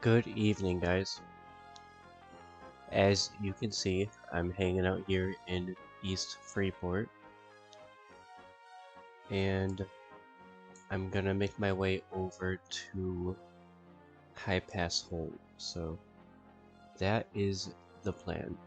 Good evening, guys. As you can see, I'm hanging out here in East Freeport, and I'm gonna make my way over to Highpass Hold. So that is the plan.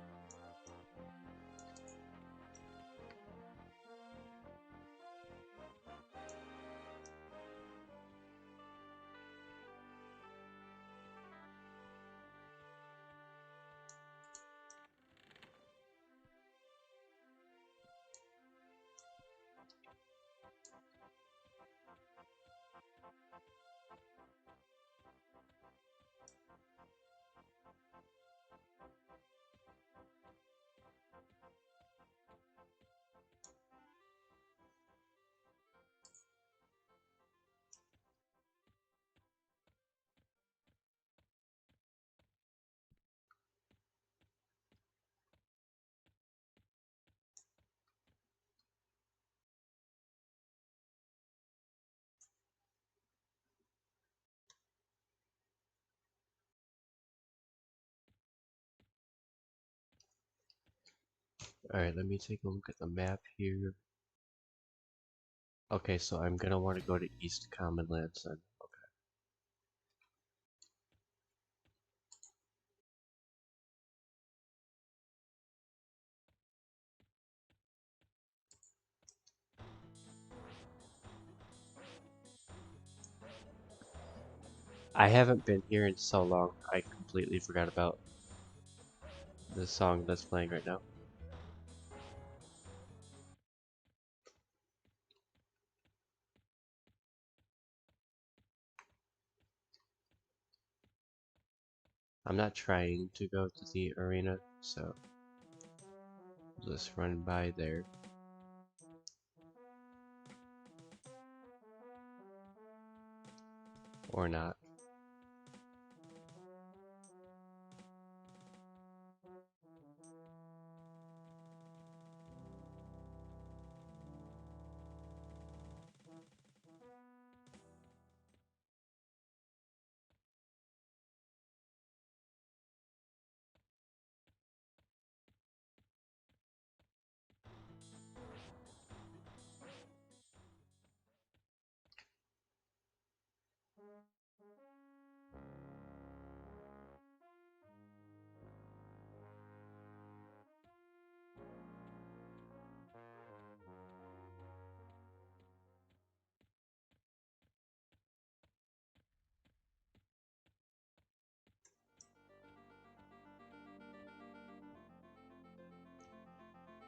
Alright, let me take a look at the map here. Okay, so I'm gonna want to go to East Commonlands then. Okay. I haven't been here in so long, I completely forgot about the song that's playing right now. I'm not trying to go to the arena, so just run by there. Or not.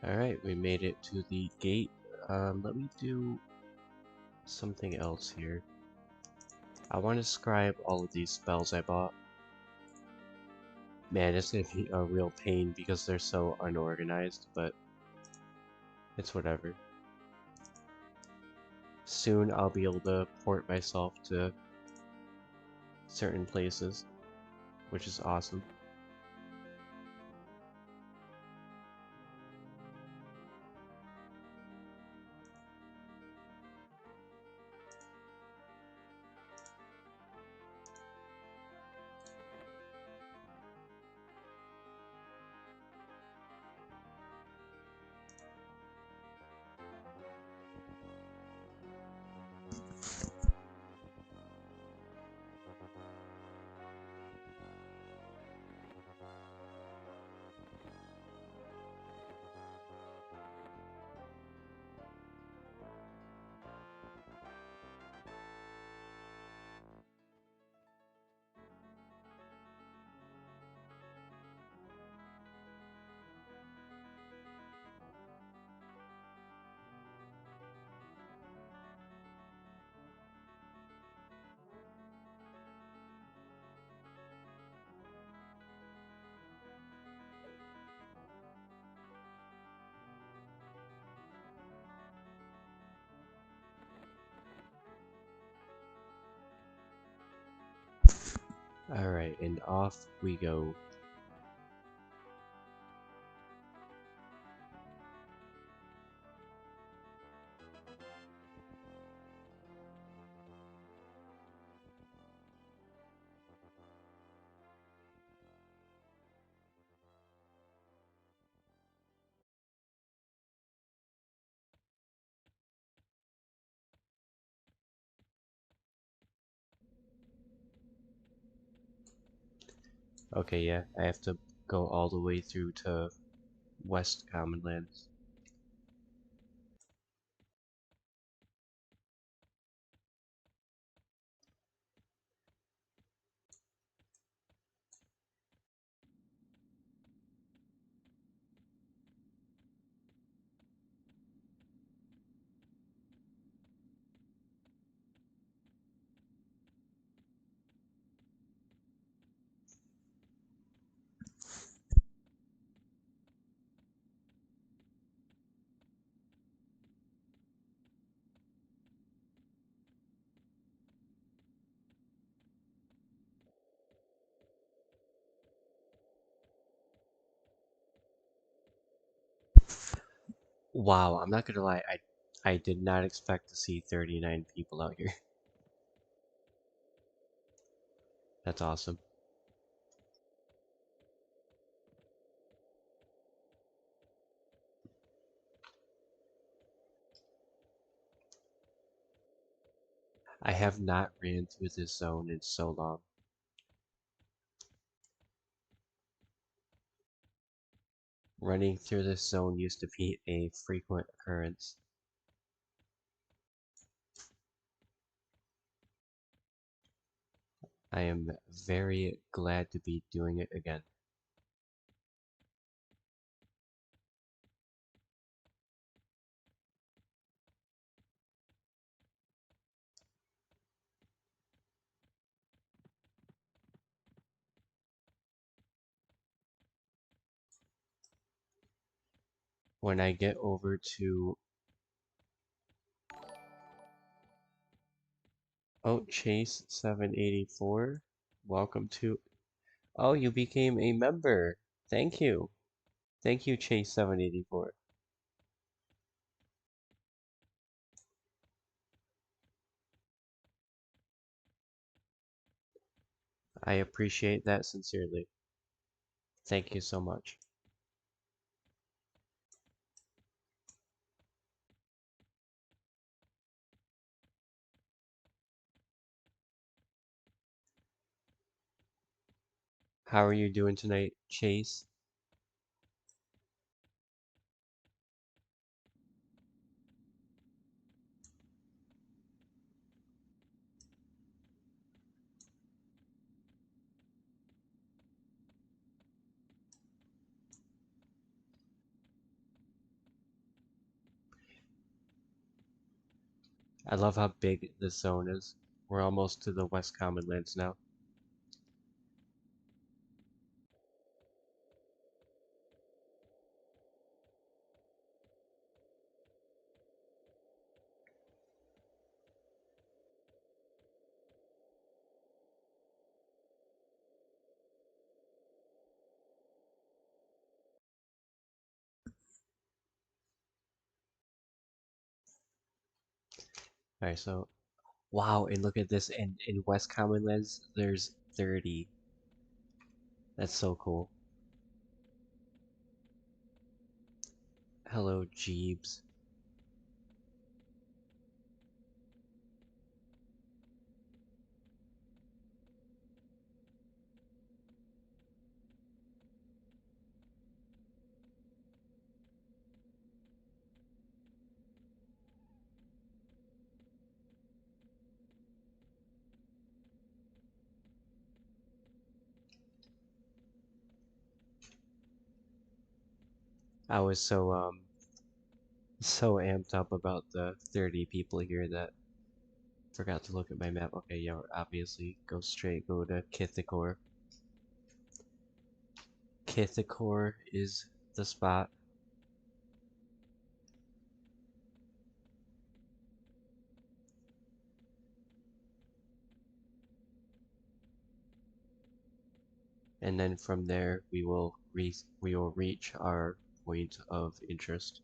Alright, we made it to the gate. Let me do something else here. I want to scribe all of these spells I bought. Man, it's gonna be a real pain because they're so unorganized, but it's whatever. Soon I'll be able to port myself to certain places, which is awesome. Alright, and off we go. Okay, yeah, I have to go all the way through to West Commonlands. Wow, I'm not gonna lie, I did not expect to see 39 people out here. That's awesome. I have not ran through this zone in so long. Running through this zone used to be a frequent occurrence. I am very glad to be doing it again. When I get over to... Oh, Chase 784, welcome to... Oh, you became a member. Thank you. Thank you, Chase 784. I appreciate that sincerely. Thank you so much. How are you doing tonight, Chase? I love how big this zone is. We're almost to the West Commonlands now. Alright, so... Wow, and look at this. In West Commonlands, there's 30. That's so cool. Hello, Jeebs. I was so amped up about the 30 people here that forgot to look at my map. Okay, yeah, obviously go to Kithikor. Kithikor is the spot. and then from there we will reach our point of interest.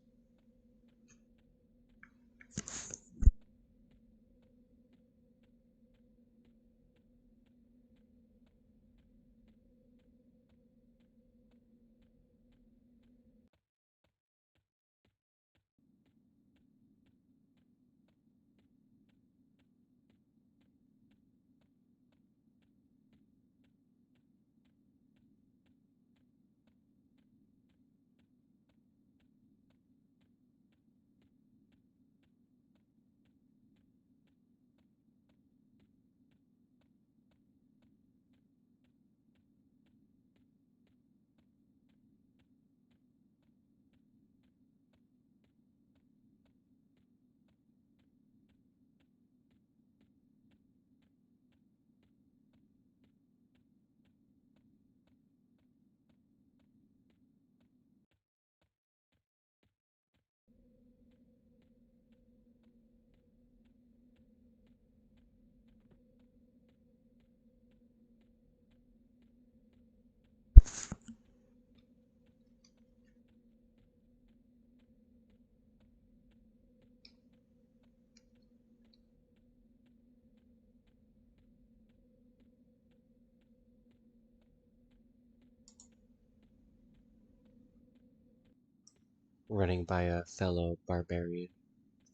Running by a fellow barbarian,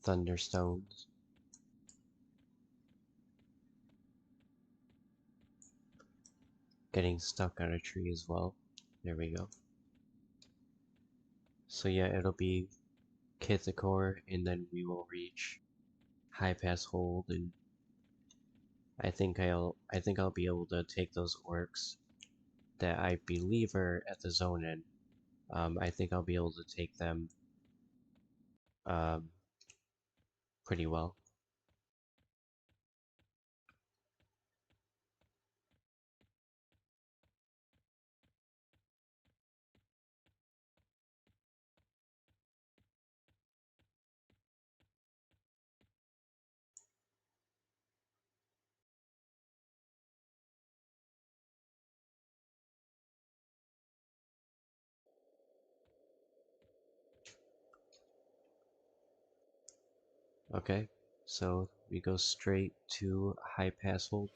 Thunderstones. Getting stuck on a tree as well. There we go. So yeah, it'll be Kithakor, and then we will reach Highpass Hold, and I think I'll be able to take those orcs that I believe are at the zone end. I think I'll be able to take them um, pretty well. Okay, so we go straight to Highpass Hold.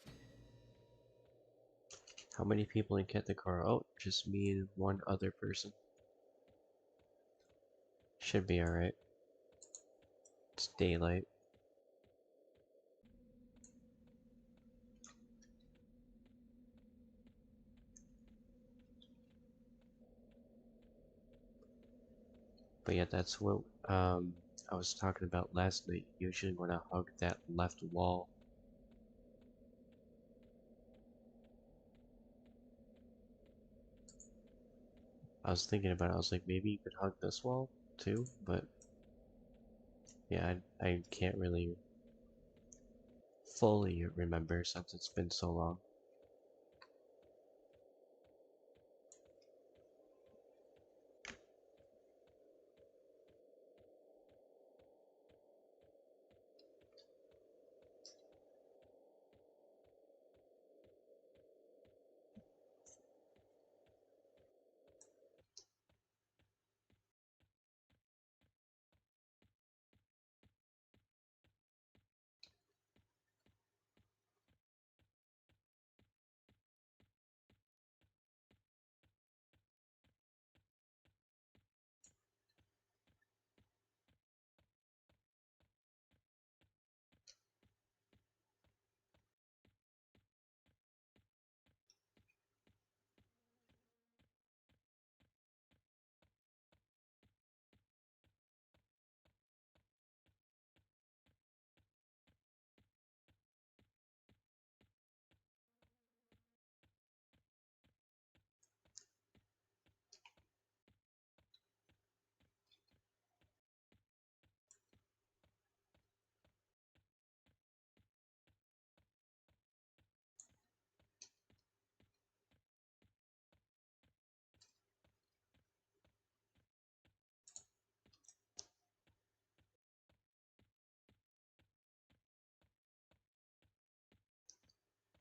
How many people in Kithakor? Oh, just me and one other person. Should be alright. It's daylight. But yeah, that's what I was talking about last night. Usually when I hug that left wall. I was thinking about it, I was like, maybe you could hug this wall too, but yeah, I can't really fully remember since it's been so long.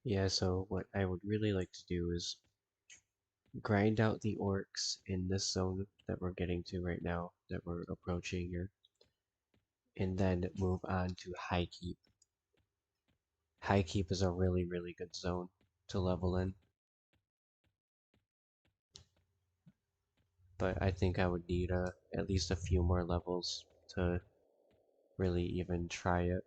Yeah, so what I would really like to do is grind out the orcs in this zone that we're getting to right now, that we're approaching here, and then move on to Highkeep. Highkeep is a really, really good zone to level in, but I think I would need at least a few more levels to really even try it.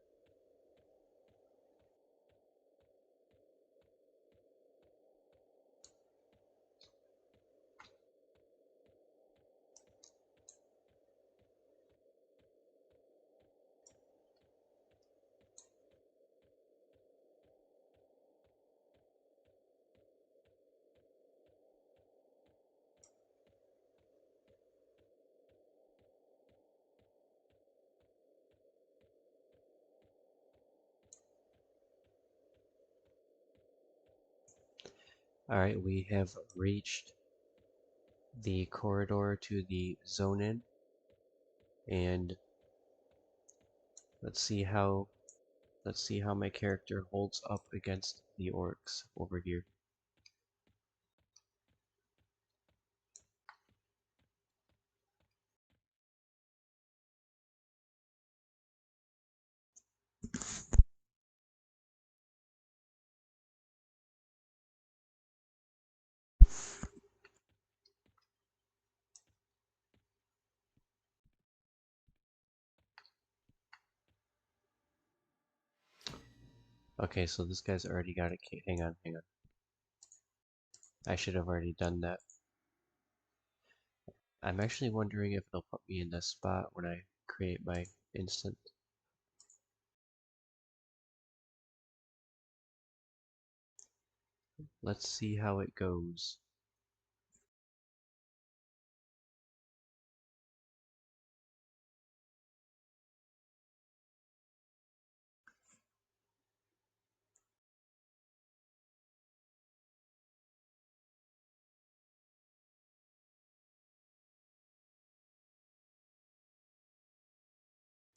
Alright, we have reached the corridor to the zone in, and let's see how my character holds up against the orcs over here. Okay, so this guy's already got a hang on, hang on. I should have already done that. I'm actually wondering if it'll put me in this spot when I create my instant. Let's see how it goes.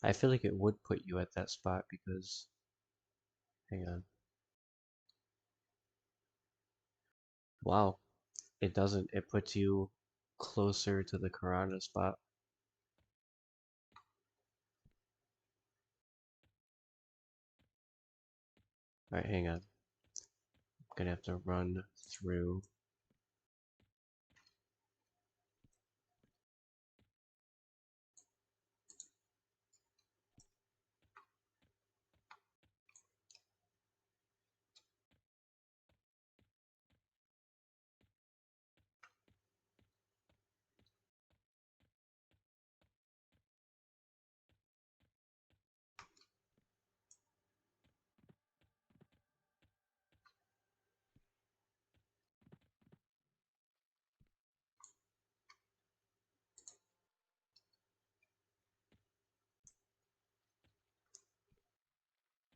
I feel like it would put you at that spot because, hang on. Wow, it doesn't. It puts you closer to the Karana spot. Alright, hang on. I'm gonna have to run through.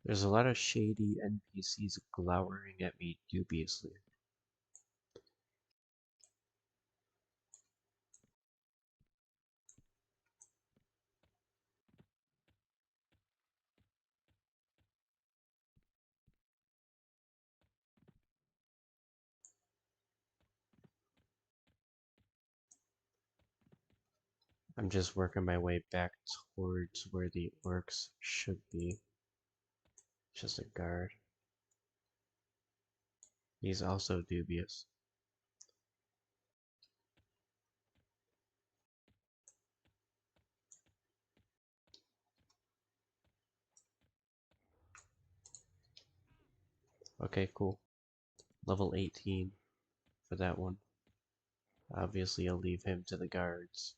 There's a lot of shady NPCs glowering at me dubiously. I'm just working my way back towards where the orcs should be. Just a guard. He's also dubious. Okay, cool. Level 18 for that one. Obviously, I'll leave him to the guards.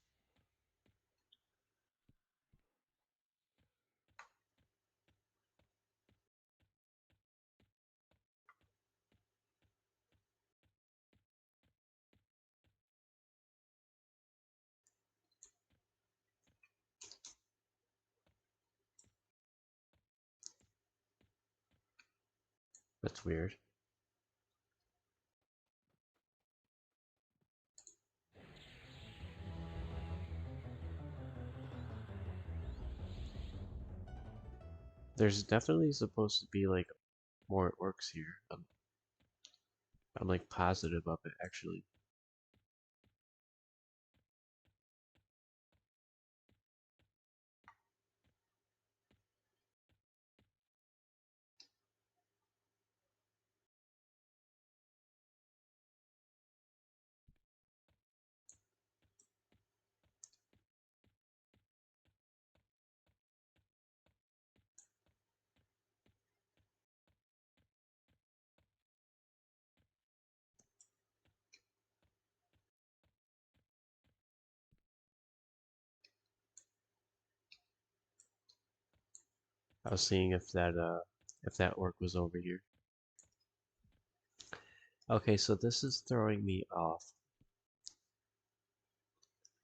That's weird. There's definitely supposed to be like more orcs here. I'm like positive of it actually. I was seeing if that orc was over here. Okay, so this is throwing me off.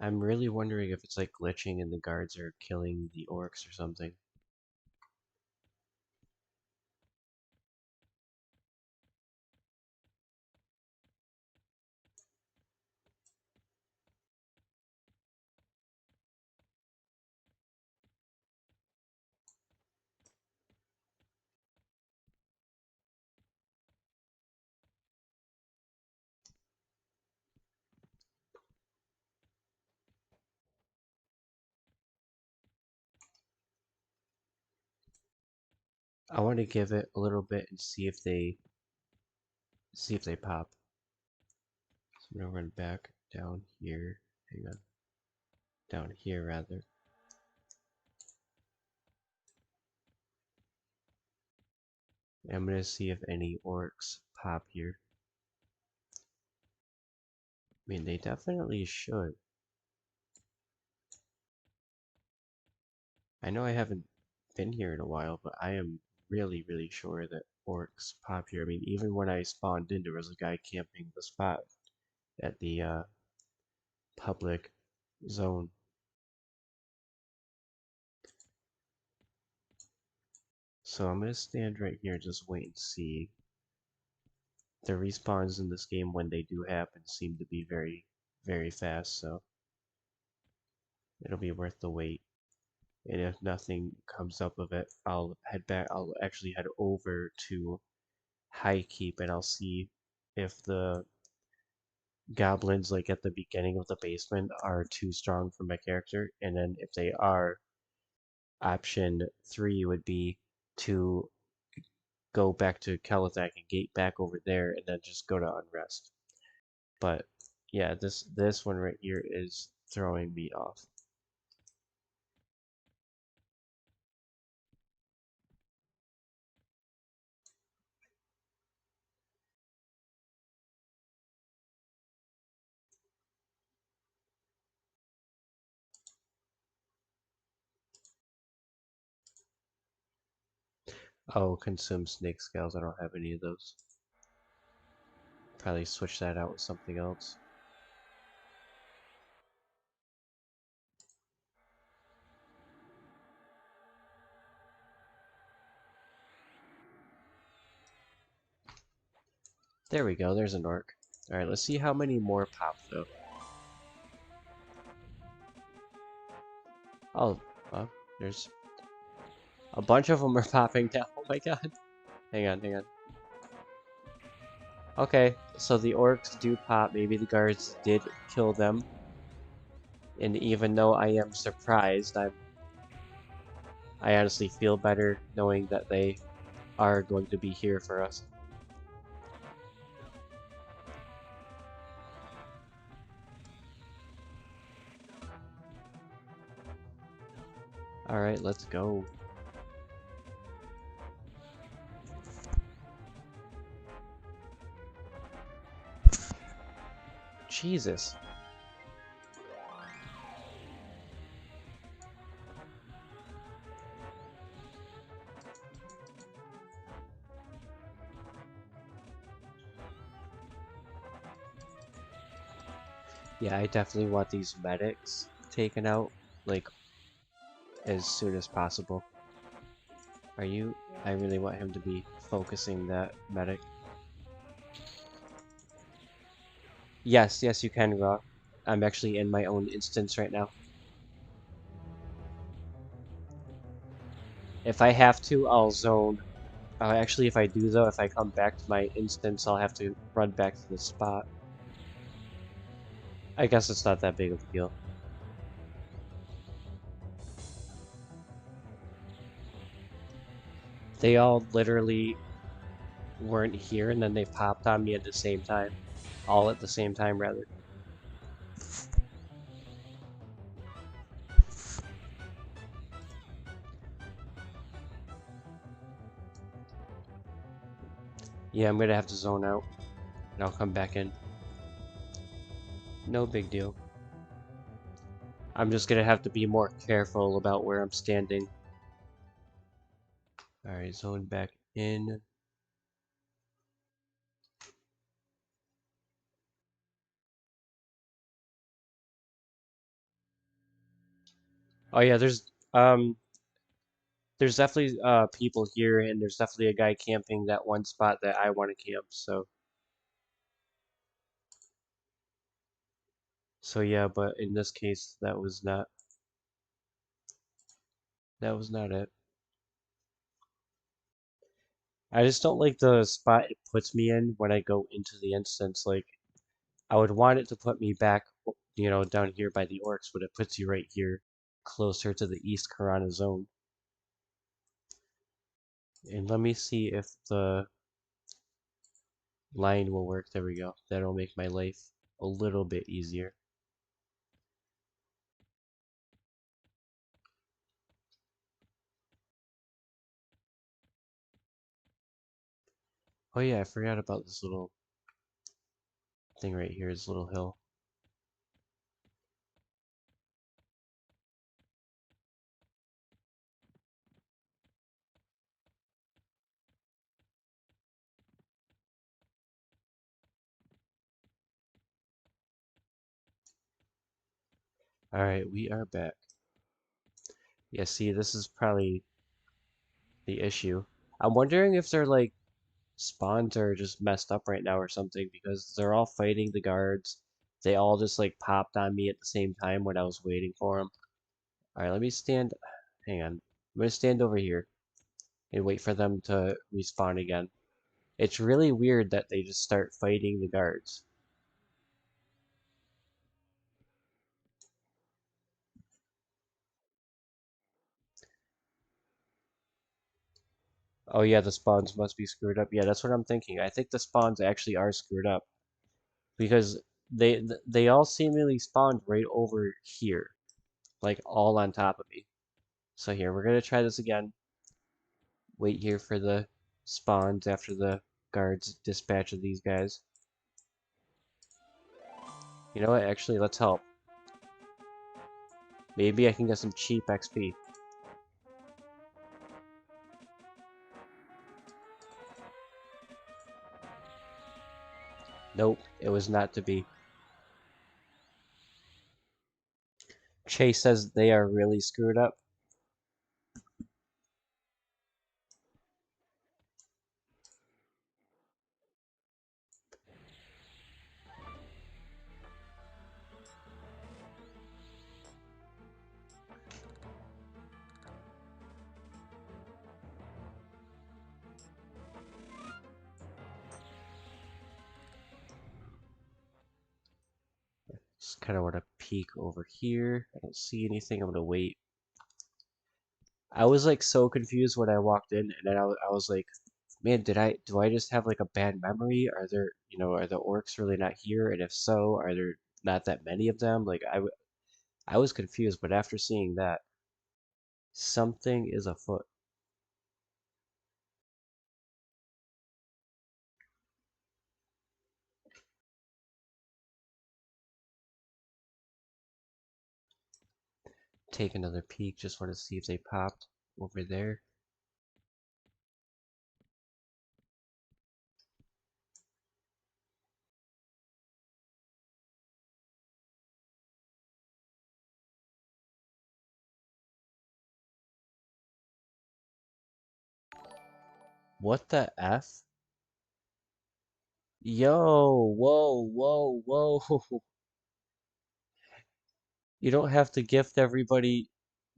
I'm really wondering if it's like glitching and the guards are killing the orcs or something. I want to give it a little bit and see if they pop. So I'm gonna run back down here. Hang on. Down here rather. And I'm gonna see if any orcs pop here. I mean, they definitely should. I know I haven't been here in a while, but I am really, really sure that orcs pop here. I mean, even when I spawned in, there was a guy camping the spot at the public zone. So I'm gonna stand right here and just wait and see. The respawns in this game, when they do happen, seem to be very, very fast, so it'll be worth the wait. And if nothing comes up of it, I'll head back. I'll actually head over to Highkeep and I'll see if the goblins, like at the beginning of the basement, are too strong for my character. And then if they are, option 3 would be to go back to Kelithak and gate back over there and then just go to Unrest. But yeah, this one right here is throwing me off. Oh, consume snake scales. I don't have any of those. Probably switch that out with something else. There we go, there's an orc. Alright, let's see how many more pop though. Oh, well, there's a bunch of them are popping now. Oh my god. Hang on, hang on. Okay, so the orcs do pop. Maybe the guards did kill them. And even though I am surprised, I honestly feel better knowing that they are going to be here for us. Alright, let's go. Jesus. Yeah, I definitely want these medics taken out, like, as soon as possible. Are you? I really want him to be focusing that medic. Yes, yes, you can, Raw. I'm actually in my own instance right now. If I have to, I'll zone. Actually, if I do, though, if I come back to my instance, I'll have to run back to the spot. I guess it's not that big of a deal. They all literally weren't here, and then they popped on me at the same time. All at the same time, rather. Yeah, I'm gonna have to zone out, and I'll come back in. No big deal. I'm just gonna have to be more careful about where I'm standing. Alright, zone back in. Oh yeah, there's definitely people here, and there's definitely a guy camping that one spot that I want to camp. So yeah, but in this case, that was not it. I just don't like the spot it puts me in when I go into the instance. Like I would want it to put me back, down here by the orcs, but it puts you right here, closer to the East Karana zone. And let me see if the line will work. There we go. That'll make my life a little bit easier. Oh yeah, I forgot about this little thing right here, this little hill. Alright, we are back. Yeah, see, this is probably the issue. I'm wondering if they're like spawns are just messed up right now or something because they're all fighting the guards. They all just like popped on me at the same time when I was waiting for them. Alright, let me stand. Hang on. I'm gonna stand over here and wait for them to respawn again. It's really weird that they just start fighting the guards. Oh yeah, the spawns must be screwed up. Yeah, that's what I'm thinking. I think the spawns actually are screwed up because they all seemingly spawned right over here, like all on top of me. So here, we're gonna try this again. Wait here for the spawns after the guards dispatch of these guys. You know what? Actually, let's help. Maybe I can get some cheap XP. Nope, it was not to be. Chase says they are really screwed up. Just kind of want to peek over here. I don't see anything. I'm gonna wait. I was like so confused when I walked in, and then I was like, man, do I just have like a bad memory? Are the orcs really not here? And if so, are there not that many of them? Like I was confused, but after seeing that, something is afoot. Take another peek, just want to see if they popped over there. What the F? Yo, whoa, whoa, whoa. You don't have to gift everybody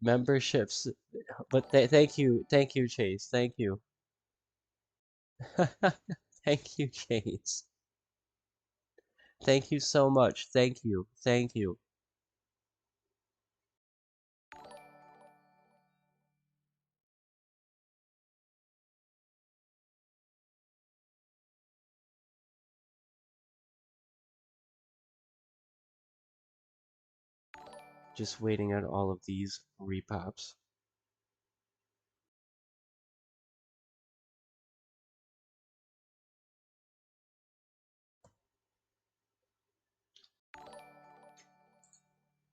memberships, but thank you, Chase, thank you. Thank you, Chase. Thank you so much. Thank you. Thank you. Just waiting on all of these repops.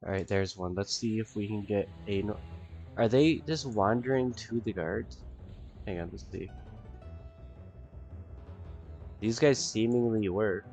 Alright, there's one. Let's see if we can get a... Are they just wandering to the guards? Hang on, let's see. These guys seemingly were.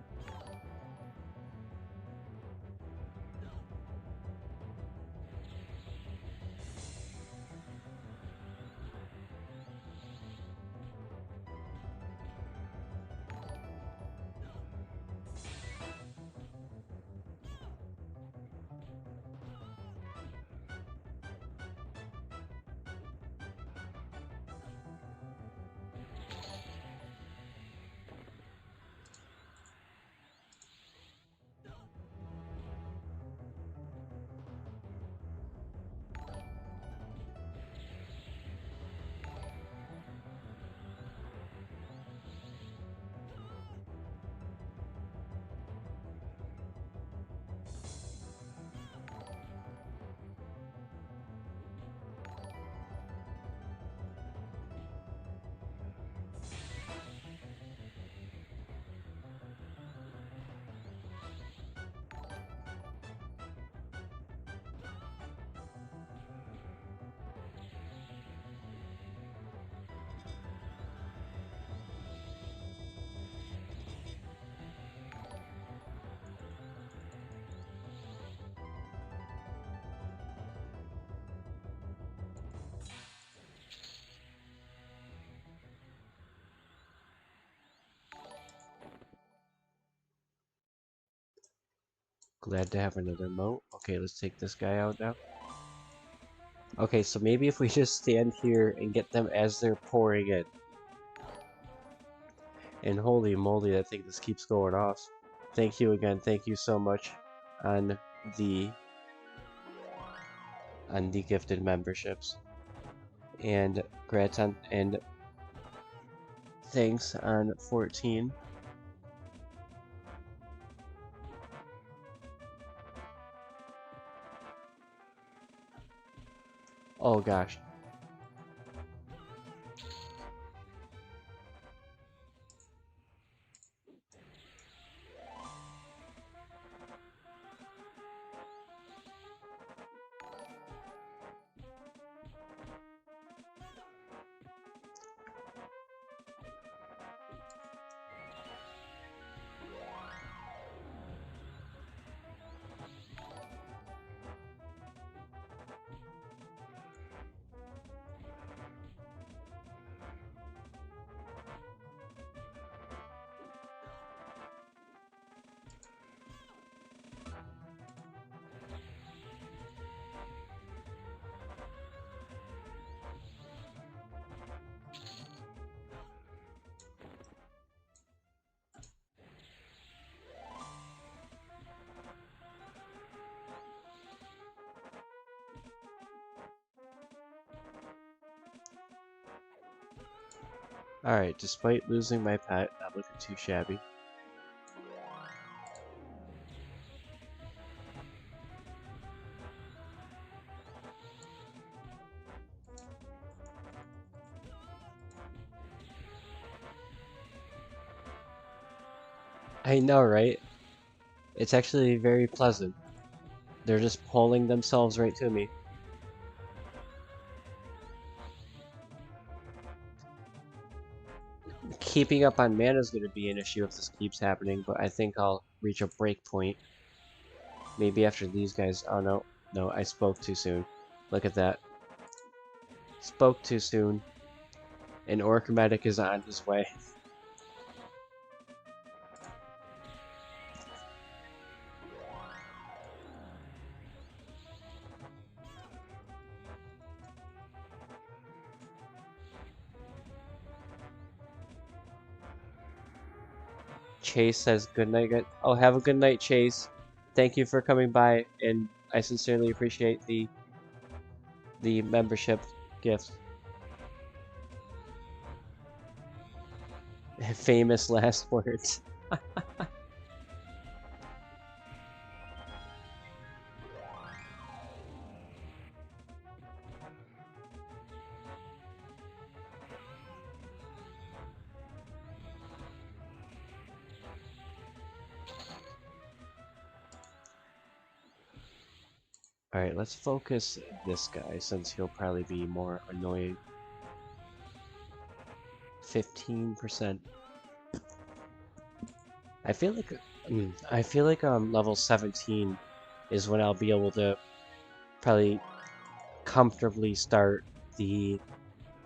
Glad to have another moat. Okay, let's take this guy out now. Okay, so maybe if we just stand here and get them as they're pouring in. And holy moly, that thing just keeps going off. Thank you again. Thank you so much on the gifted memberships. And Graton and thanks on 14. Oh gosh. Alright, despite losing my pet, not looking too shabby. I know, right? It's actually very pleasant. They're just pulling themselves right to me. Keeping up on mana is going to be an issue if this keeps happening, but I think I'll reach a break point. Maybe after these guys. Oh no, no, I spoke too soon. Look at that. Spoke too soon. An Orc medic is on his way. Chase says good night. Oh, have a good night, Chase. Thank you for coming by, and I sincerely appreciate the membership gift. Famous last words. Alright, let's focus this guy since he'll probably be more annoying. 15%. I feel like level 17 is when I'll be able to probably comfortably start the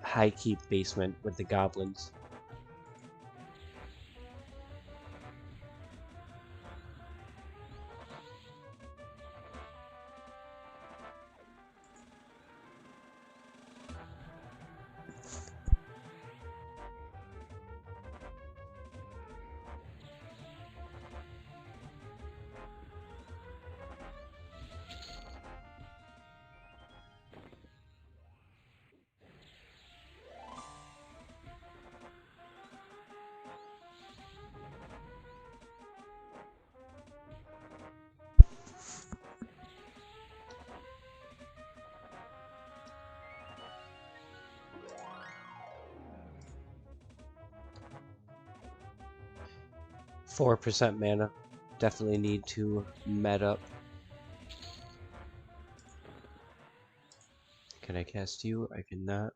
Highkeep basement with the goblins. .4% mana. Definitely need to met up. Can I cast you? I cannot.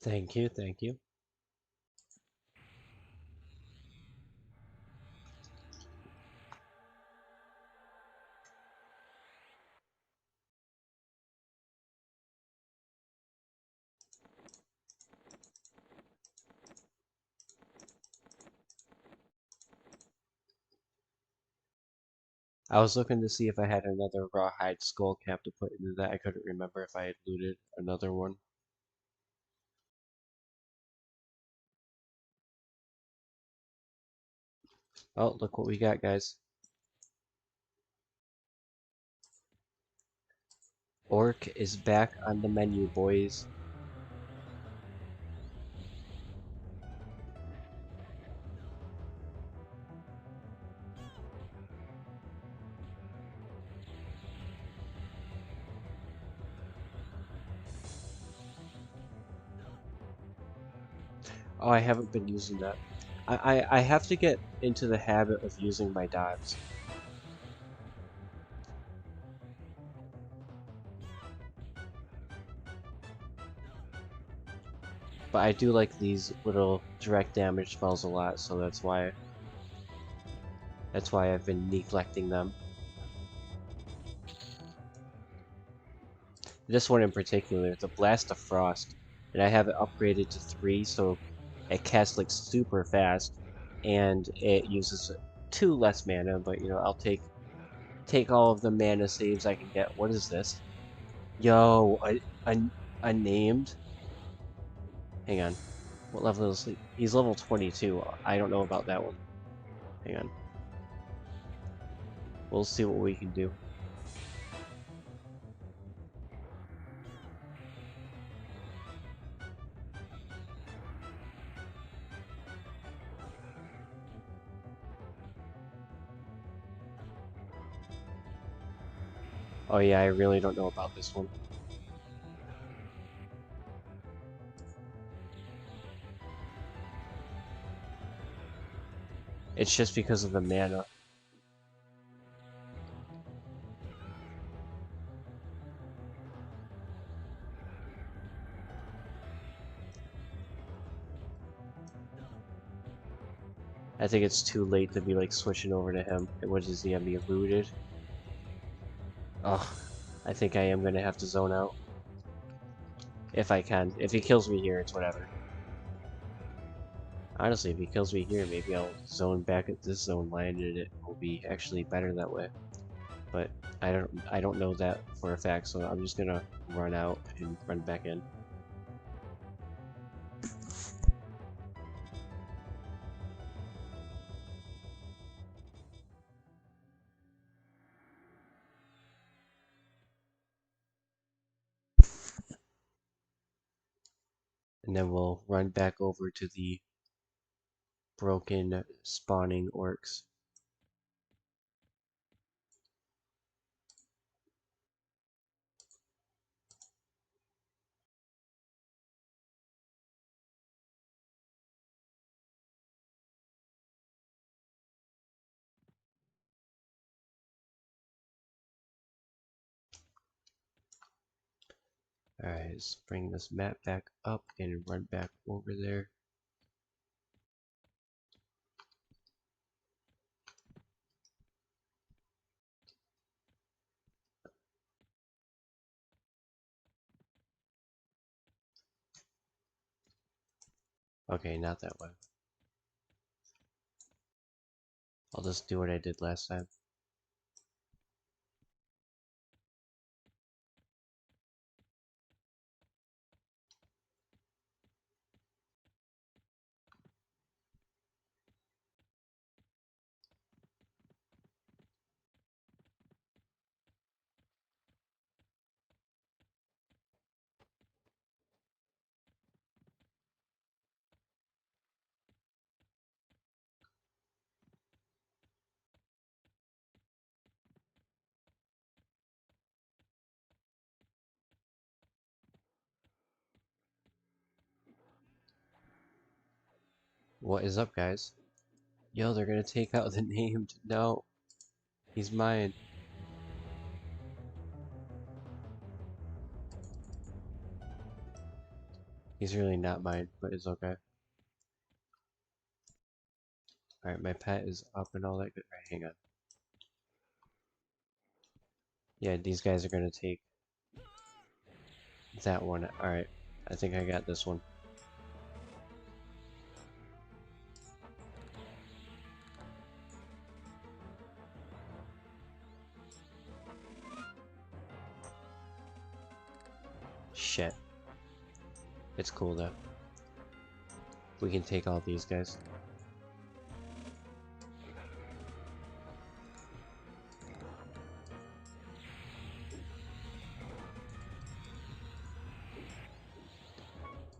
Thank you, thank you. I was looking to see if I had another rawhide skull cap to put into that. I couldn't remember if I had looted another one. Oh, look what we got, guys. Orc is back on the menu, boys. Oh, I haven't been using that. I have to get into the habit of using my dives. But I do like these little direct damage spells a lot, so that's why I've been neglecting them. This one in particular, it's a Blast of Frost, and I have it upgraded to 3, so it casts like super fast, and it uses 2 less mana. But you know, I'll take all of the mana saves I can get. What is this? Yo, a named. Hang on, what level is he? He's level 22. I don't know about that one. Hang on, we'll see what we can do. Oh yeah, I really don't know about this one. It's just because of the mana. I think it's too late to be like switching over to him. And what does he have me looted? Oh, I think I am gonna have to zone out. If I can. If he kills me here, it's whatever. Honestly, if he kills me here, maybe I'll zone back at this zone line and it will be actually better that way. But I don't know that for a fact, so I'm just gonna run out and run back in. And then we'll run back over to the broken spawning orcs. Alright, let's bring this map back up and run back over there. Okay, not that way. I'll just do what I did last time. What is up, guys? Yo, they're gonna take out the named. No, he's mine. He's really not mine, but it's okay. Alright, my pet is up and all that good. Alright, hang on. Yeah, these guys are gonna take that one. Alright, I think I got this one. Shit. It's cool though. We can take all these guys.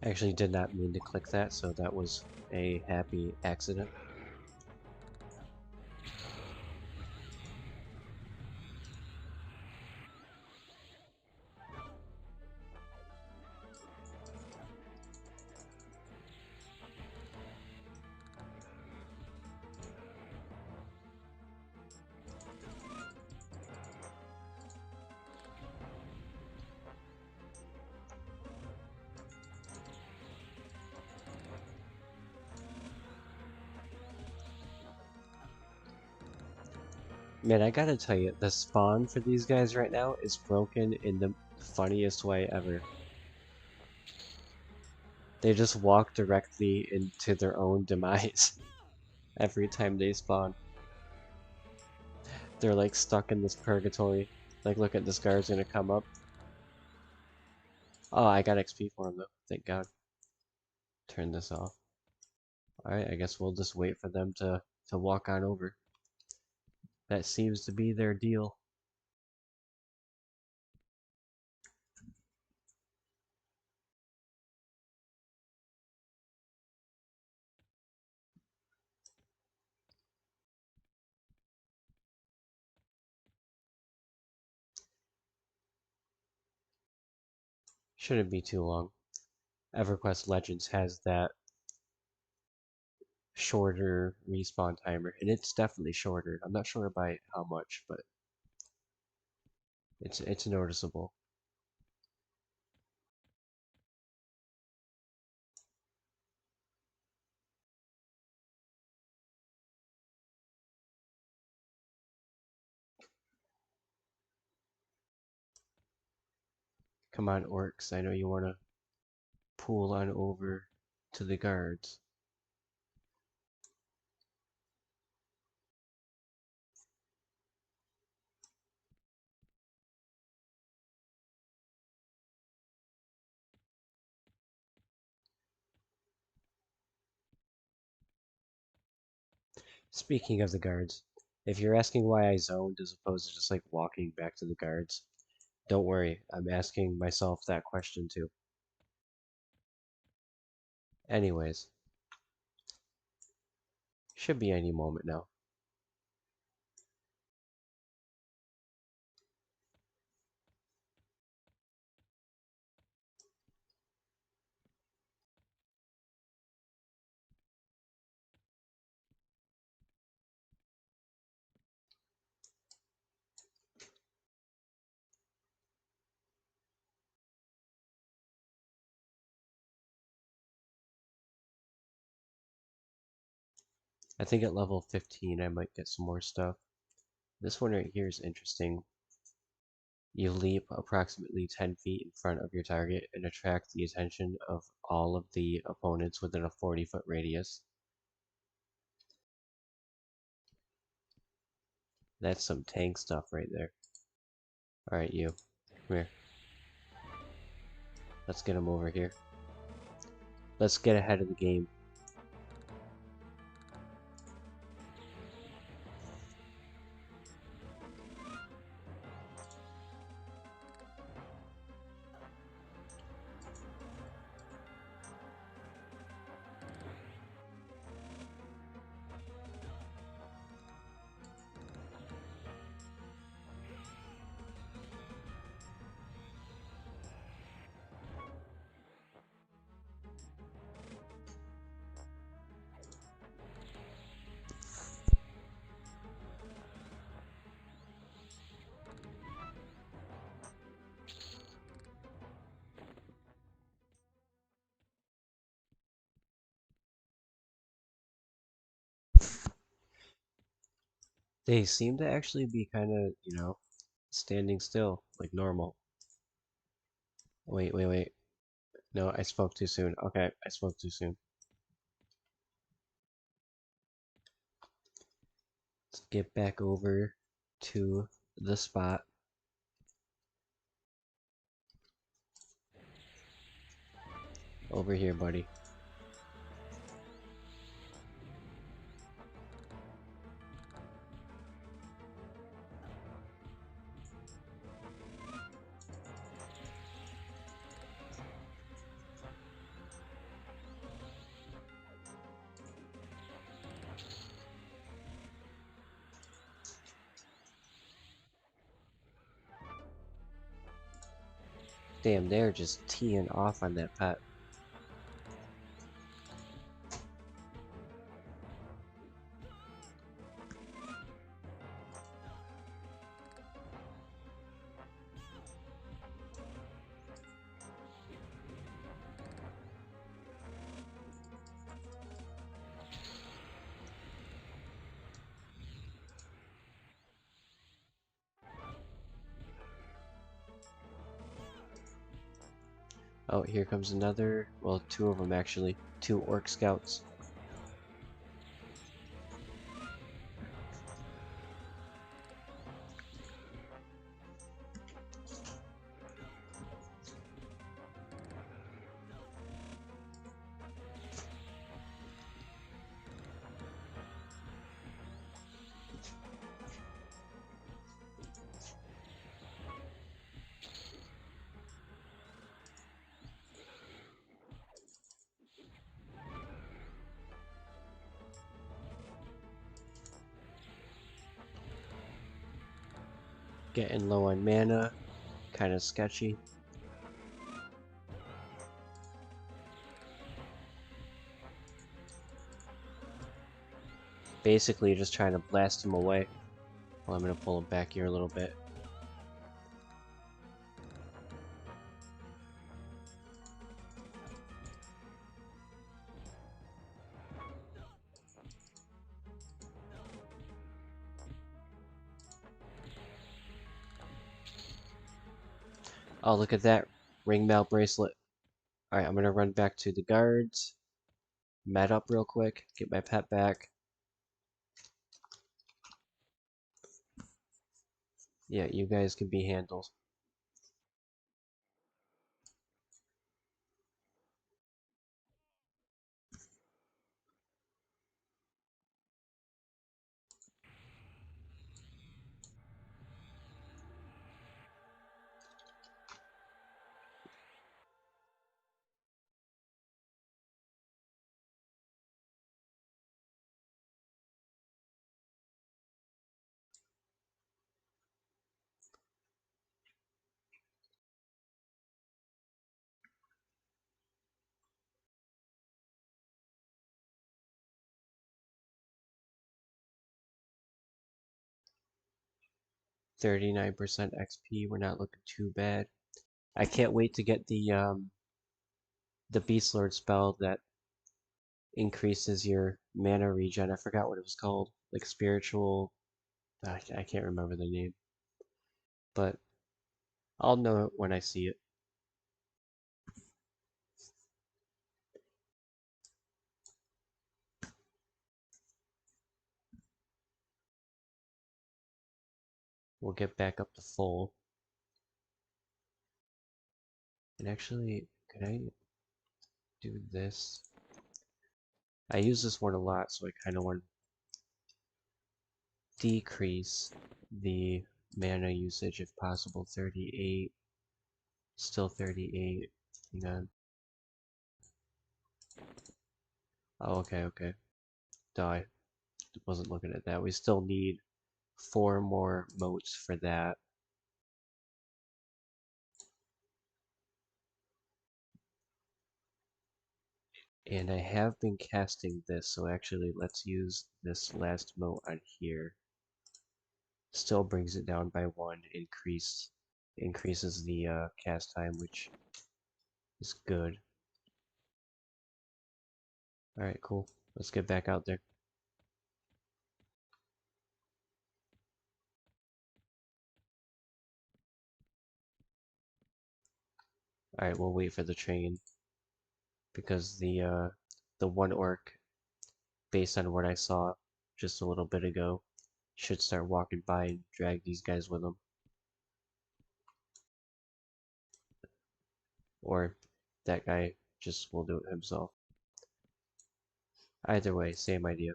I actually did not mean to click that, so that was a happy accident. Man, I gotta tell you, the spawn for these guys right now is broken in the funniest way ever. They just walk directly into their own demise every time they spawn. They're like stuck in this purgatory. Like, look at this guard's gonna come up. Oh, I got XP for him though, thank God. Turn this off. Alright, I guess we'll just wait for them to walk on over. That seems to be their deal. Shouldn't be too long. EverQuest Legends has that shorter respawn timer, and it's definitely shorter. I'm not sure by how much, but it's noticeable. Come on, orcs, I know you want to pull on over to the guards. Speaking of the guards, if you're asking why I zoned as opposed to just like walking back to the guards, don't worry, I'm asking myself that question too. Anyways, should be any moment now. I think at level 15 I might get some more stuff. This one right here is interesting. You leap approximately 10 feet in front of your target and attract the attention of all of the opponents within a 40-foot radius. That's some tank stuff right there. Alright, you. Come here. Let's get him over here. Let's get ahead of the game. They seem to actually be kind of, standing still, like normal. Wait, wait, wait. No, I spoke too soon. Okay, I spoke too soon. Let's get back over to the spot. Over here, buddy. Damn, they're just teeing off on that pot. Oh, here comes another, well, two of them actually. Two orc scouts. Getting low on mana. Kind of sketchy. Basically just trying to blast him away. Well, I'm going to pull him back here a little bit. Oh, look at that ring mail bracelet. Alright, I'm going to run back to the guards. Met up real quick. Get my pet back. Yeah, you guys can be handled. %39 XP. We're not looking too bad. I can't wait to get the Beastlord spell that increases your mana regen. I forgot what it was called. Like spiritual. I can't remember the name, but I'll know it when I see it. We'll get back up to full. And actually, could I do this? I use this one a lot, so I kind of want to decrease the mana usage if possible. 38, still 38. Hang on. Oh, okay. Duh, I wasn't looking at that. We still need 4 more motes for that. And I have been casting this, so actually let's use this last mote on here. Still brings it down by 1, increases the cast time, which is good. Alright, cool. Let's get back out there. Alright, we'll wait for the train. Because the one orc, based on what I saw just a little bit ago, should start walking by and drag these guys with them. Or that guy just will do it himself. Either way, same idea.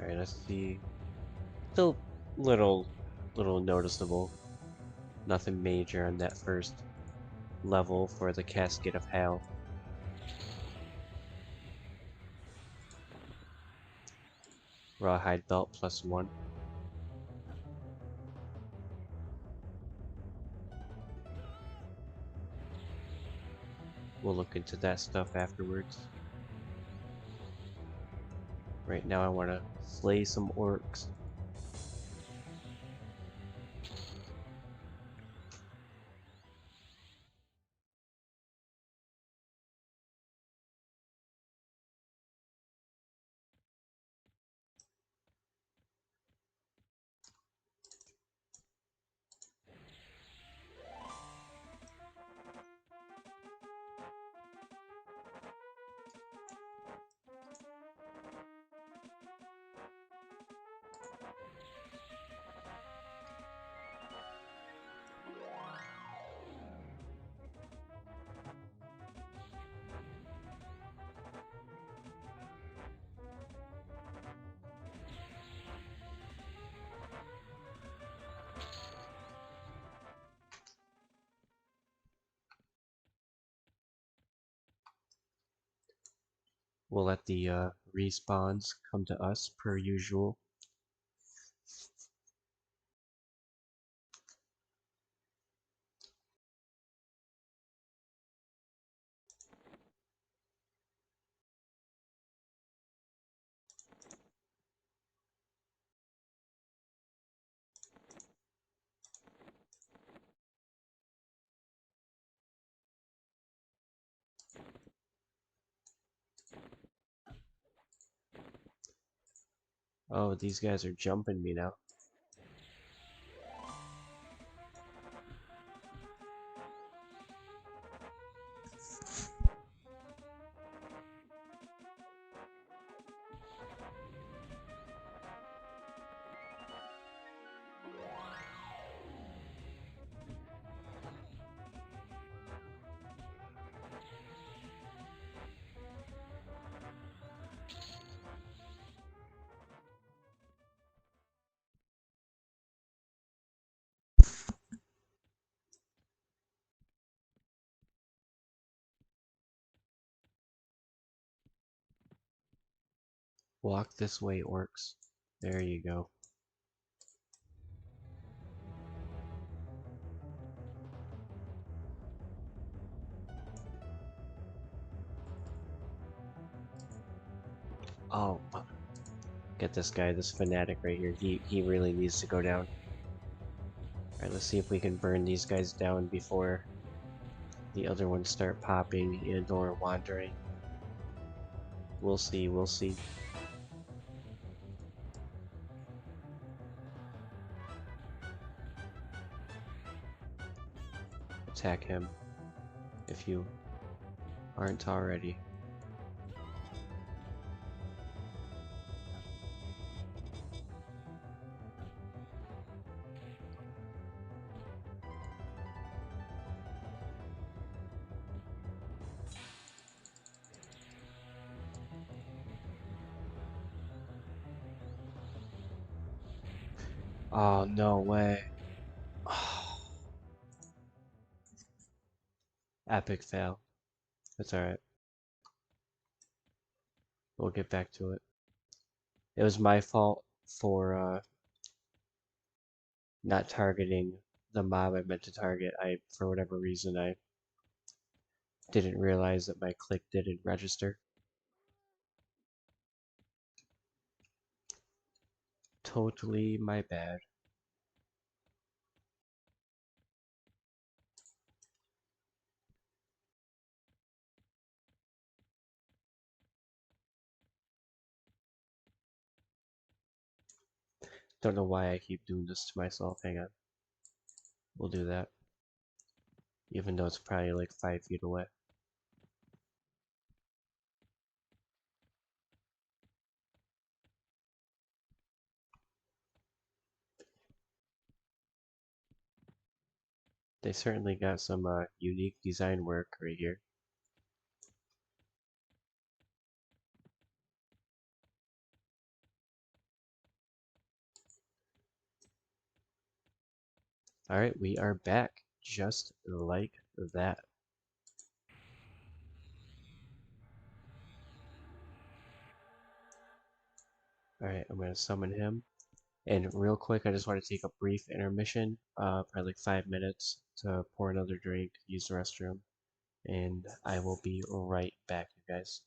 Alright, let's see. Still little noticeable. Nothing major on that first level for the Casket of Hell. Rawhide belt +1. We'll look into that stuff afterwards. Right now I want to slay some orcs. We'll let the respawns come to us per usual. Oh, these guys are jumping me now. Walk this way, orcs. There you go. Oh, Get this guy, this fanatic right here. He really needs to go down. Alright, let's see if we can burn these guys down before the other ones start popping and or wandering. We'll see, we'll see. Attack him if you aren't already. Oh, no way. Epic fail. That's alright. We'll get back to it. It was my fault for not targeting the mob I meant to target. For whatever reason, I didn't realize that my click didn't register. Totally my bad. Don't know why I keep doing this to myself. Hang on. We'll do that. Even though it's probably like 5 feet away. They certainly got some unique design work right here. Alright, we are back. Just like that. Alright, I'm gonna summon him. And real quick, I just want to take a brief intermission, probably like 5 minutes, to pour another drink, use the restroom, and I will be right back, you guys.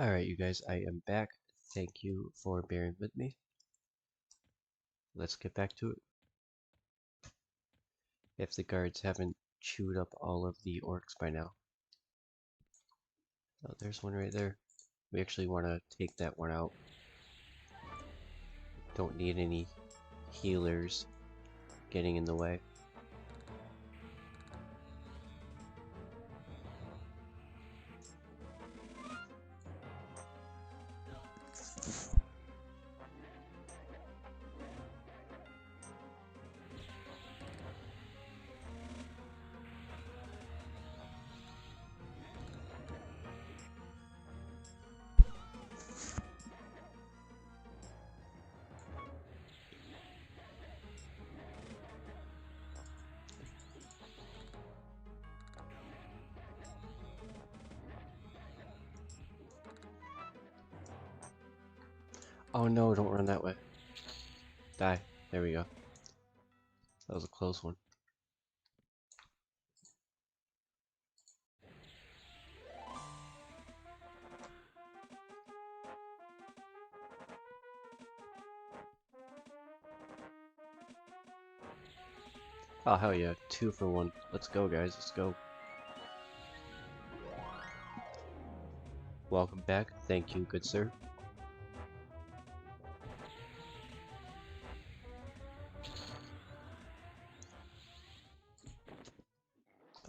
Alright, you guys, I am back. Thank you for bearing with me. Let's get back to it. If the guards haven't chewed up all of the orcs by now. Oh, there's one right there. We actually want to take that one out. Don't need any healers getting in the way. Oh no, don't run that way. Die. There we go. That was a close one. Oh hell yeah, 2 for 1. Let's go guys, let's go. Welcome back. Thank you, good sir.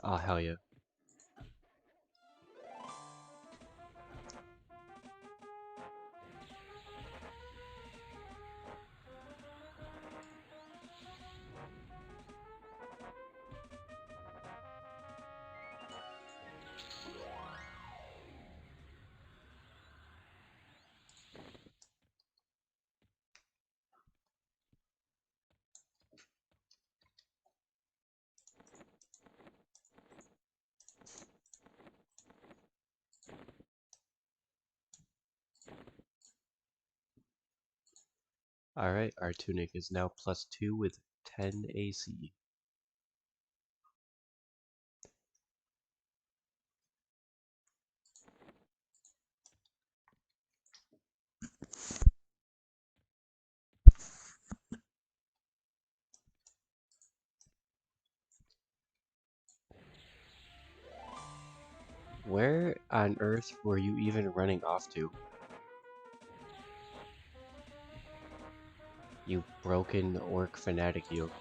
Oh hell yeah. Alright, our tunic is now +2 with 10 AC. Where on earth were you even running off to? You broken orc fanatic, you.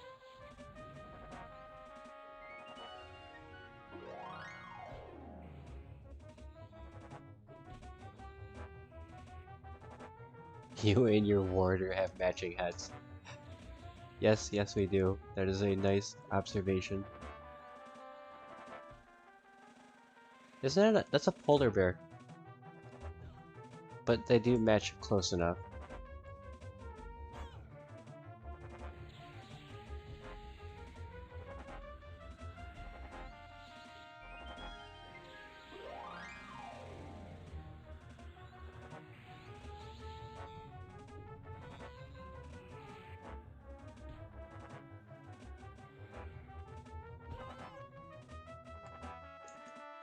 You and your warder have matching heads. Yes, yes we do. That is a nice observation. Isn't that that's a polar bear. But they do match close enough.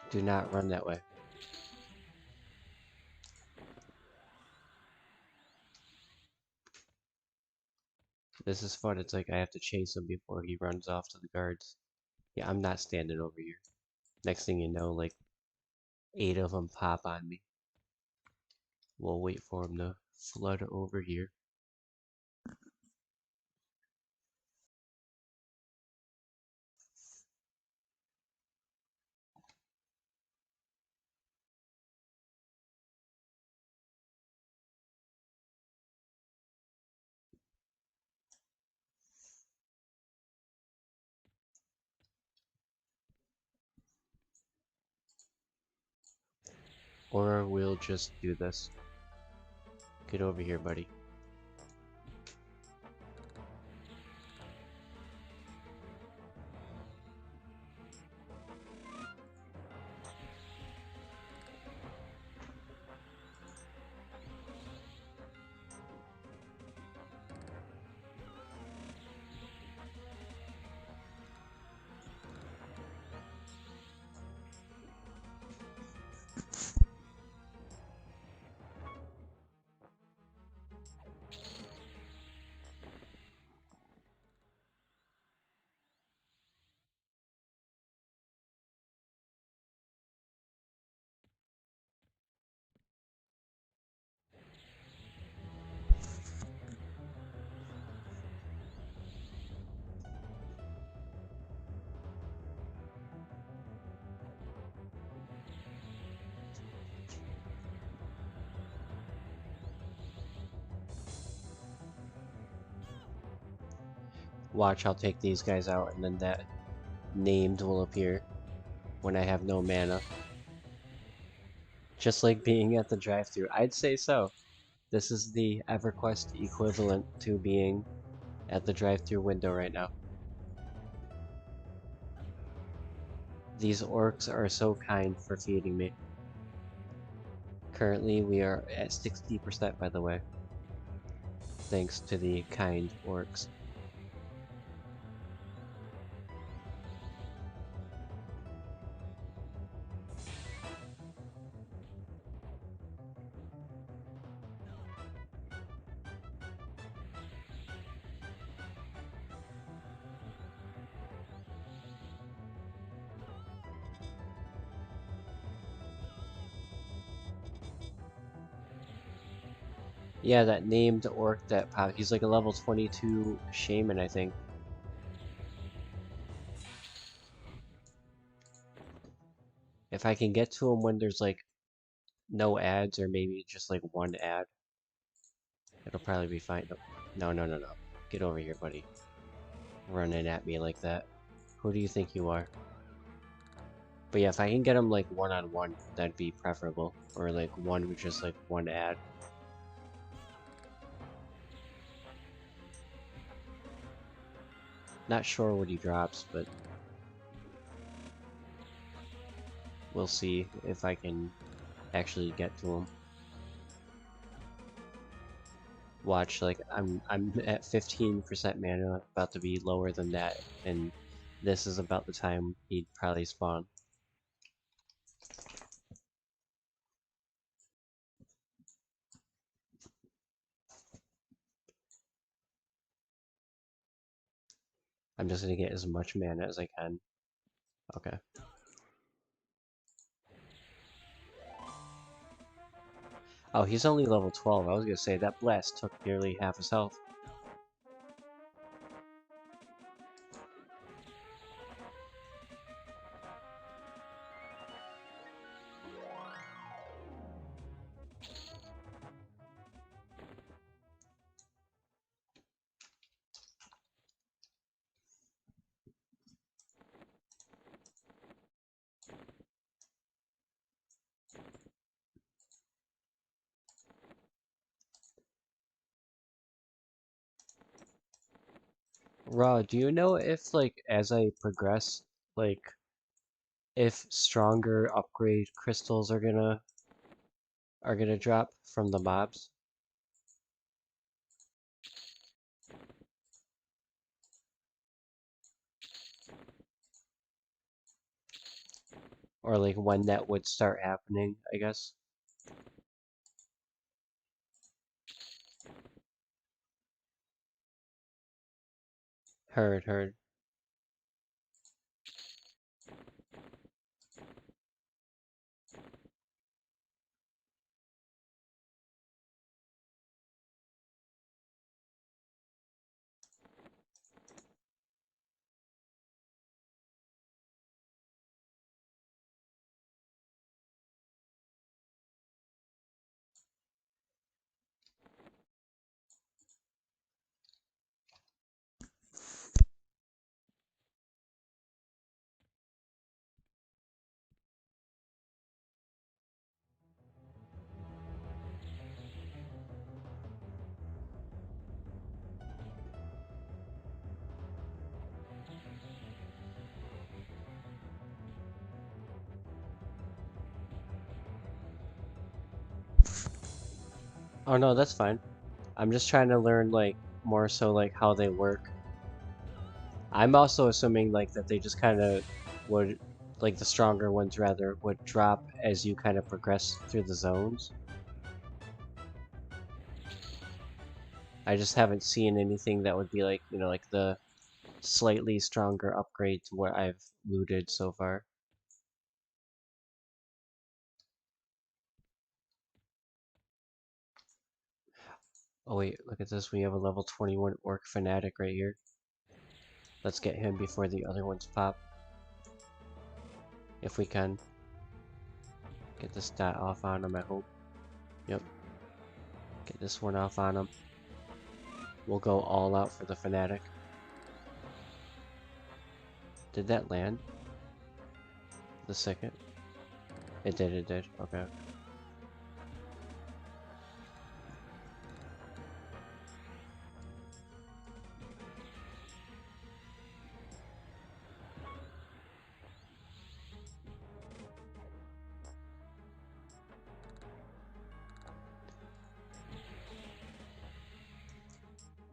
Do not run that way. This is fun. It's like I have to chase him before he runs off to the guards. Yeah, I'm not standing over here. Next thing you know, like 8 of them pop on me. We'll wait for them to flood over here. Or we'll just do this. Get over here, buddy. Watch, I'll take these guys out and then that named will appear when I have no mana. Just like being at the drive-thru. I'd say so. This is the EverQuest equivalent to being at the drive-thru window right now. These orcs are so kind for feeding me. Currently, we are at 60% by the way. Thanks to the kind orcs. Yeah, that named orc that popped. He's like a level 22 shaman, I think. If I can get to him when there's like no ads or maybe just like one ad, it'll probably be fine. No, no, no, no. Get over here, buddy. Running at me like that. Who do you think you are? But yeah, if I can get him like one-on-one, that'd be preferable. Or like one with just like one ad. Not sure what he drops, but we'll see if I can actually get to him. Watch, like I'm at 15% mana, about to be lower than that, and this is about the time he'd probably spawn. I'm just gonna get as much mana as I can. Okay. Oh, he's only level 12. I was gonna say that blast took nearly half his health. Raw, do you know if like as I progress, like if stronger upgrade crystals are gonna drop from the mobs? Or like when that would start happening, I guess? Heard, heard. Oh no, that's fine. I'm just trying to learn like more so like how they work. I'm also assuming like that they just kind of would like the stronger ones rather would drop as you kind of progress through the zones. I just haven't seen anything that would be like, you know, like the slightly stronger upgrade to what I've looted so far. Oh wait, look at this. We have a level 21 Orc Fanatic right here. Let's get him before the other ones pop. If we can. Get the stat off on him, I hope. Yep. Get this one off on him. We'll go all out for the Fanatic. Did that land? The second? It did. Okay.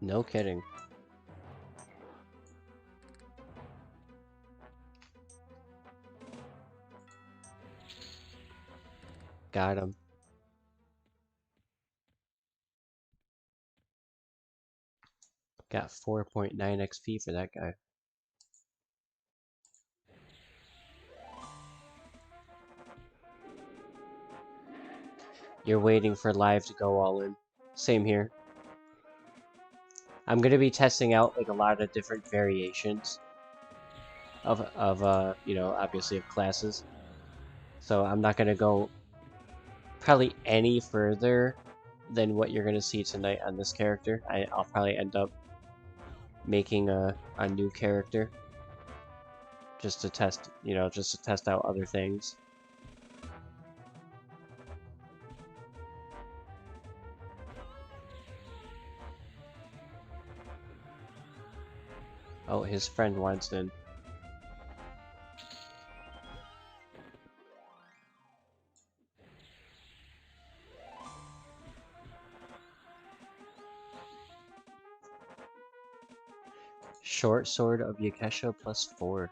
No kidding. Got him. Got 4.9 XP for that guy. You're waiting for live to go all in. Same here. I'm gonna be testing out like a lot of different variations of you know, obviously of classes. So I'm not gonna go probably any further than what you're gonna see tonight on this character. I'll probably end up making a new character just to test, you know, just to test out other things. Oh, his friend wants in. Short Sword of Yakesha +4.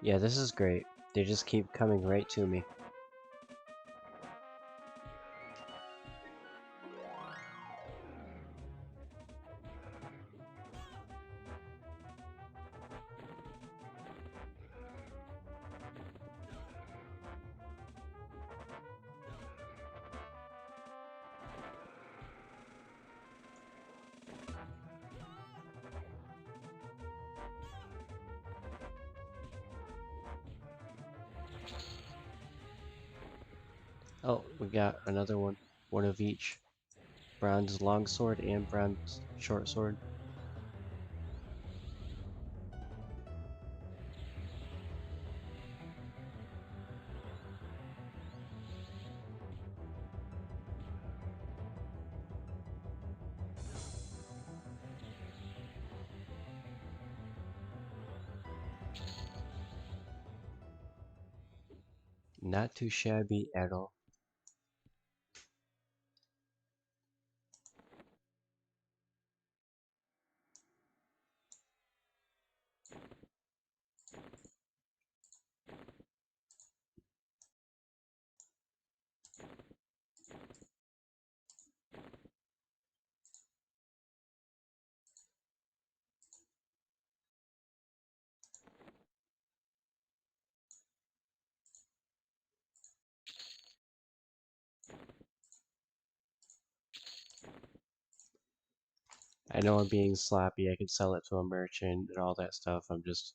Yeah, this is great. They just keep coming right to me. Oh, we got another one. One of each. Bronze longsword and bronze short sword. Not too shabby at all. I know I'm being sloppy. I could sell it to a merchant and all that stuff. I'm just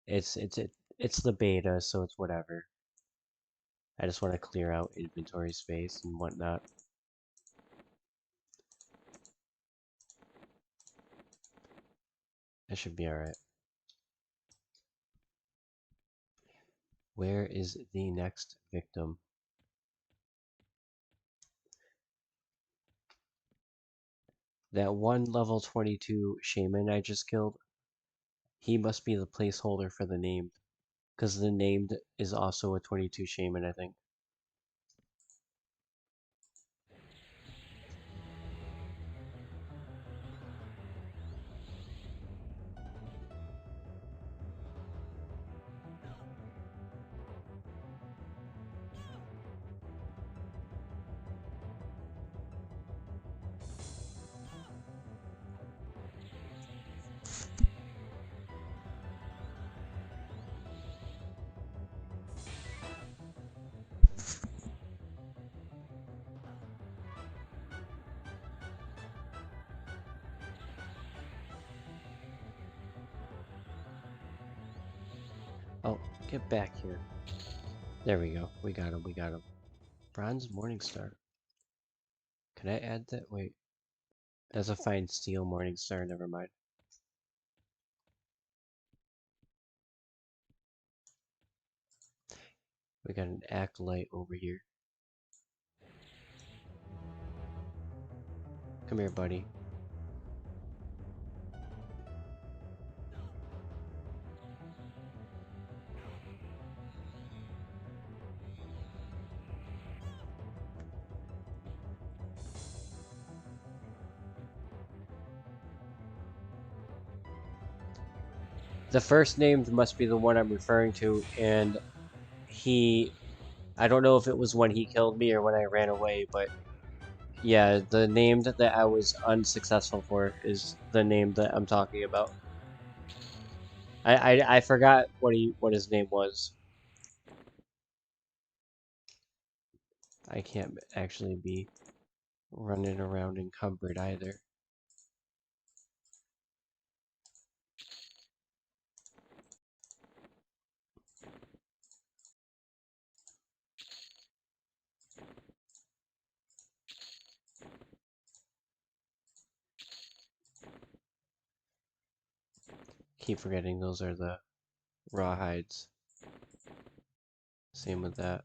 it's the beta, so it's whatever. I just want to clear out inventory space and whatnot. That should be alright. Where is the next victim? That one level 22 shaman I just killed, he must be the placeholder for the named. Because the named is also a 22 shaman, I think. Oh, get back here. There we go. We got him, we got him. Bronze Morningstar. Can I add that? Wait. That's a fine steel Morningstar, never mind. We got an Acolyte over here. Come here, buddy. The first named must be the one I'm referring to, and I don't know if it was when he killed me or when I ran away, but yeah, the name that I was unsuccessful for is the name that I'm talking about. I forgot what his name was. I can't actually be running around encumbered either. Keep forgetting those are the rawhides. Same with that.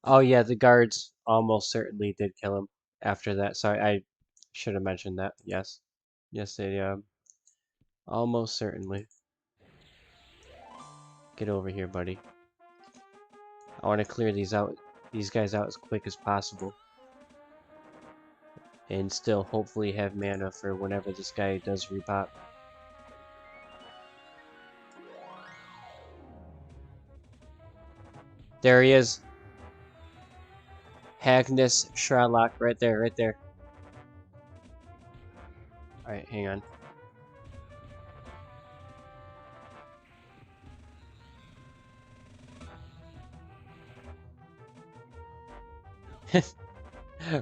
Oh yeah, the guards almost certainly did kill him after that. Sorry, I should have mentioned that. Yes. Yes, they almost certainly. Get over here, buddy. I want to clear these guys out as quick as possible. And still hopefully have mana for whenever this guy does repop. There he is. Hagnus Sherlock right there, right there. Alright, hang on.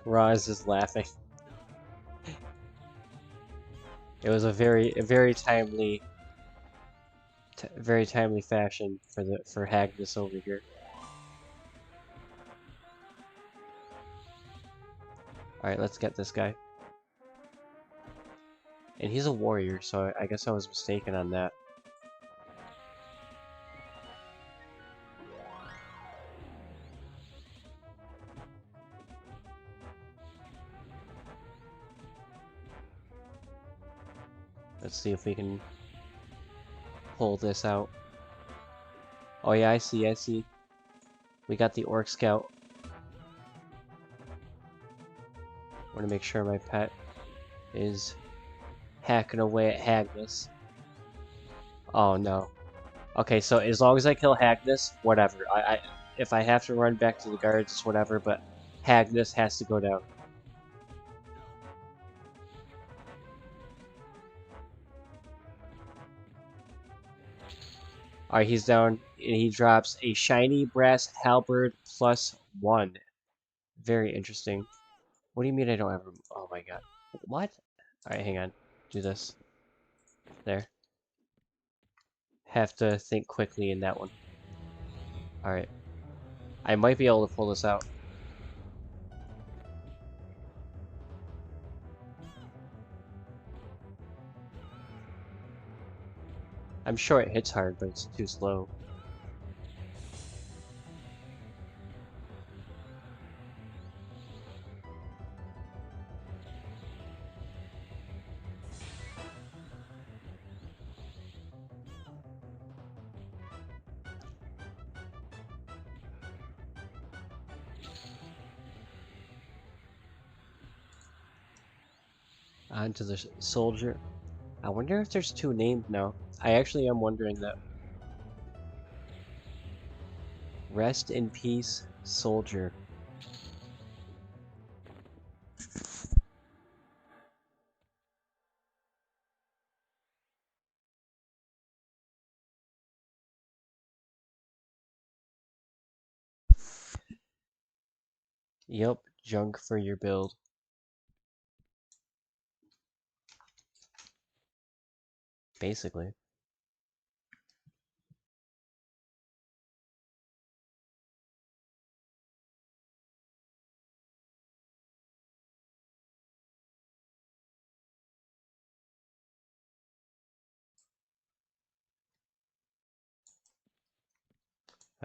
Raw is just laughing. It was a very timely very timely fashion for Hagnus over here. Alright, let's get this guy. And he's a warrior, so I guess I was mistaken on that. Let's see if we can pull this out. Oh yeah, I see, I see. We got the Orc Scout. Want to make sure my pet is hacking away at Hagnus. Oh no. Okay, so as long as I kill Hagnus, whatever. If I have to run back to the guards, it's whatever, but Hagnus has to go down. Alright, he's down, and he drops a shiny brass halberd +1. Very interesting. What do you mean I don't have room? Oh my god. What? Alright, hang on. Do this. There. have to think quickly in that one. Alright. I might be able to pull this out. I'm sure it hits hard, but it's too slow. Onto the soldier. I wonder if there's two named now. I actually am wondering that. Rest in peace, soldier. Yep, junk for your build. Basically.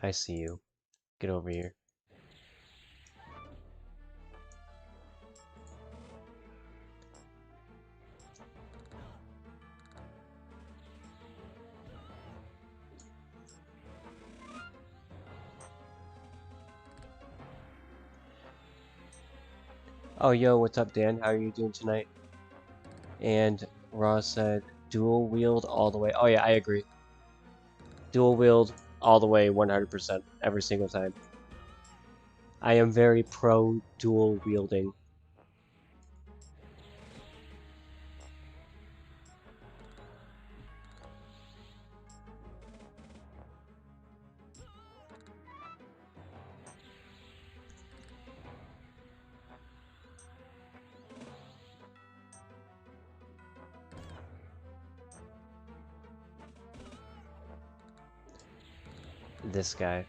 I see you. Get over here. Oh, yo, what's up, Dan? How are you doing tonight? And Ross said, dual wield all the way. Oh, yeah, I agree. Dual wield all the way 100% every single time. I am very pro dual wielding. This guy.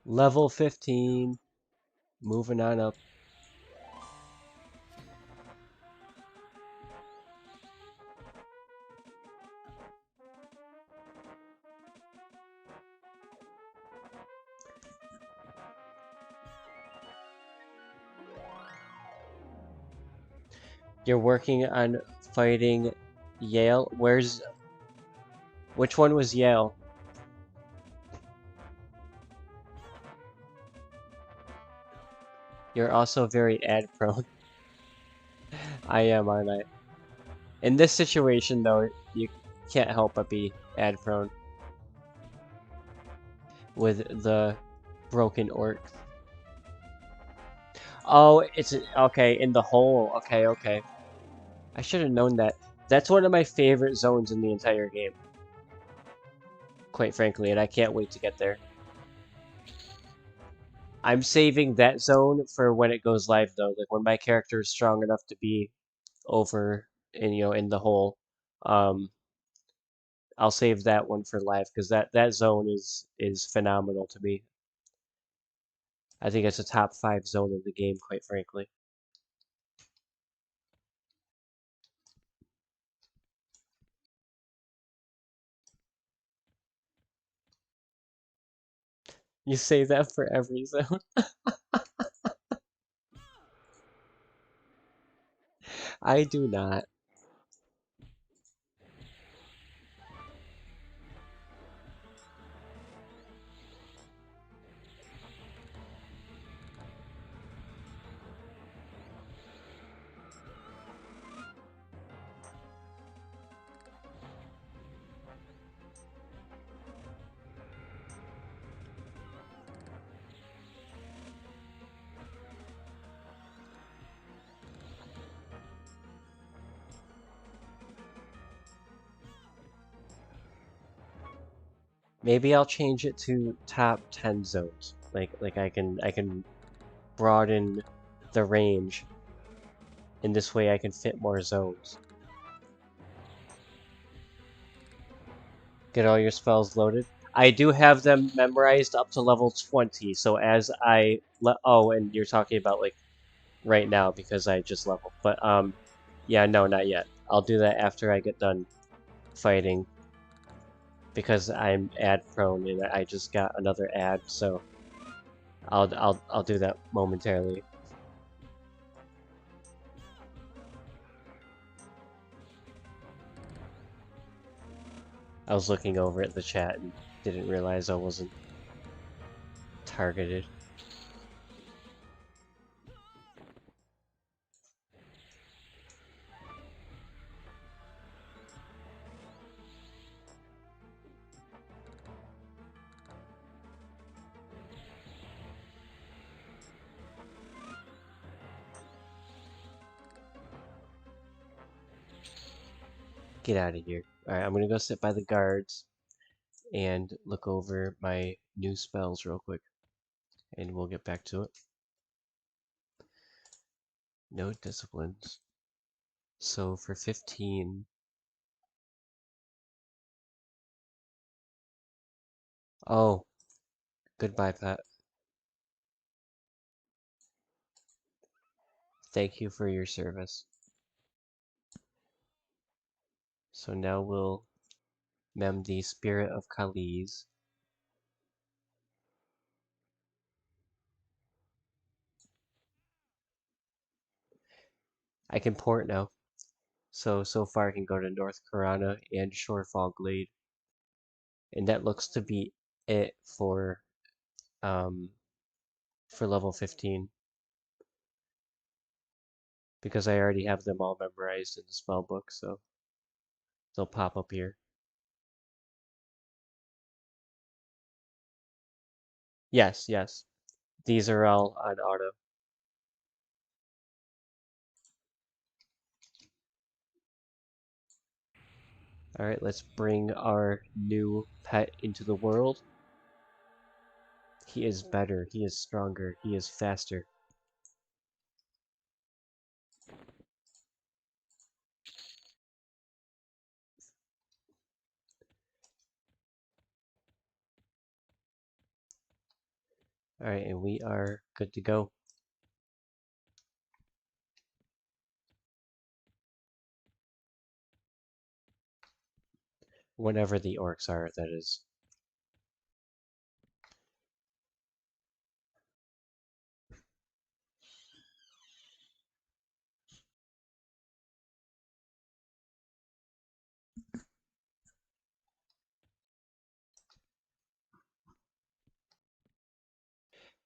Level 15. Moving on up. You're working on fighting Yale. Which one was Yale? You're also very ad prone. I am, aren't I? In this situation, though, you can't help but be ad prone with the broken orcs. Oh, it's okay in the hole. Okay, okay. I should have known that. That's one of my favorite zones in the entire game, quite frankly, and I can't wait to get there. I'm saving that zone for when it goes live, though. Like when my character is strong enough to be over in in the hole. I'll save that one for live because that zone is phenomenal to me. I think it's a top 5 zone in the game, quite frankly. You say that for every zone. I do not. Maybe I'll change it to top 10 zones. Like I can broaden the range. In this way I can fit more zones. Get all your spells loaded. I do have them memorized up to level 20, so as oh, and you're talking about like right now because I just leveled. But yeah, no, not yet. I'll do that after I get done fighting because I'm ad prone and I just got another ad, so I'll do that momentarily. I was looking over at the chat and didn't realize I wasn't targeted. Get out of here. Alright, I'm gonna go sit by the guards and look over my new spells real quick. And we'll get back to it. No disciplines. So for 15... Oh, goodbye, Pat. Thank you for your service. So now we'll mem the Spirit of Khalees. I can port now. So far I can go to North Karana and Shorefall Glade. And that looks to be it um for level 15. Because I already have them all memorized in the spell book, so they'll pop up here. Yes, yes. These are all on auto. Alright, let's bring our new pet into the world. He is better, he is stronger, he is faster. Alright, and we are good to go. Whenever the orcs are, that is.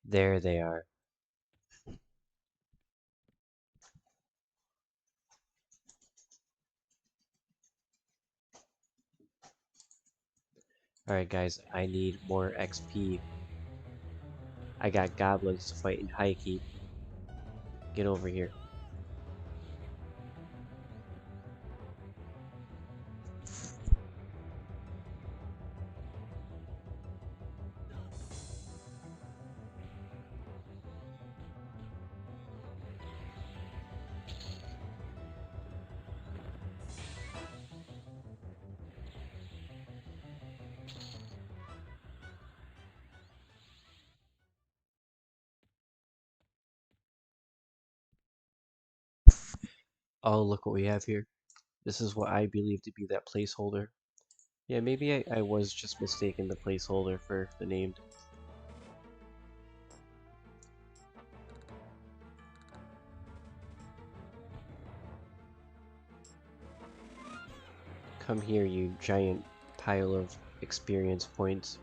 There they are. Alright guys, I need more XP. I got goblins to fight in Highkeep. Get over here. Oh, look what we have here. This is what I believe to be that placeholder. Yeah, maybe I was just mistaken the placeholder for the named. Come here, you giant pile of experience points.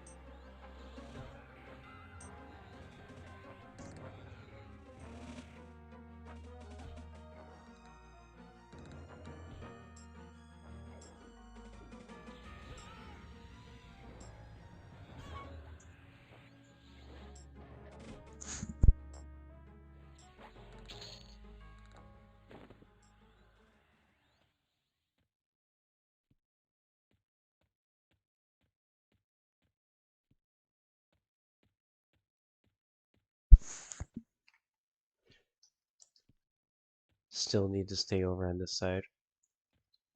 Still need to stay over on this side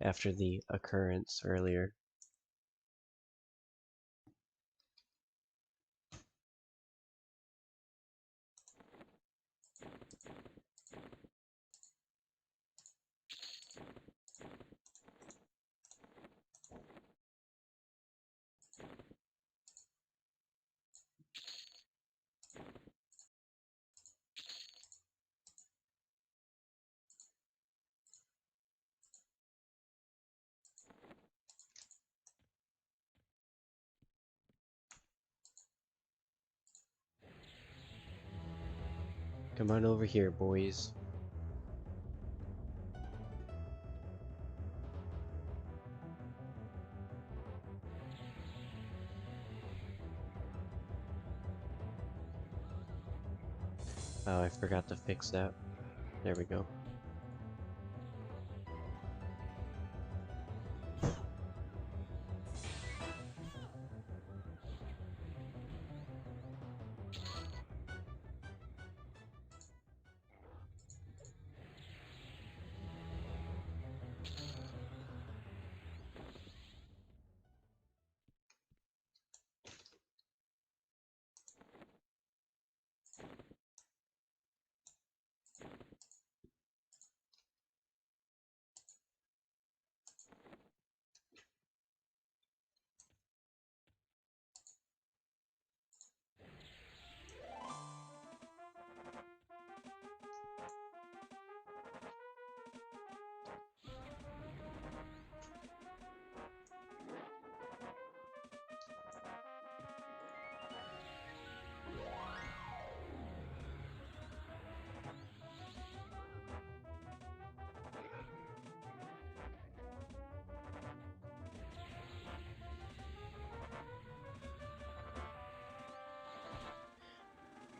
after the occurrence earlier. Come on over here, boys. Oh, I forgot to fix that. There we go.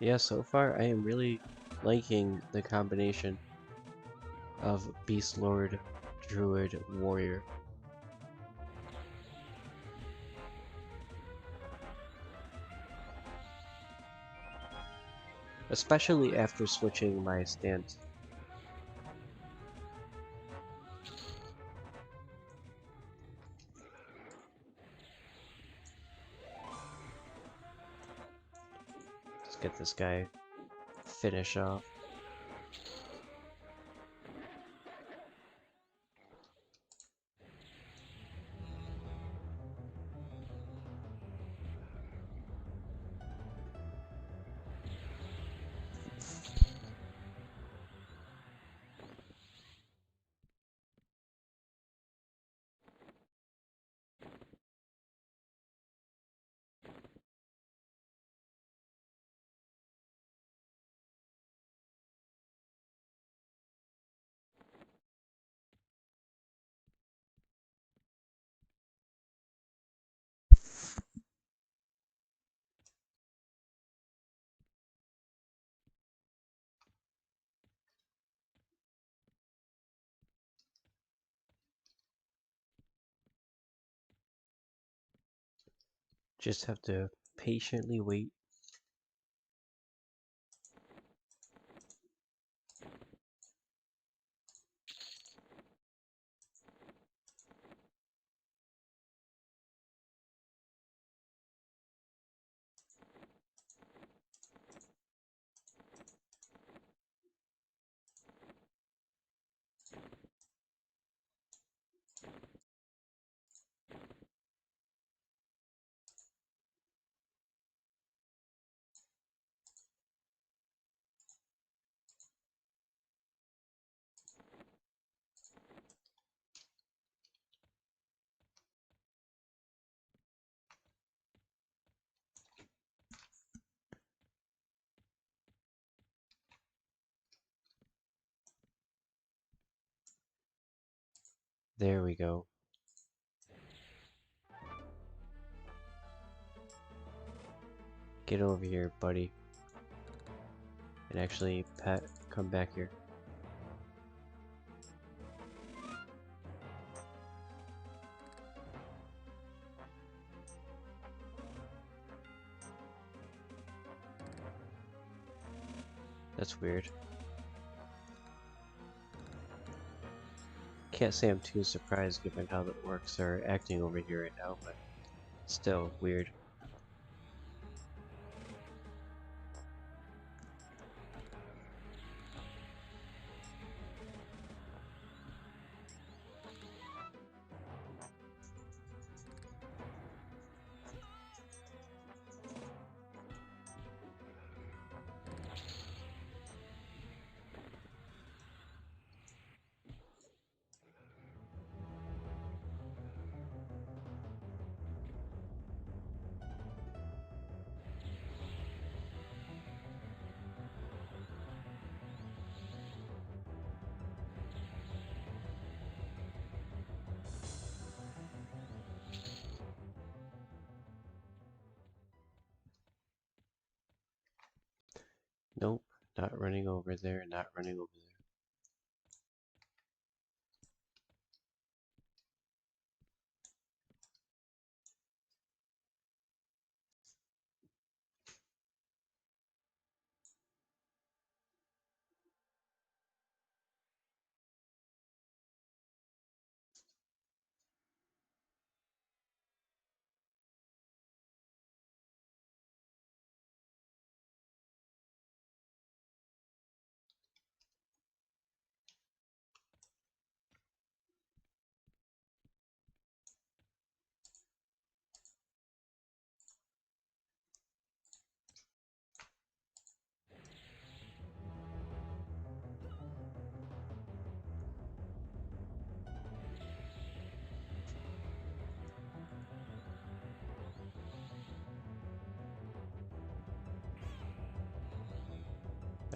Yeah, so far I am really liking the combination of Beastlord, Druid, Warrior. Especially after switching my stance. Let's get this guy finish off. Just have to patiently wait. There we go. Get over here, buddy. And actually, Pat, come back here. That's weird. Can't say I'm too surprised given how the orcs are acting over here right now, but still weird. Nope, not running over there, not running over there.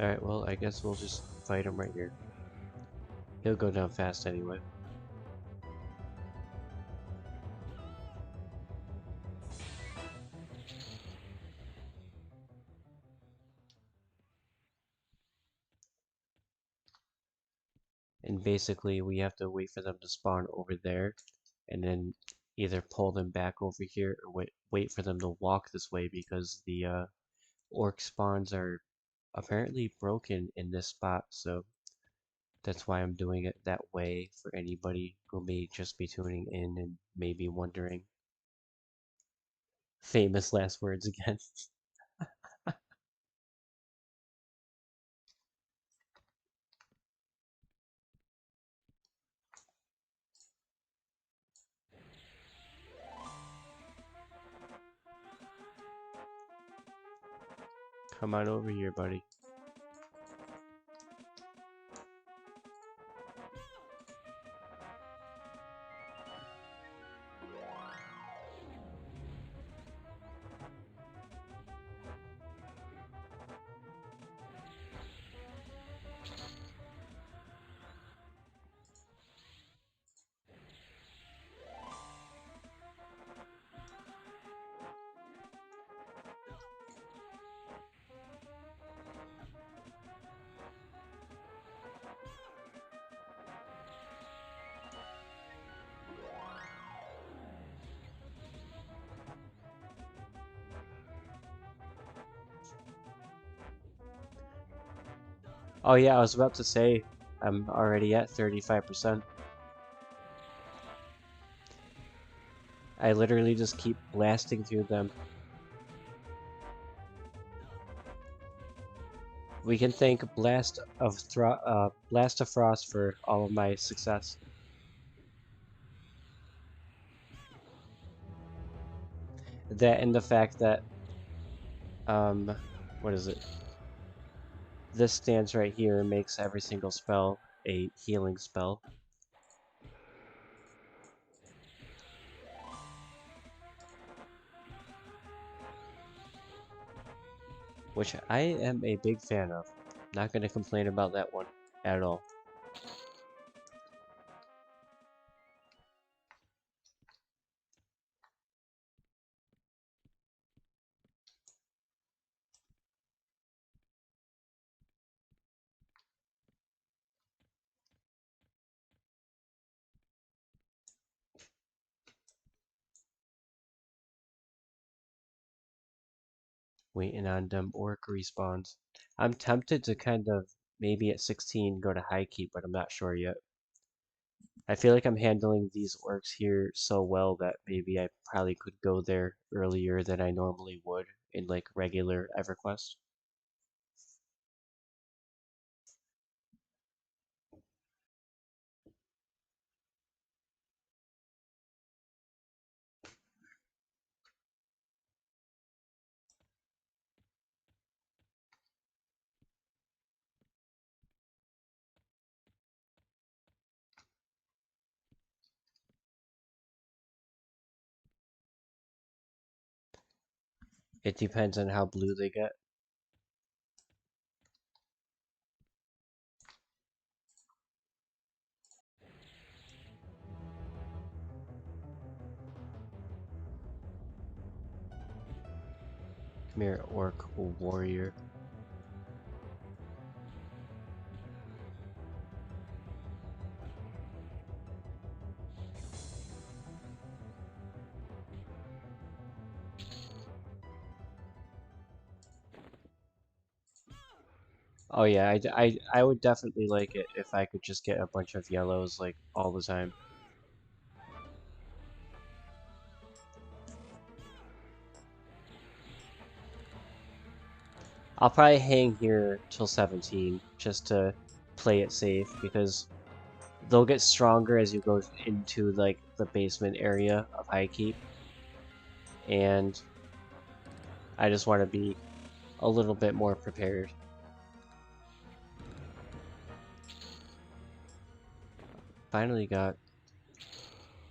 Alright, well, I guess we'll just fight him right here. He'll go down fast anyway. And basically, we have to wait for them to spawn over there, and then either pull them back over here or wait for them to walk this way because the orc spawns are apparently broken in this spot, so that's why I'm doing it that way for anybody who may just be tuning in and may be wondering. Famous last words again. Come on over here, buddy. Oh yeah, I was about to say, I'm already at 35%. I literally just keep blasting through them. We can thank Blast of Frost for all of my success. That and the fact that, what is it? This stance right here makes every single spell a healing spell. Which I am a big fan of. Not going to complain about that one at all. Waiting on them orc respawns. I'm tempted to kind of maybe at 16 go to Highkeep, but I'm not sure yet. I feel like I'm handling these orcs here so well that maybe I probably could go there earlier than I normally would in like regular EverQuest. It depends on how blue they get. Come here, orc warrior. Oh yeah, I would definitely like it if I could just get a bunch of yellows like all the time. I'll probably hang here till 17 just to play it safe because they'll get stronger as you go into like the basement area of Highkeep, and I just want to be a little bit more prepared. Finally got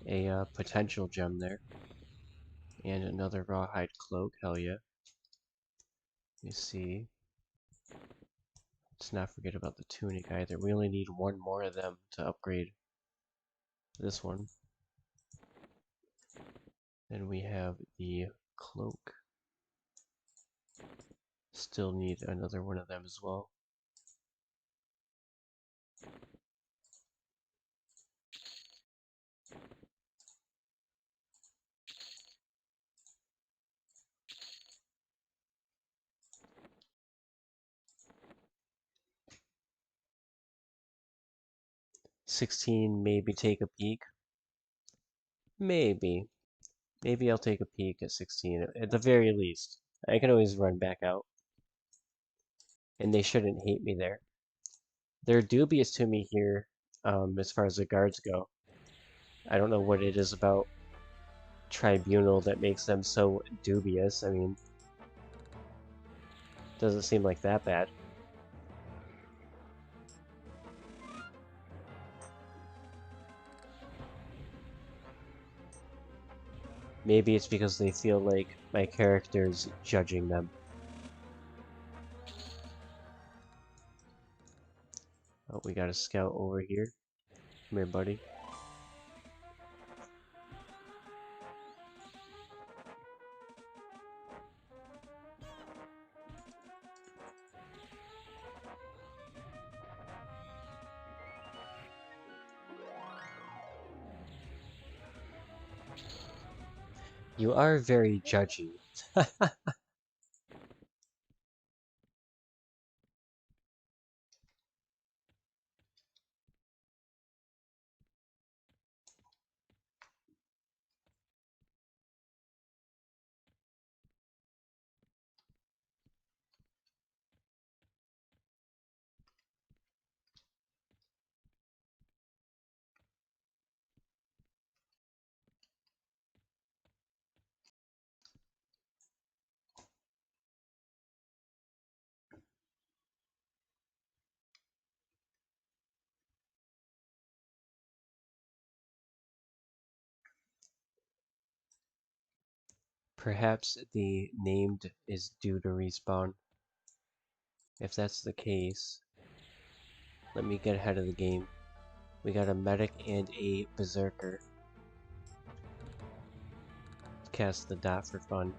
a potential gem there. And another rawhide cloak, hell yeah. Let me see. Let's not forget about the tunic either. We only need one more of them to upgrade this one. Then we have the cloak. Still need another one of them as well. $16, maybe take a peek. Maybe. Maybe I'll take a peek at 16 at the very least. I can always run back out. And they shouldn't hate me there. They're dubious to me here, as far as the guards go. I don't know what it is about Tribunal that makes them so dubious. I mean, doesn't seem like that bad. Maybe it's because they feel like my character's judging them. Oh, we got a scout over here. Come here, buddy. You are very judgy. Perhaps the named is due to respawn. If that's the case, let me get ahead of the game. We got a medic and a berserker. Cast the dot for fun.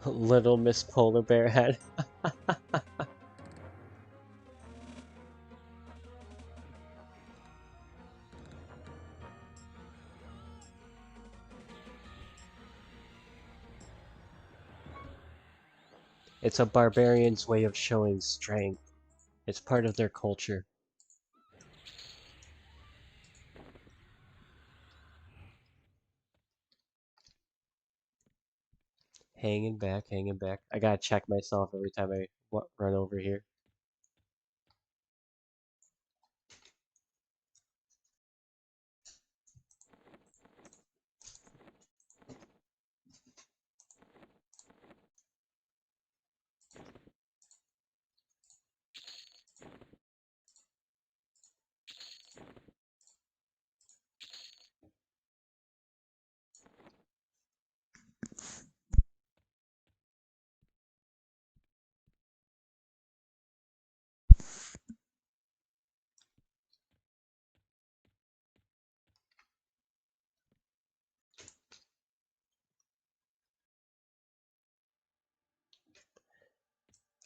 Little Miss Polar Bear Head. It's a barbarian's way of showing strength. It's part of their culture. Hanging back, hanging back. I gotta check myself every time I run over here.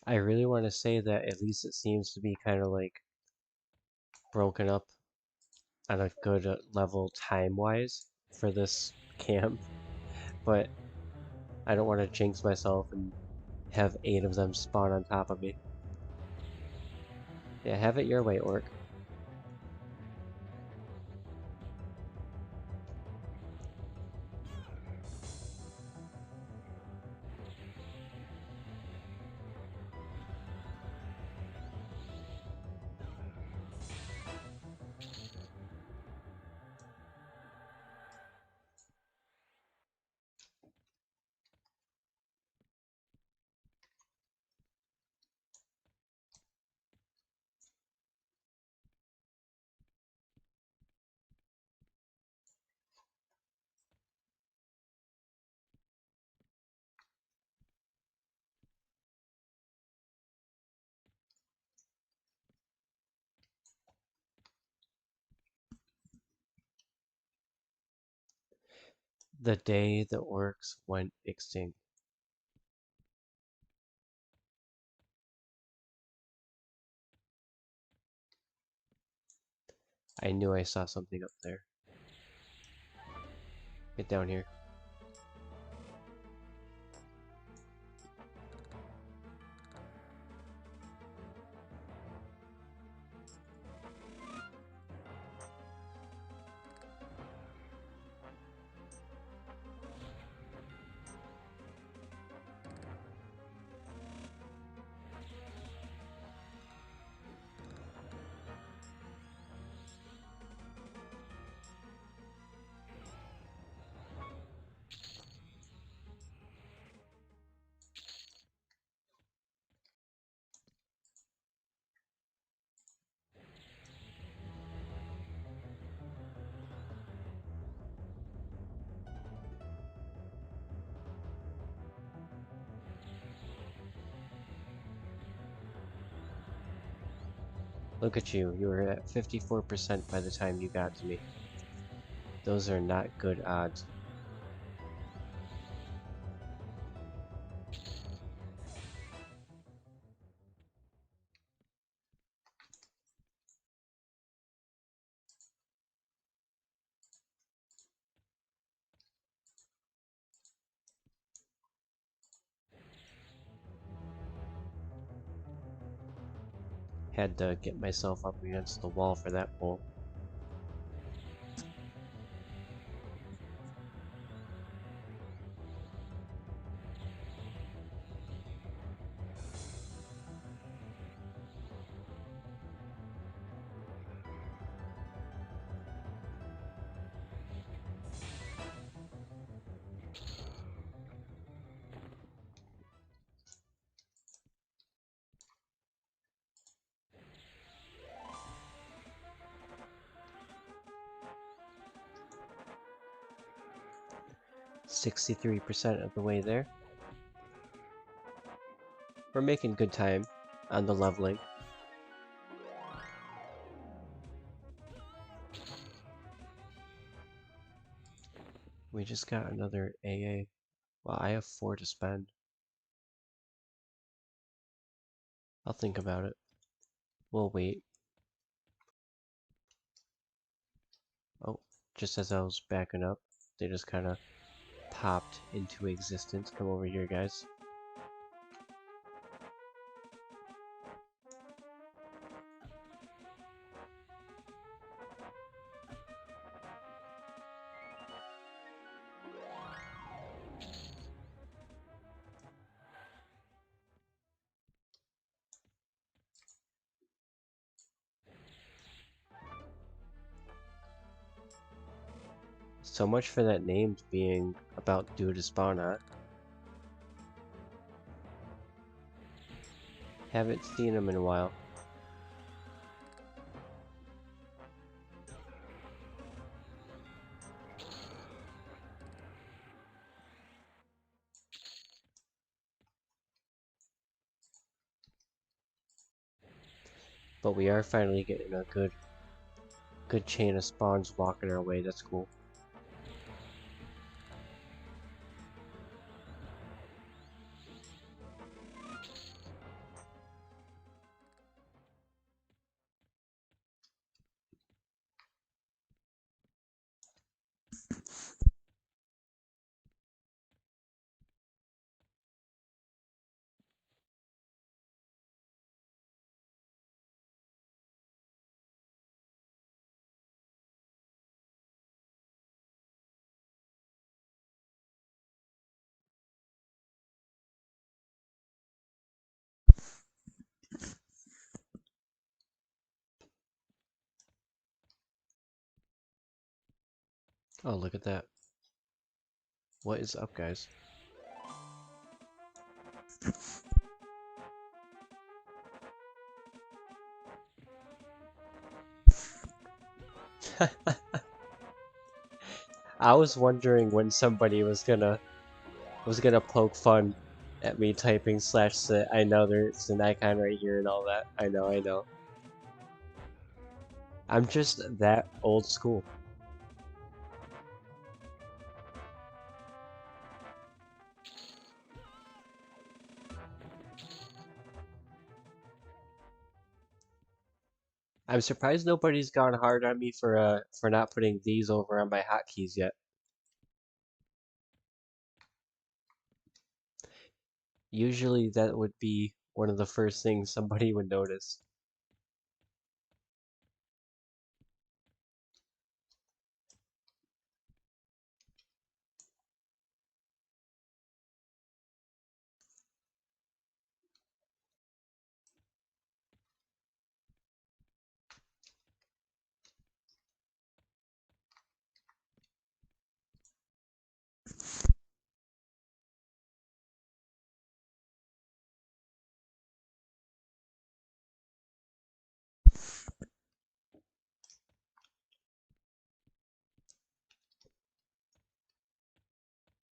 I really want to say that at least it seems to be kind of like broken up on a good level time-wise for this camp, but I don't want to jinx myself and have 8 of them spawn on top of me. Yeah, have it your way, Orc. The day the Orcs went extinct. I knew I saw something up there. Get down here. 'Look at you, you were at 54% by the time you got to me. Those are not good odds. Had to get myself up against the wall for that pull. %63 of the way there. We're making good time on the leveling. We just got another AA. Well, I have 4 to spend. I'll think about it. We'll wait. Oh, just as I was backing up, they just kind of popped into existence. Come over here, guys. So much for that name being about due to spawn, huh? Haven't seen him in a while. But we are finally getting a good chain of spawns walking our way. That's cool. Oh, look at that. What is up, guys? I was wondering when somebody was gonna poke fun at me typing /sit. I know there's an icon right here and all that. I know. I'm just that old school. I'm surprised nobody's gone hard on me for not putting these over on my hotkeys yet. Usually that would be one of the first things somebody would notice.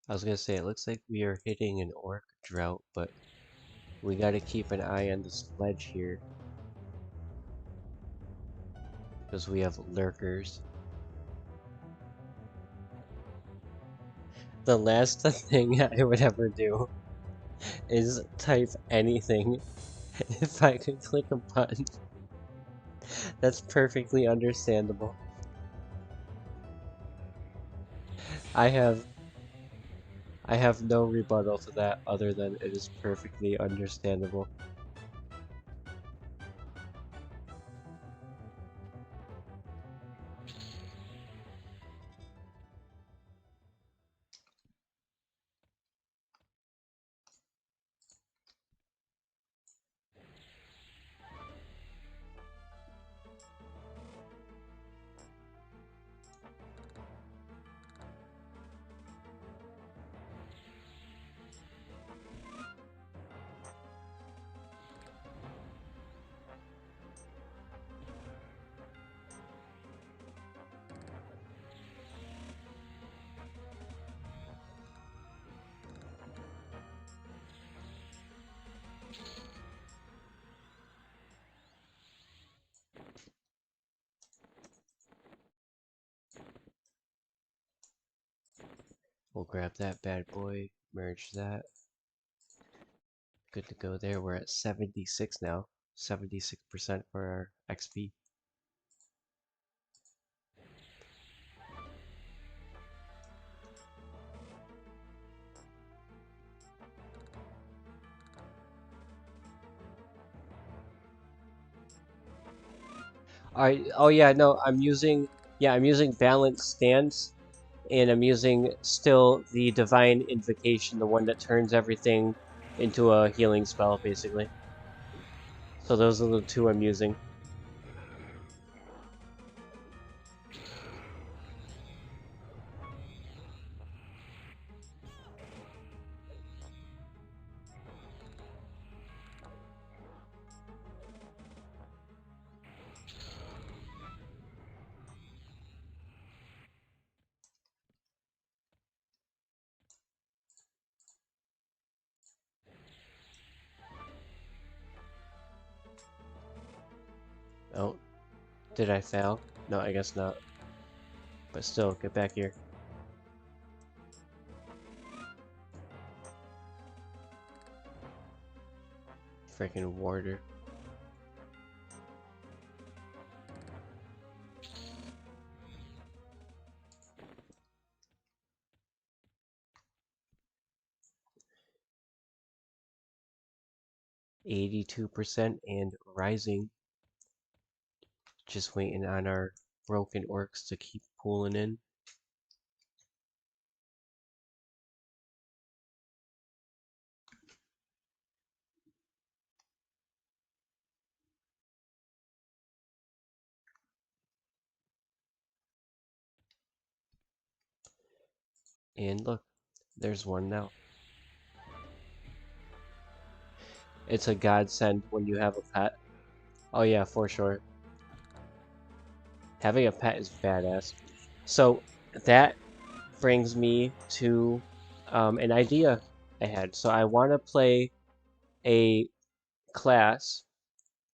I was gonna say, it looks like we are hitting an orc drought, but we gotta keep an eye on this ledge here. Because we have lurkers. The last thing I would ever do is type anything if I could click a button. That's perfectly understandable. I have no rebuttal to that other than it is perfectly understandable. We'll grab that bad boy, merge that. Good to go there. We're at 76 now. 76% for our XP. Alright, oh yeah, no, I'm using balanced stance, and I'm using still the divine invocation, the one that turns everything into a healing spell, basically. So those are the two I'm using. Did I fail? No, I guess not. But still, get back here. Freaking warder. %82 and rising. Just waiting on our broken orcs to keep pulling in. And look, there's one now. It's a godsend when you have a pet. Oh yeah, for sure. Having a pet is badass. So that brings me to an idea I had. So I want to play a class,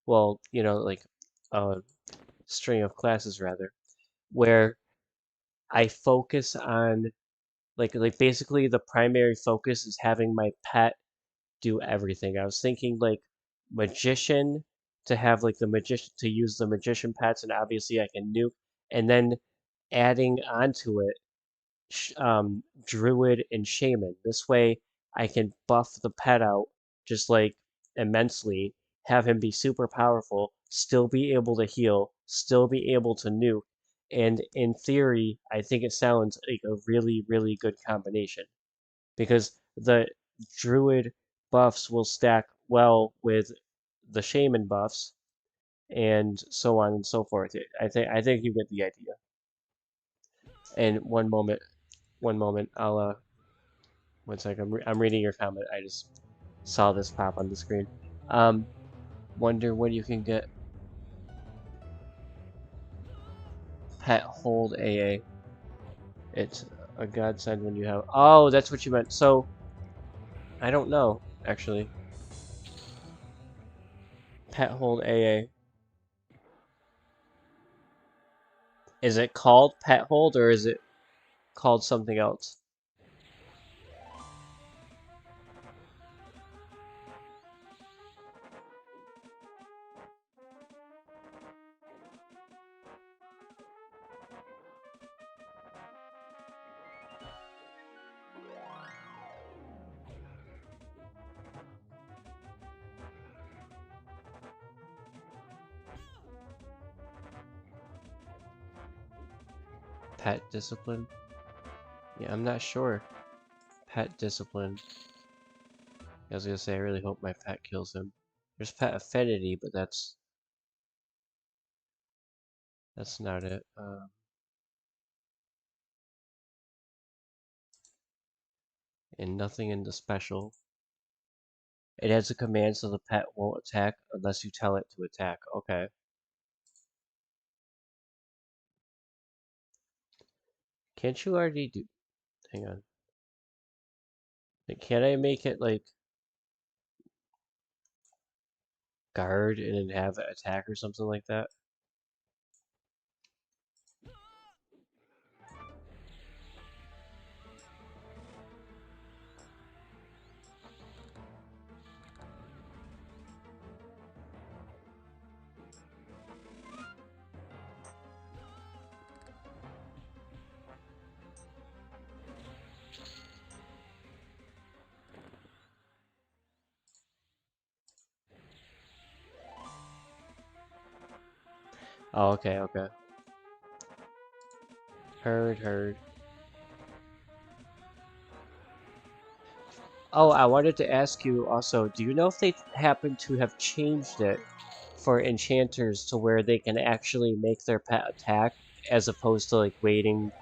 well, you know, like a string of classes rather, where I focus on like basically the primary focus is having my pet do everything. I was thinking like magician to have like the magician to use the magician pets, and obviously I can nuke, and then adding onto it druid and shaman. This way I can buff the pet out just like immensely, have him be super powerful, still be able to heal, still be able to nuke, and in theory, I think it sounds like a really, really good combination because the druid buffs will stack well with the shaman buffs and so on and so forth. I think you get the idea. And one moment, I'll one sec. I'm reading your comment. I just saw this pop on the screen. Um, wonder when you can get pet hold AA. It's a godsend when you have. Oh, that's what you meant. So I don't know actually. Pet hold AA. Is it called pet hold or is it called something else? Pet discipline? Yeah, I'm not sure. Pet discipline. I was gonna say I really hope my pet kills him. There's pet affinity, but that's not it. And nothing in the special. It has a command so the pet won't attack unless you tell it to attack. Okay. Can't you already do... Hang on. Like, can I make it, like, guard and then have it attack or something like that? Oh, okay, okay. Heard. Oh, I wanted to ask you also, do you know if they happen to have changed it for enchanters to where they can actually make their pet attack as opposed to like waiting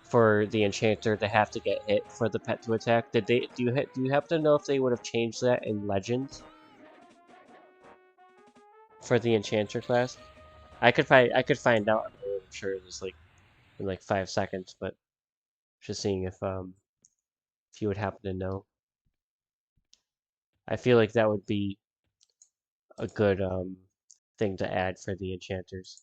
for the enchanter to have to get hit for the pet to attack? Did they do you happen to know if they would have changed that in Legends for the enchanter class? I could find out. I'm sure it's like in like 5 seconds, but just seeing if you would happen to know. I feel like that would be a good thing to add for the enchanters.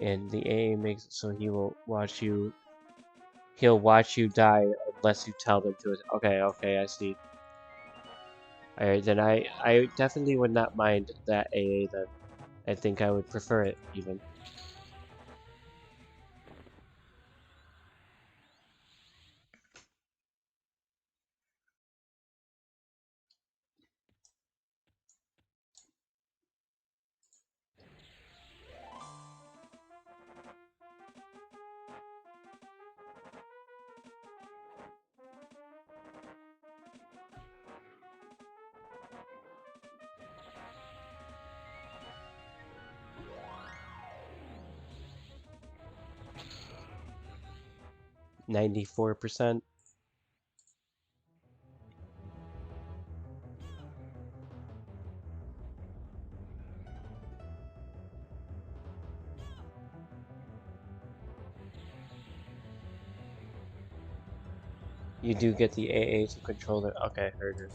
And the AA makes it so he'll watch you die unless you tell them to. Okay, okay, I see. Alright, then I definitely would not mind that AA then. I think I would prefer it even. $94%. You do get the AA to control it. Okay, heard her.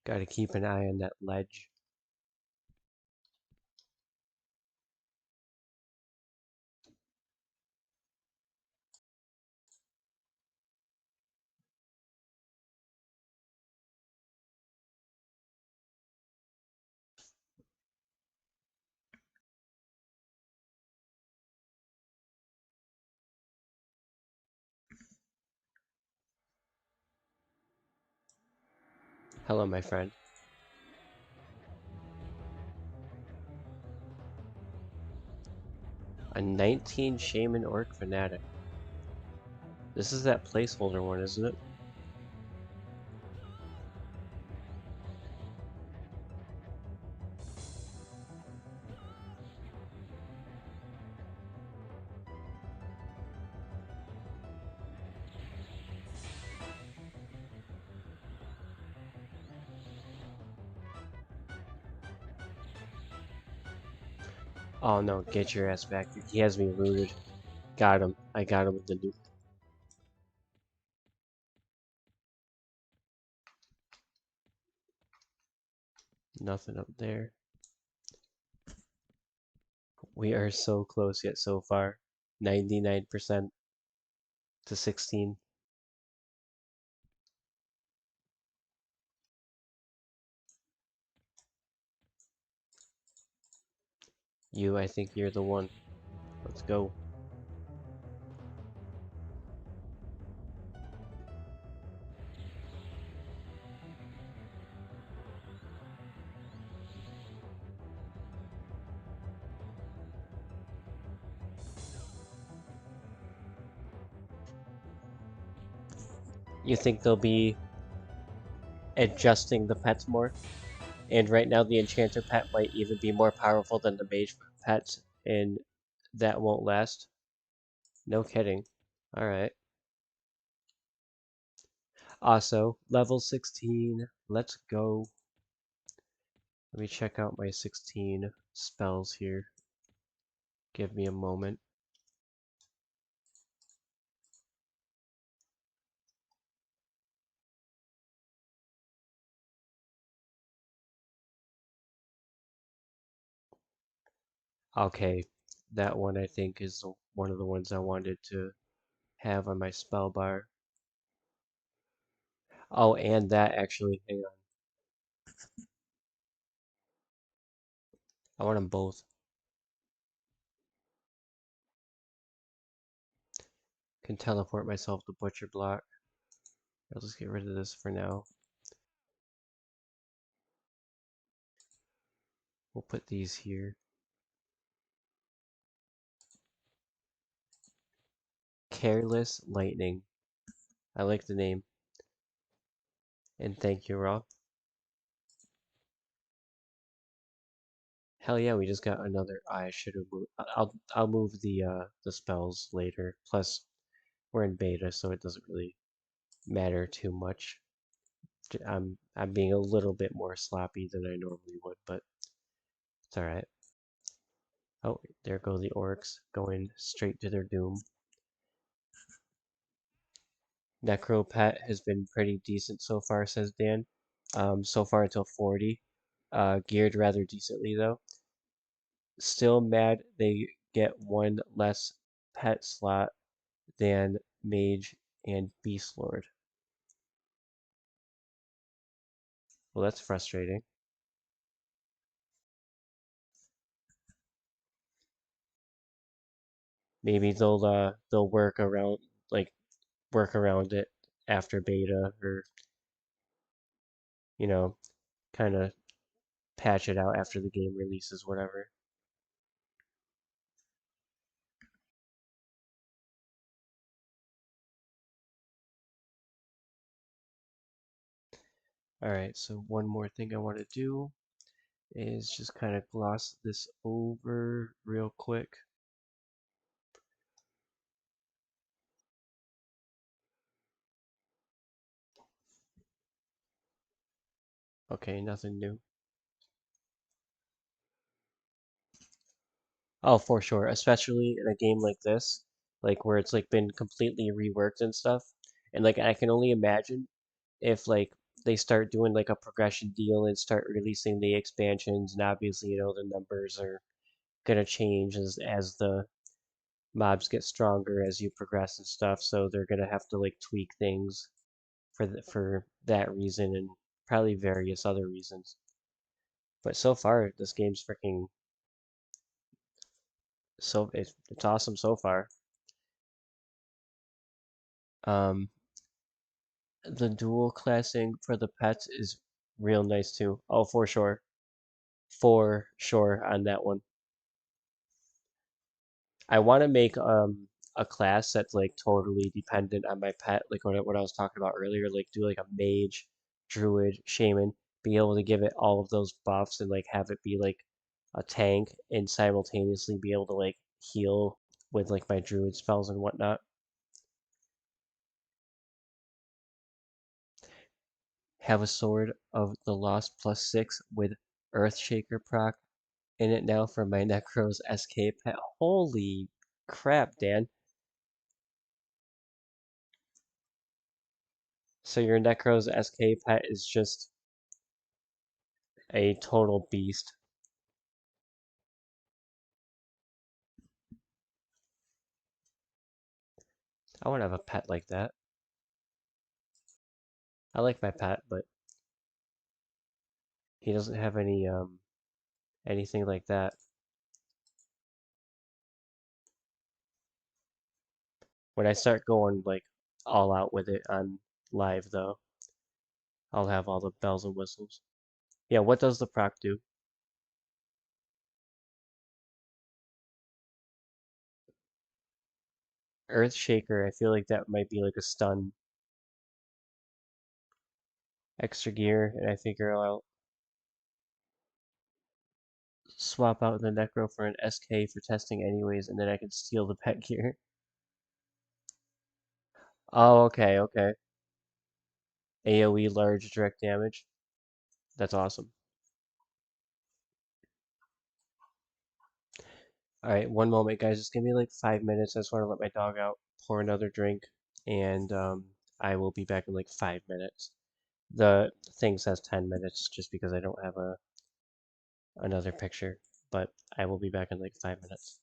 Gotta keep an eye on that ledge. Hello, my friend. A 19 Shaman Orc Fanatic. This is that placeholder one, isn't it? Oh no, get your ass back. He has me rooted. Got him. I got him with the nuke. Nothing up there. We are so close yet so far. 99% to 16. You, I think you're the one. Let's go. You think they'll be adjusting the pets more? And right now the enchanter pet might even be more powerful than the mage pet, and that won't last. No kidding. Alright. Also, level 16. Let's go. Let me check out my 16 spells here. Give me a moment. Okay, that one I think is one of the ones I wanted to have on my spell bar. Oh, and that actually, hang on. I want them both. Can teleport myself to Butcher Block. I'll just get rid of this for now. We'll put these here. Careless Lightning. I like the name. And thank you, Raw. Hell yeah, we just got another. I should have moved. I'll move the spells later. Plus, we're in beta, so it doesn't really matter too much. I'm being a little bit more sloppy than I normally would, but it's all right. Oh, there go the orcs, going straight to their doom. Necro pet has been pretty decent so far, says Dan. So far until 40. Geared rather decently though. Still mad they get one less pet slot than Mage and Beastlord. Well, that's frustrating. Maybe they'll work around it after beta, or you know, kind of patch it out after the game releases, whatever. All right, so one more thing I want to do is just kind of gloss this over real quick. Okay, nothing new. Oh, for sure, especially in a game like this, like where it's like been completely reworked and stuff. And like I can only imagine if like they start doing like a progression deal and start releasing the expansions, and obviously, the numbers are gonna change as the mobs get stronger as you progress and stuff, so they're gonna have to like tweak things for that reason and probably various other reasons. But so far, this game's freaking it's awesome so far. Um, the dual classing for the pets is real nice too. Oh, for sure on that one. I want to make a class that's like totally dependent on my pet, like what I was talking about earlier, like do like a mage, druid, shaman, be able to give it all of those buffs and like have it be like a tank and simultaneously be able to like heal with like my druid spells and whatnot. Have a sword of the lost +6 with Earthshaker proc in it now for my Necros SK pet. Holy crap, Dan. So your Necros SK pet is just a total beast. I want to have a pet like that. I like my pet, but he doesn't have anything like that. When I start going like all out with it on live though, I'll have all the bells and whistles. Yeah, what does the proc do? Earthshaker, I feel like that might be like a stun. Extra gear, and I figure I'll swap out the Necro for an SK for testing anyways, and then I can steal the pet gear. Oh, okay, okay. AoE large direct damage. That's awesome. All right, one moment, guys. Just give me like 5 minutes. I just want to let my dog out, pour another drink, and I will be back in like 5 minutes. The thing says 10 minutes just because I don't have another picture, but I will be back in like 5 minutes.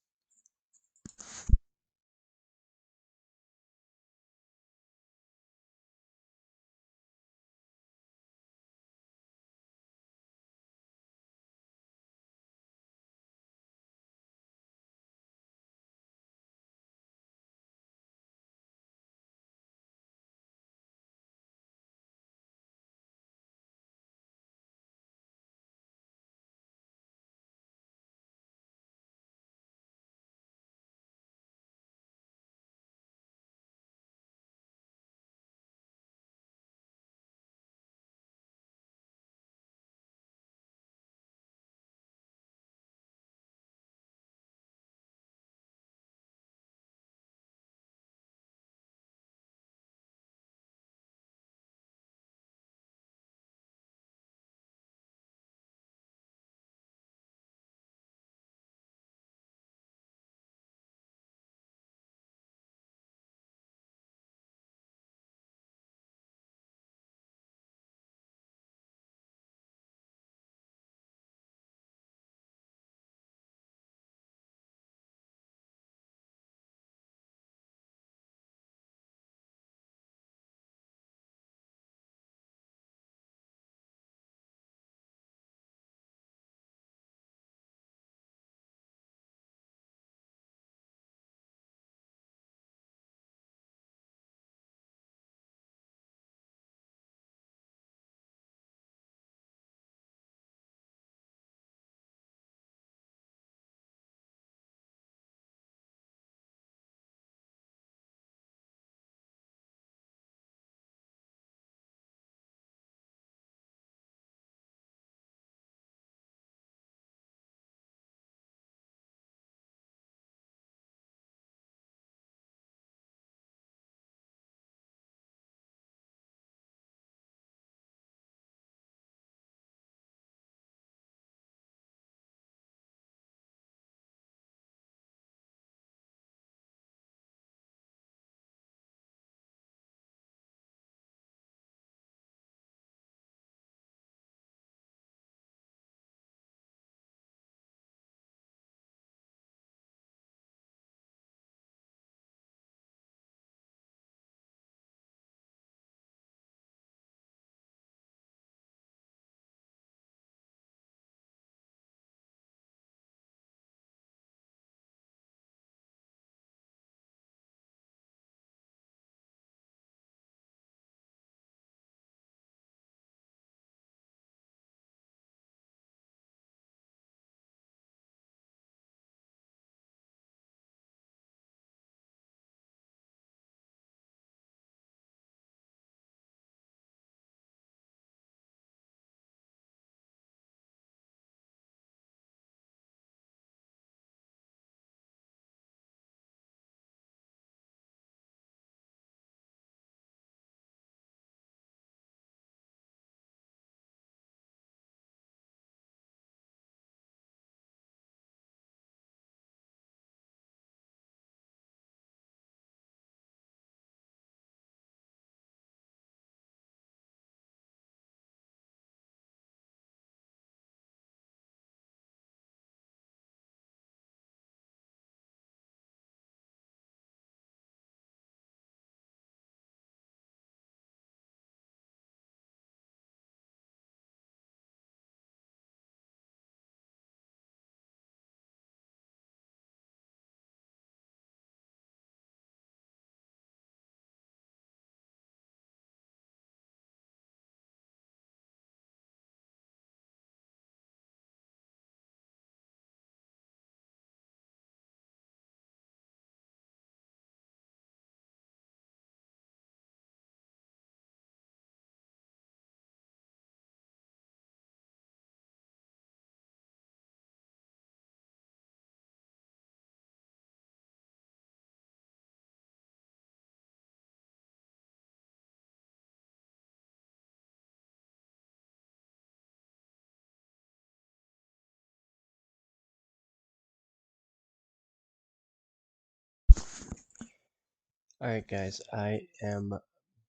Alright guys, I am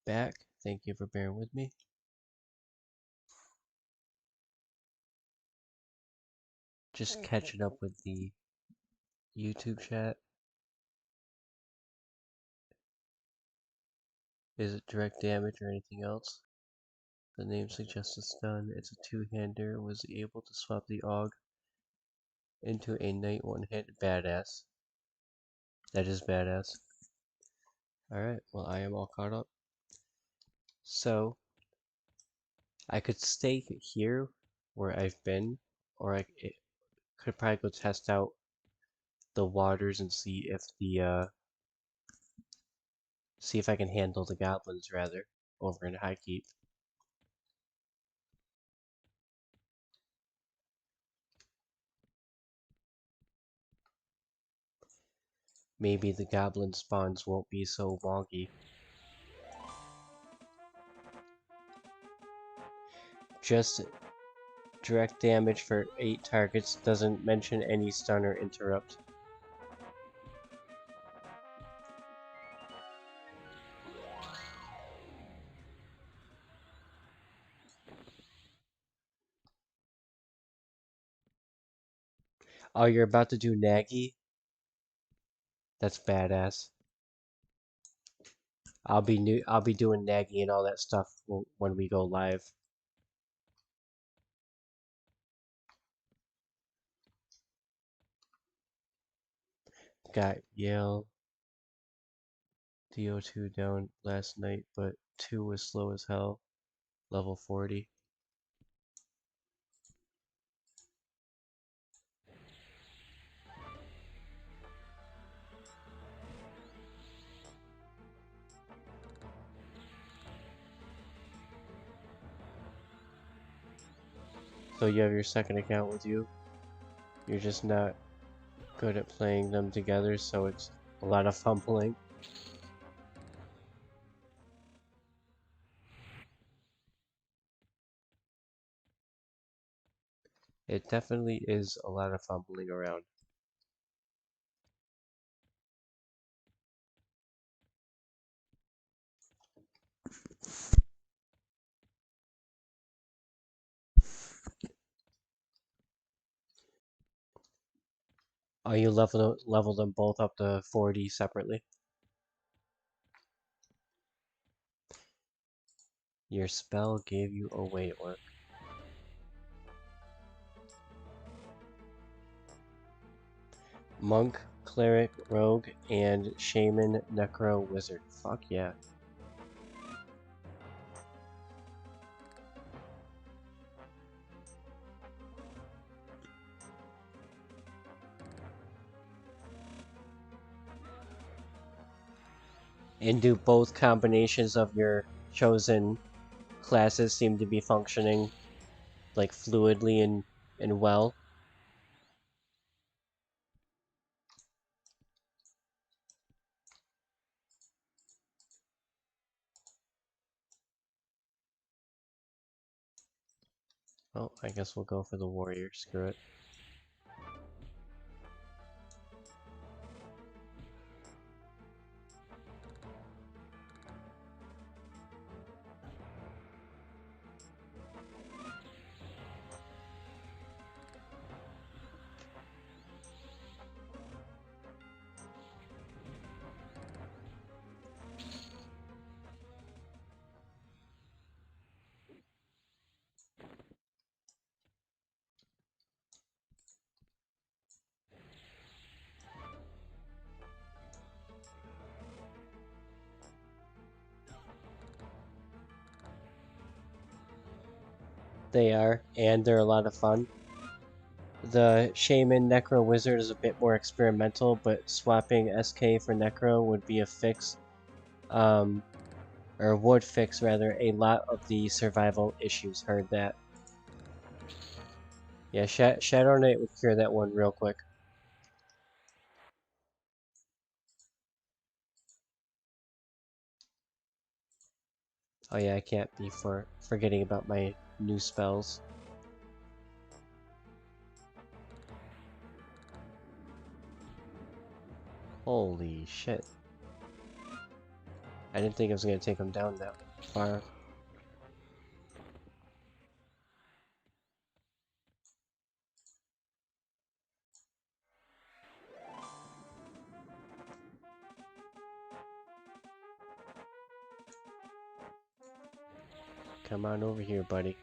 back. Thank you for bearing with me. Just catching up with the YouTube chat. Is it direct damage or anything else? The name suggests a stun. It's a two-hander. Was able to swap the AUG into a night one-hit. Badass. That is badass. Alright, well I am all caught up. So, I could stay here where I've been, or I could probably go test out the waters and see if I can handle the goblins rather over in Highkeep. Maybe the goblin spawns won't be so wonky. Just direct damage for 8 targets, doesn't mention any stun or interrupt. Oh, you're about to do Naggy? That's badass. I'll be doing Naggy and all that stuff when we go live. Got Yale DO2 down last night, but 2 was slow as hell. Level 40. So you have your second account with you. You're just not good at playing them together, so it's a lot of fumbling. It definitely is a lot of fumbling around. Oh, you level them both up to 40 separately? Your spell gave you away, Orc. Monk, Cleric, Rogue, and Shaman, Necro, Wizard. Fuck yeah. And do both combinations of your chosen classes seem to be functioning like fluidly and well? Well, I guess we'll go for the warrior. Screw it. They are, and they're a lot of fun. The Shaman Necro Wizard is a bit more experimental, but swapping SK for Necro would be a fix, or would fix rather, a lot of the survival issues. Heard that. Yeah, Shadow Knight would cure that one real quick. Oh yeah, I can't be forgetting about my new spells. Holy shit. I didn't think I was going to take him down that far. Come on over here, buddy.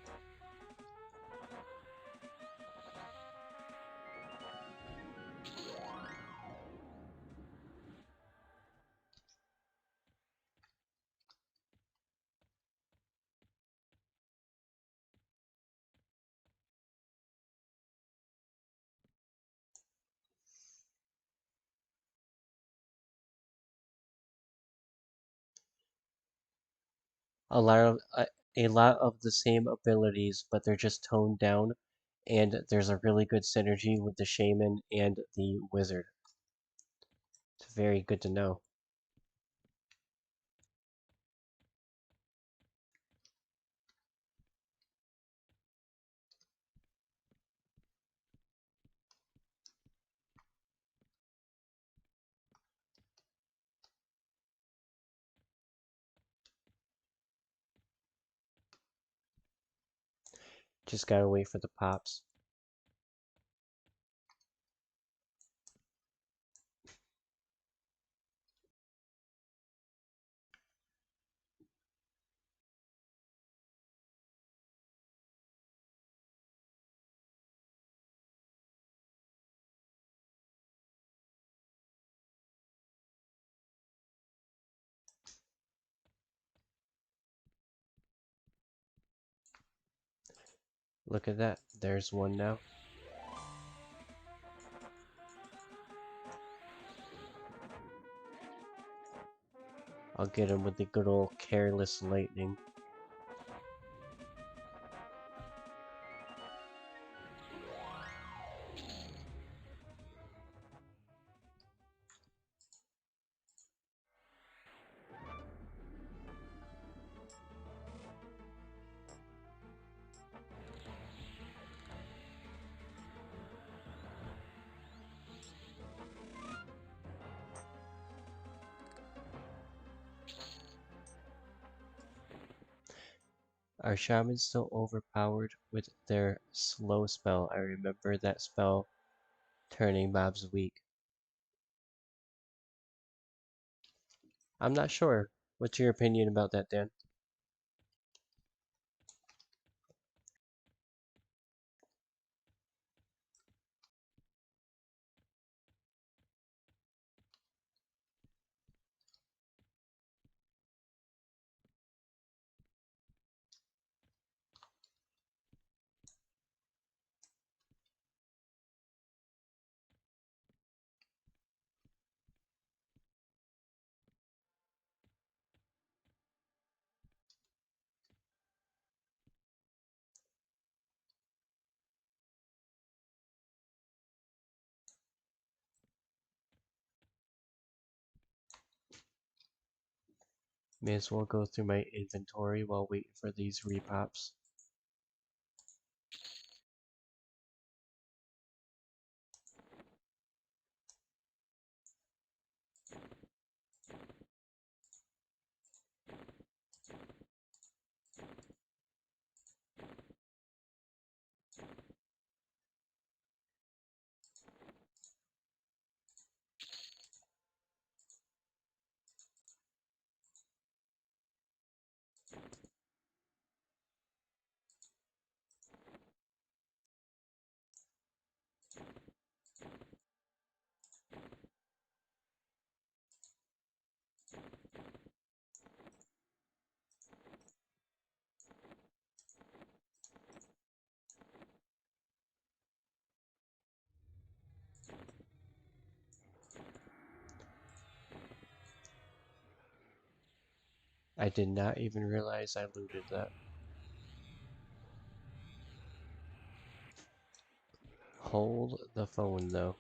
A lot of the same abilities, but they're just toned down, and there's a really good synergy with the shaman and the wizard. It's very good to know. Just gotta wait for the pops. Look at that. There's one now. I'll get him with the good old careless lightning. Are shamans still overpowered with their slow spell? I remember that spell turning mobs weak. I'm not sure. What's your opinion about that, Dan? May as well go through my inventory while waiting for these repops. I did not even realize I looted that. Hold the phone though.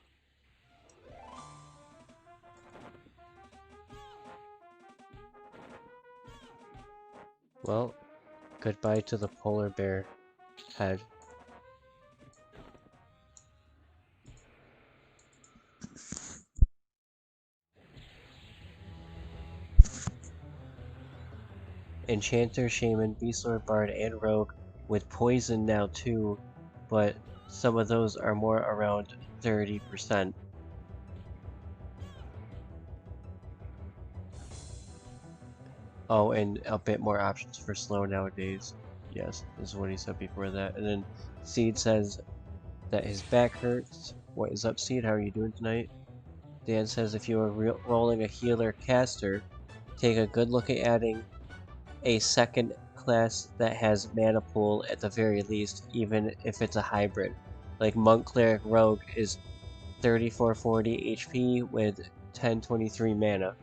Well, goodbye to the polar bear head. Enchanter, Shaman, Beastlord, Bard, and Rogue with Poison now too, but some of those are more around 30%. Oh, and a bit more options for slow nowadays. Yes, this is what he said before that. And then Seed says that his back hurts. What is up, Seed? How are you doing tonight? Dan says if you are rolling a healer caster, take a good look at adding a second class that has mana pool at the very least, even if it's a hybrid. Like Monk Cleric Rogue is 3440 HP with 1023 mana.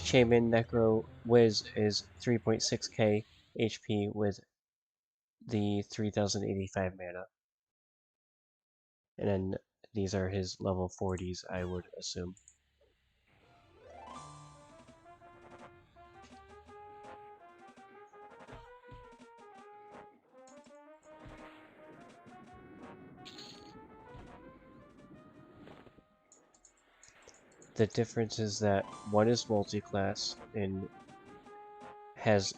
Shaman Necro Wiz is 3.6k HP with the 3085 mana. And then these are his level 40s, I would assume. The difference is that one is multi-class and has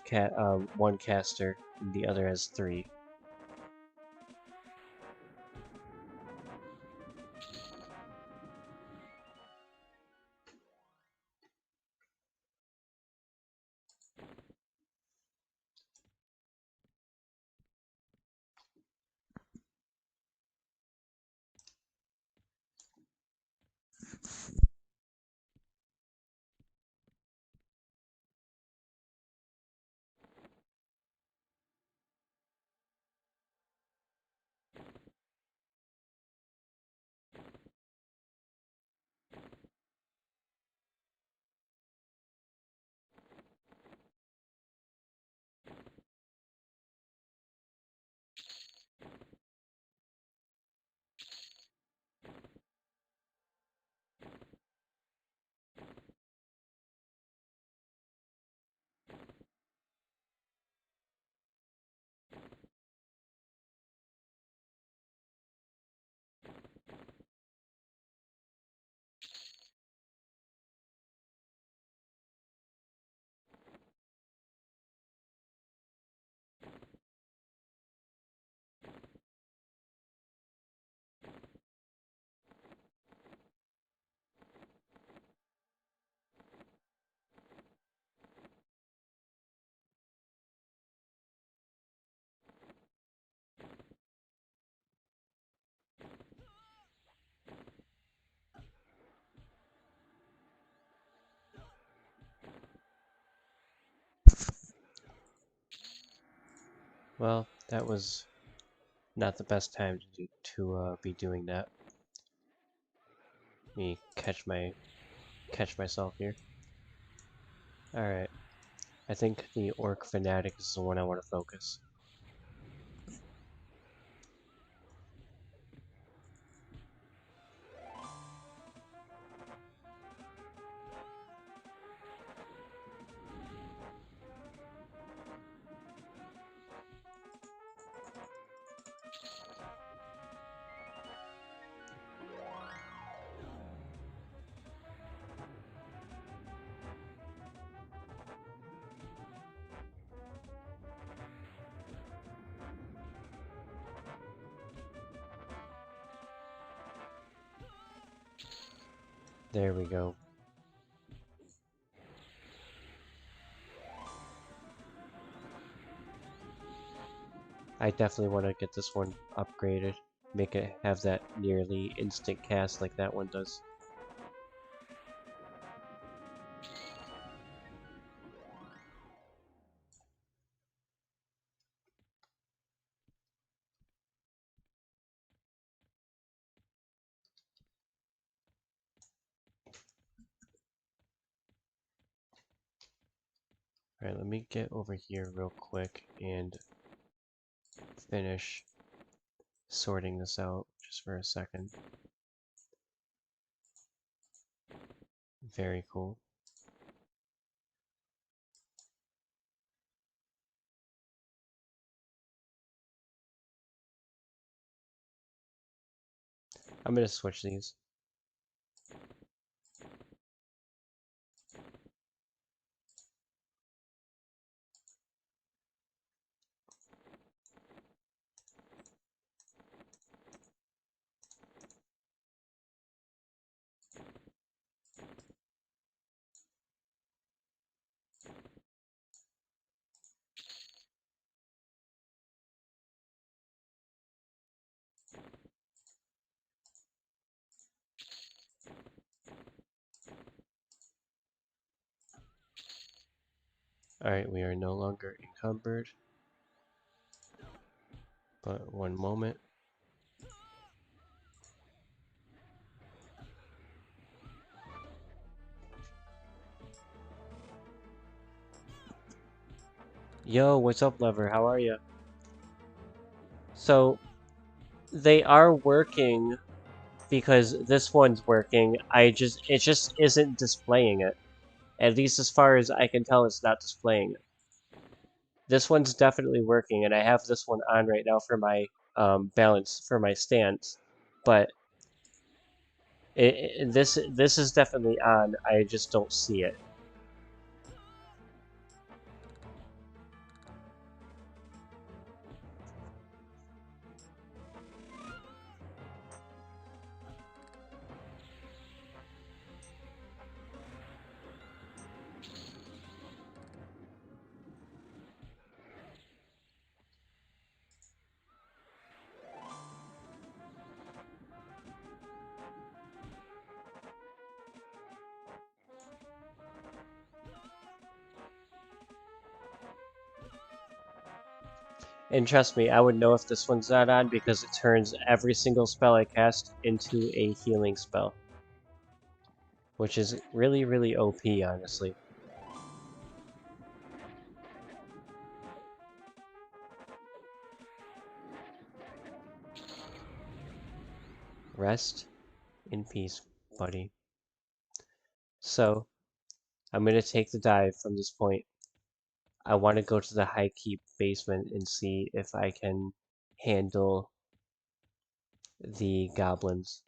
one caster, and the other has 3. Well, that was not the best time to be doing that. Let me catch myself here. Alright, I think the Orc Fanatic is the one I want to focus. There we go. I definitely want to get this one upgraded. Make it have that nearly instant cast like that one does. Alright, let me get over here real quick and finish sorting this out just for a second. Very cool. I'm gonna switch these. Alright, we are no longer encumbered. But one moment. Yo, what's up, Lever? How are you? So, they are working because this one's working. It just isn't displaying it. At least as far as I can tell, it's not displaying it. This one's definitely working, and I have this one on right now for my balance, for my stance. But this is definitely on. I just don't see it. And trust me, I would know if this one's not on because it turns every single spell I cast into a healing spell. Which is really, really OP, honestly. Rest in peace, buddy. So, I'm going to take the dive from this point. I want to go to the Highkeep basement and see if I can handle the goblins.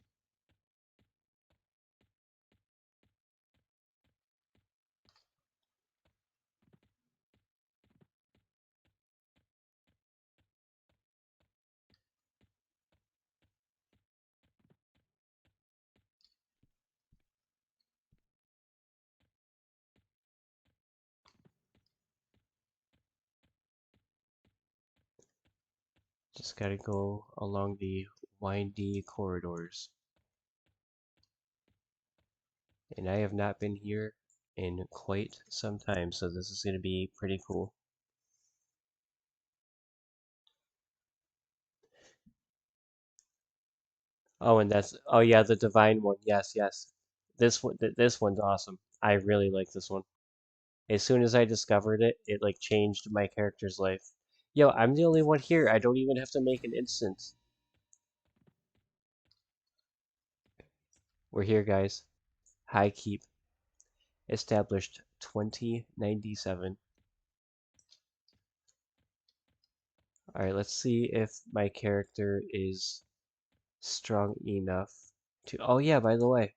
Just gotta go along the windy corridors. And I have not been here in quite some time, so this is gonna be pretty cool. Oh, and oh yeah, the divine one. Yes, yes. This one's awesome. I really like this one. As soon as I discovered it, it like changed my character's life. Yo, I'm the only one here. I don't even have to make an instance. We're here, guys. Highkeep, established 2097. Alright, let's see if my character is strong enough to... Oh yeah, by the way,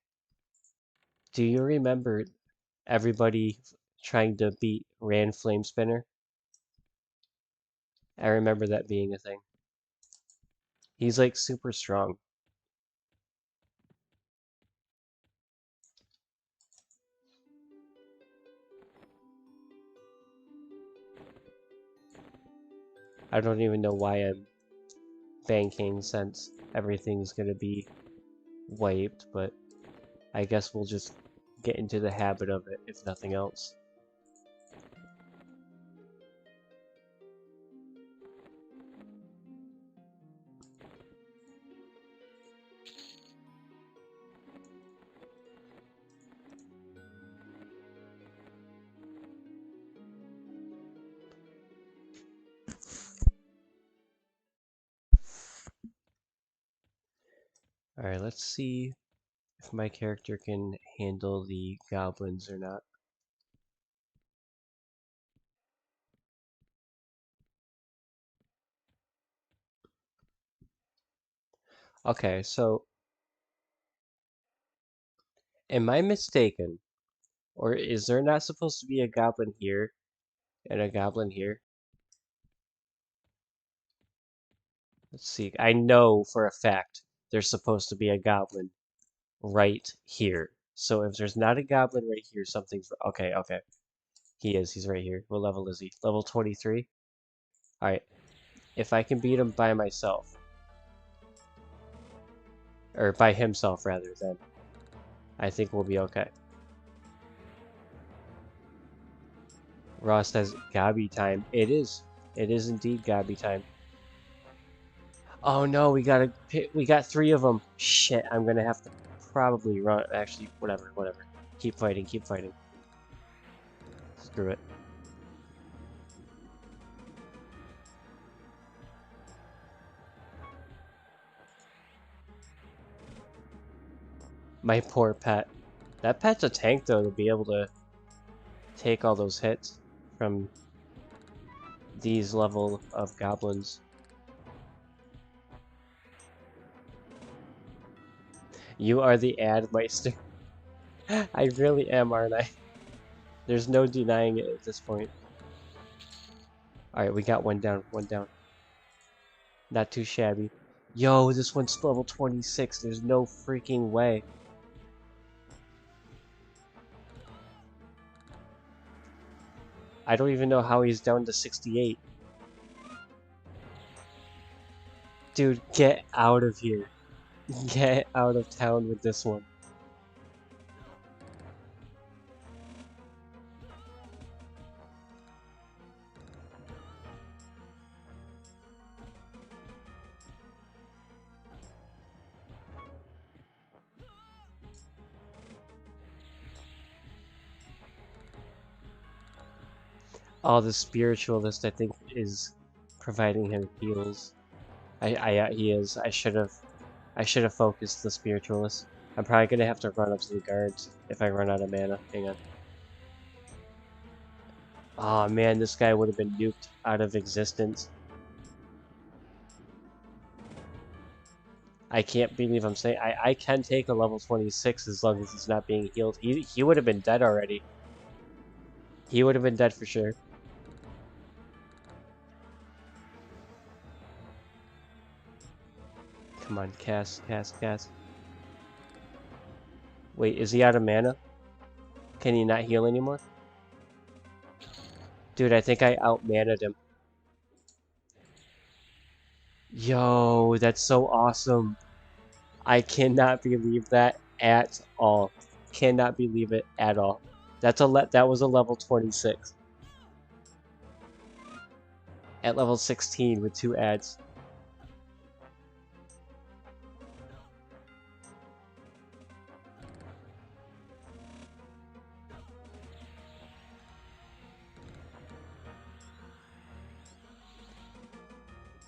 do you remember everybody trying to beat Rand Flamespinner? I remember that being a thing. He's like super strong. I don't even know why I'm banking since everything's gonna be wiped, but I guess we'll just get into the habit of it, if nothing else. Alright, let's see if my character can handle the goblins or not. Okay, so Am I mistaken? Or is there not supposed to be a goblin here and a goblin here? Let's see. I know for a fact there's supposed to be a goblin right here. So if there's not a goblin right here, something's... Okay, okay. He is. He's right here. What level is he? Level 23? Alright. If I can beat him by myself, or by himself rather, then I think we'll be okay. Ross says Gobby time. It is. It is indeed Gobby time. Oh no, we got three of them. Shit, I'm gonna have to probably run. Actually, whatever, whatever. Keep fighting, keep fighting. Screw it. My poor pet. That pet's a tank though to be able to take all those hits from these level of goblins. You are the ad meister. I really am, aren't I? There's no denying it at this point. Alright, we got one down, one down. Not too shabby. Yo, this one's level 26. There's no freaking way. I don't even know how he's down to 68. Dude, get out of here. Get out of town with this one. Oh, the spiritualist, I think, is providing him heals. He is. I should have focused the spiritualist. I'm probably gonna have to run up to the guards if I run out of mana. Hang on. Oh man, this guy would have been nuked out of existence. I can't believe I'm saying I can take a level 26 as long as he's not being healed. He would have been dead already. He would have been dead for sure. Come on, cast, cast, cast. Wait, is he out of mana? Can he not heal anymore? Dude, I think I out-mana'd him. Yo, that's so awesome. I cannot believe that at all. Cannot believe it at all. That was a level 26. At level 16 with 2 ads.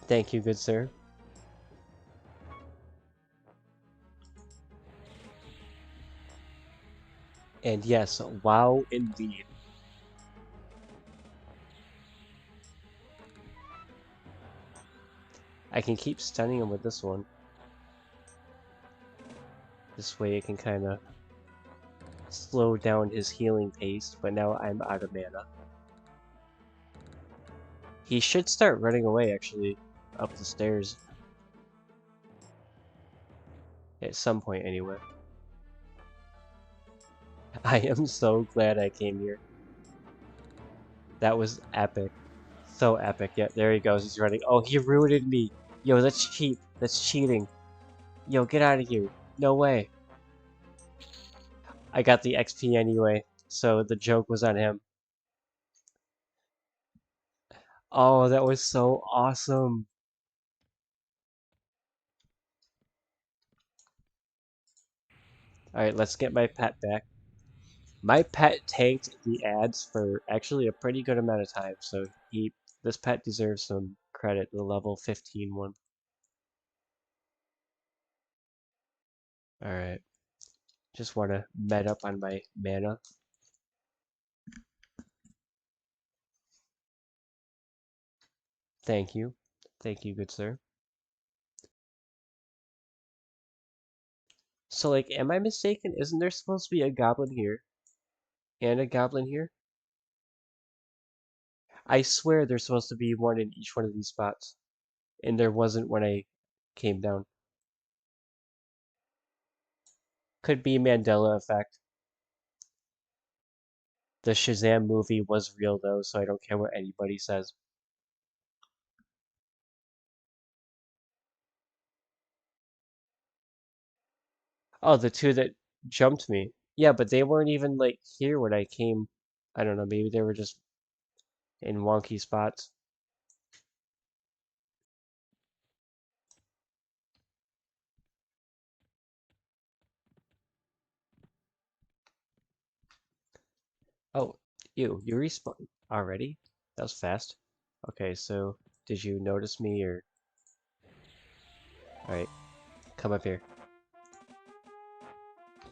Thank you, good sir. And yes, wow indeed. I can keep stunning him with this one. This way it can kind of slow down his healing pace, but now I'm out of mana. He should start running away, actually, up the stairs. At some point, anyway. I am so glad I came here. That was epic. So epic. Yeah, there he goes. He's running. Oh, he ruined me. Yo, that's cheap. That's cheating. Yo, get out of here. No way. I got the XP anyway, so the joke was on him. Oh, that was so awesome. Alright, let's get my pet back. My pet tanked the ads for actually a pretty good amount of time, so this pet deserves some credit, the level 15 one. Alright, just want to med up on my mana. Thank you. Thank you, good sir. So, like, am I mistaken? Isn't there supposed to be a goblin here and a goblin here? I swear there's supposed to be one in each one of these spots, and there wasn't when I came down. Could be Mandela effect. The Shazam movie was real though, so I don't care what anybody says. Oh, the two that jumped me. Yeah, but they weren't even like here when I came. I don't know, maybe they were just in wonky spots. Oh, you respawn already? That was fast. Okay, so did you notice me or alright, come up here.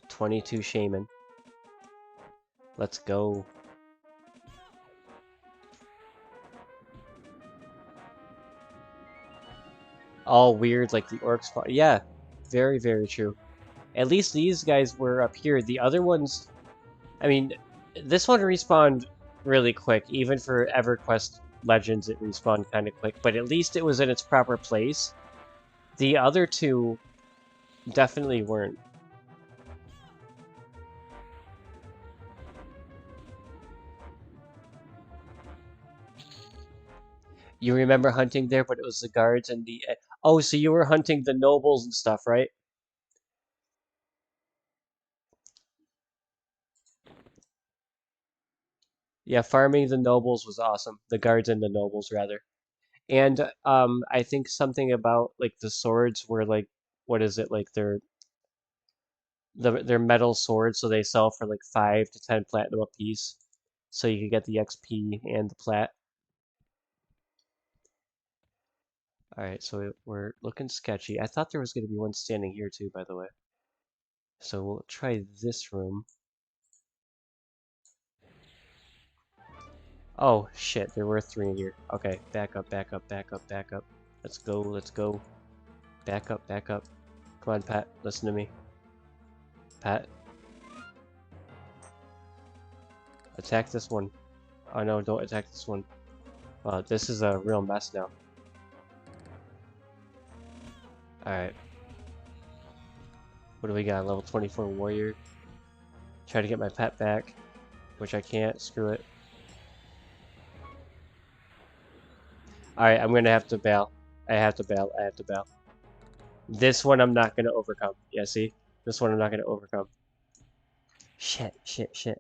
22 shaman. Let's go. All weird like the orcs spawn. Yeah, very, very true. At least these guys were up here. The other ones, I mean, this one respawned really quick. Even for EverQuest Legends, it respawned kind of quick. But at least it was in its proper place. The other two definitely weren't. You remember hunting there, but it was the guards and the... Oh, so you were hunting the nobles and stuff, right? Yeah, farming the nobles was awesome. The guards and the nobles, rather. And I think something about like the swords were like, what is it, like they're metal swords, so they sell for like 5 to 10 platinum a piece. So you could get the XP and the plat. All right, so we're looking sketchy. I thought there was going to be one standing here too, by the way. So we'll try this room. Oh shit, there were three in here. Okay, back up, back up, back up, back up. Let's go, let's go. Back up, back up. Come on, Pat, listen to me. Pat, attack this one. Oh no, don't attack this one. This is a real mess now. Alright, what do we got? Level 24 warrior. Try to get my pet back, which I can't. Screw it. Alright, I'm gonna have to bail. I have to bail. I have to bail. This one I'm not gonna overcome. Yeah, see? This one I'm not gonna overcome. Shit, shit, shit.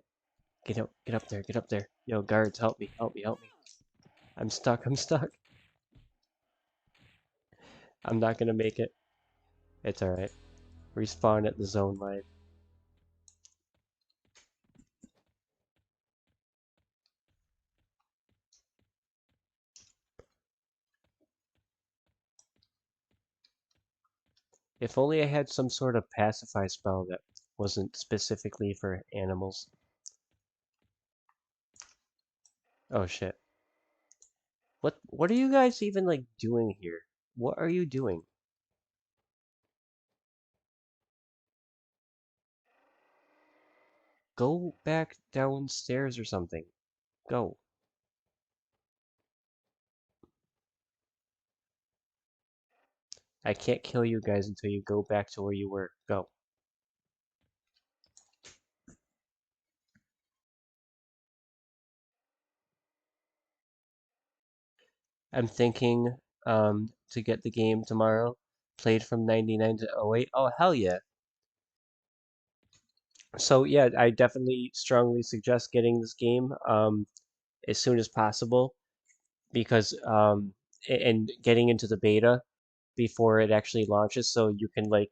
Get up there, get up there. Yo, guards, help me, help me, help me. I'm stuck, I'm stuck. I'm not gonna make it. It's alright. Respawn at the zone line. If only I had some sort of pacify spell that wasn't specifically for animals. Oh shit. What are you guys even like doing here? What are you doing? Go back downstairs or something. Go. I can't kill you guys until you go back to where you were. Go. I'm thinking to get the game tomorrow. Played from 99 to 08. Oh hell yeah. So yeah, I definitely strongly suggest getting this game as soon as possible because and getting into the beta before it actually launches so you can like,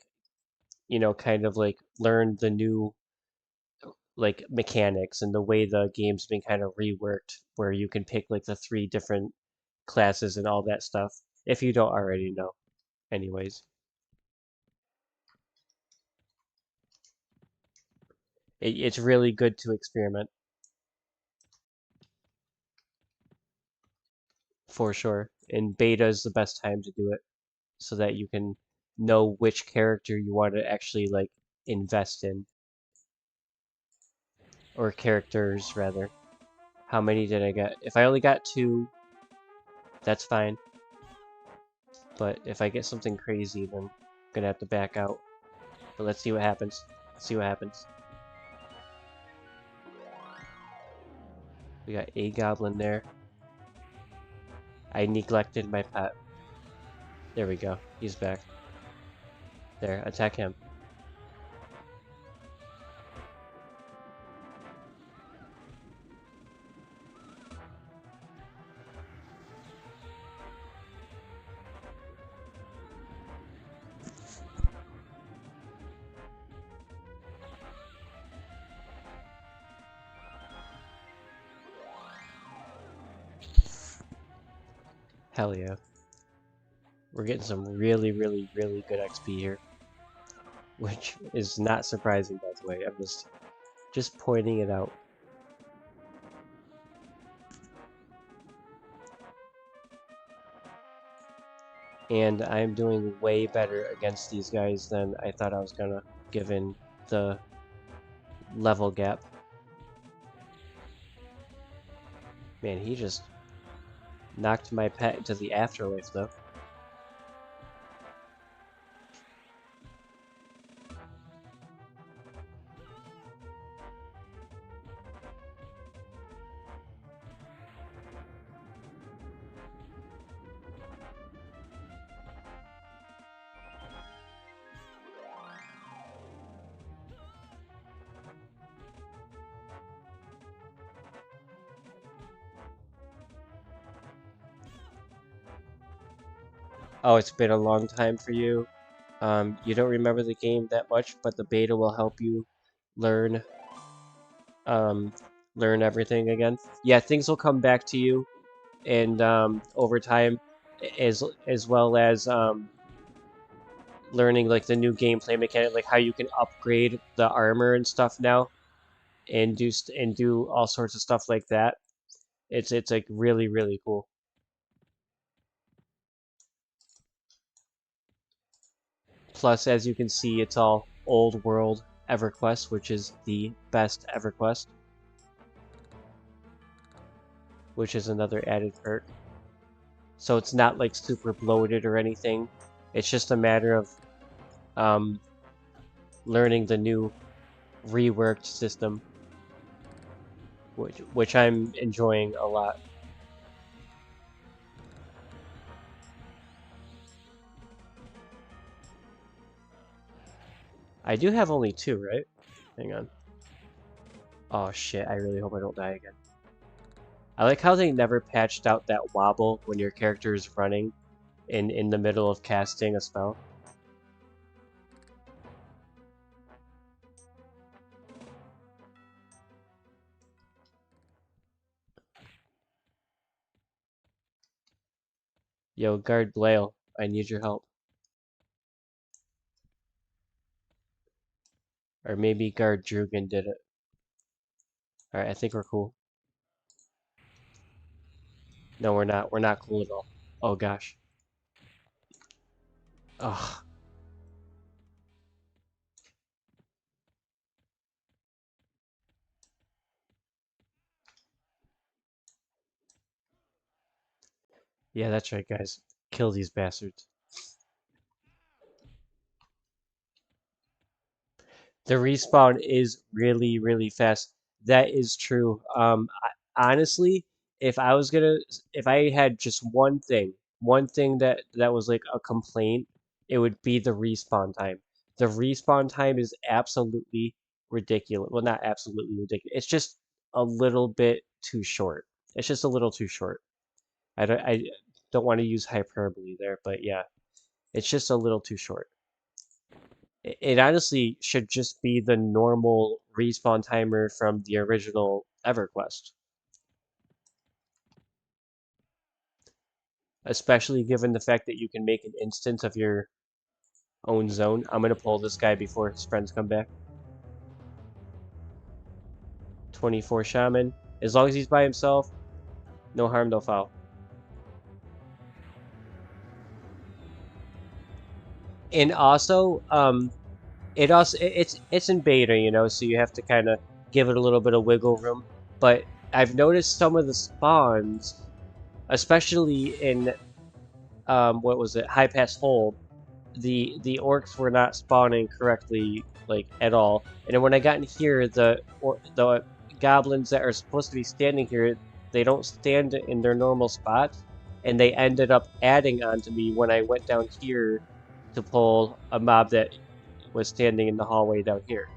kind of like learn the new like mechanics and the way the game's been kind of reworked where you can pick like the three different classes and all that stuff if you don't already know. Anyways, it's really good to experiment for sure. And beta is the best time to do it so that you can know which character you want to actually like invest in. Or characters, rather. How many did I get? If I only got 2, that's fine. But if I get something crazy, then I'm gonna have to back out. But let's see what happens. Let's see what happens. We got a goblin there. I neglected my pet. There we go. He's back. There, attack him. Hell yeah. We're getting some really, really, really good XP here. Which is not surprising, by the way. I'm just pointing it out. And I'm doing way better against these guys than I thought I was gonna, given the level gap. Man, he just knocked my pet into the afterlife, though. Oh, it's been a long time for you. You don't remember the game that much, but the beta will help you learn learn everything again. Yeah, things will come back to you, and over time, as well as learning like the new gameplay mechanic, like how you can upgrade the armor and stuff now, and do all sorts of stuff like that. It's like really, really cool. Plus, as you can see, it's all old world EverQuest, which is the best EverQuest, which is another added perk. So it's not like super bloated or anything. It's just a matter of learning the new reworked system, which I'm enjoying a lot. I do have only 2, right? Hang on. Oh shit, I really hope I don't die again. I like how they never patched out that wobble when your character is running in the middle of casting a spell. Yo, guard Blail, I need your help. Or maybe guard Drugan did it. Alright, I think we're cool. No, we're not. We're not cool at all. Oh gosh. Ugh. Yeah, that's right, guys. Kill these bastards. The respawn is really, really fast. That is true. Honestly, if I had just one thing that was like a complaint, it would be the respawn time. The respawn time is absolutely ridiculous. Well, not absolutely ridiculous. It's just a little bit too short. It's just a little too short. I don't want to use hyperbole there, but yeah, it's just a little too short. It honestly should just be the normal respawn timer from the original EverQuest. Especially given the fact that you can make an instance of your own zone. I'm gonna pull this guy before his friends come back. 24 Shaman. As long as he's by himself, no harm, no foul. And also, It also it's in beta, you know, so you have to kind of give it a little bit of wiggle room. But I've noticed some of the spawns, especially in what was it, Highpass Hold, the orcs were not spawning correctly, like at all. And then when I got in here, the goblins that are supposed to be standing here, they don't stand in their normal spots, and they ended up adding on to me when I went down here to pull a mob that was standing in the hallway down here.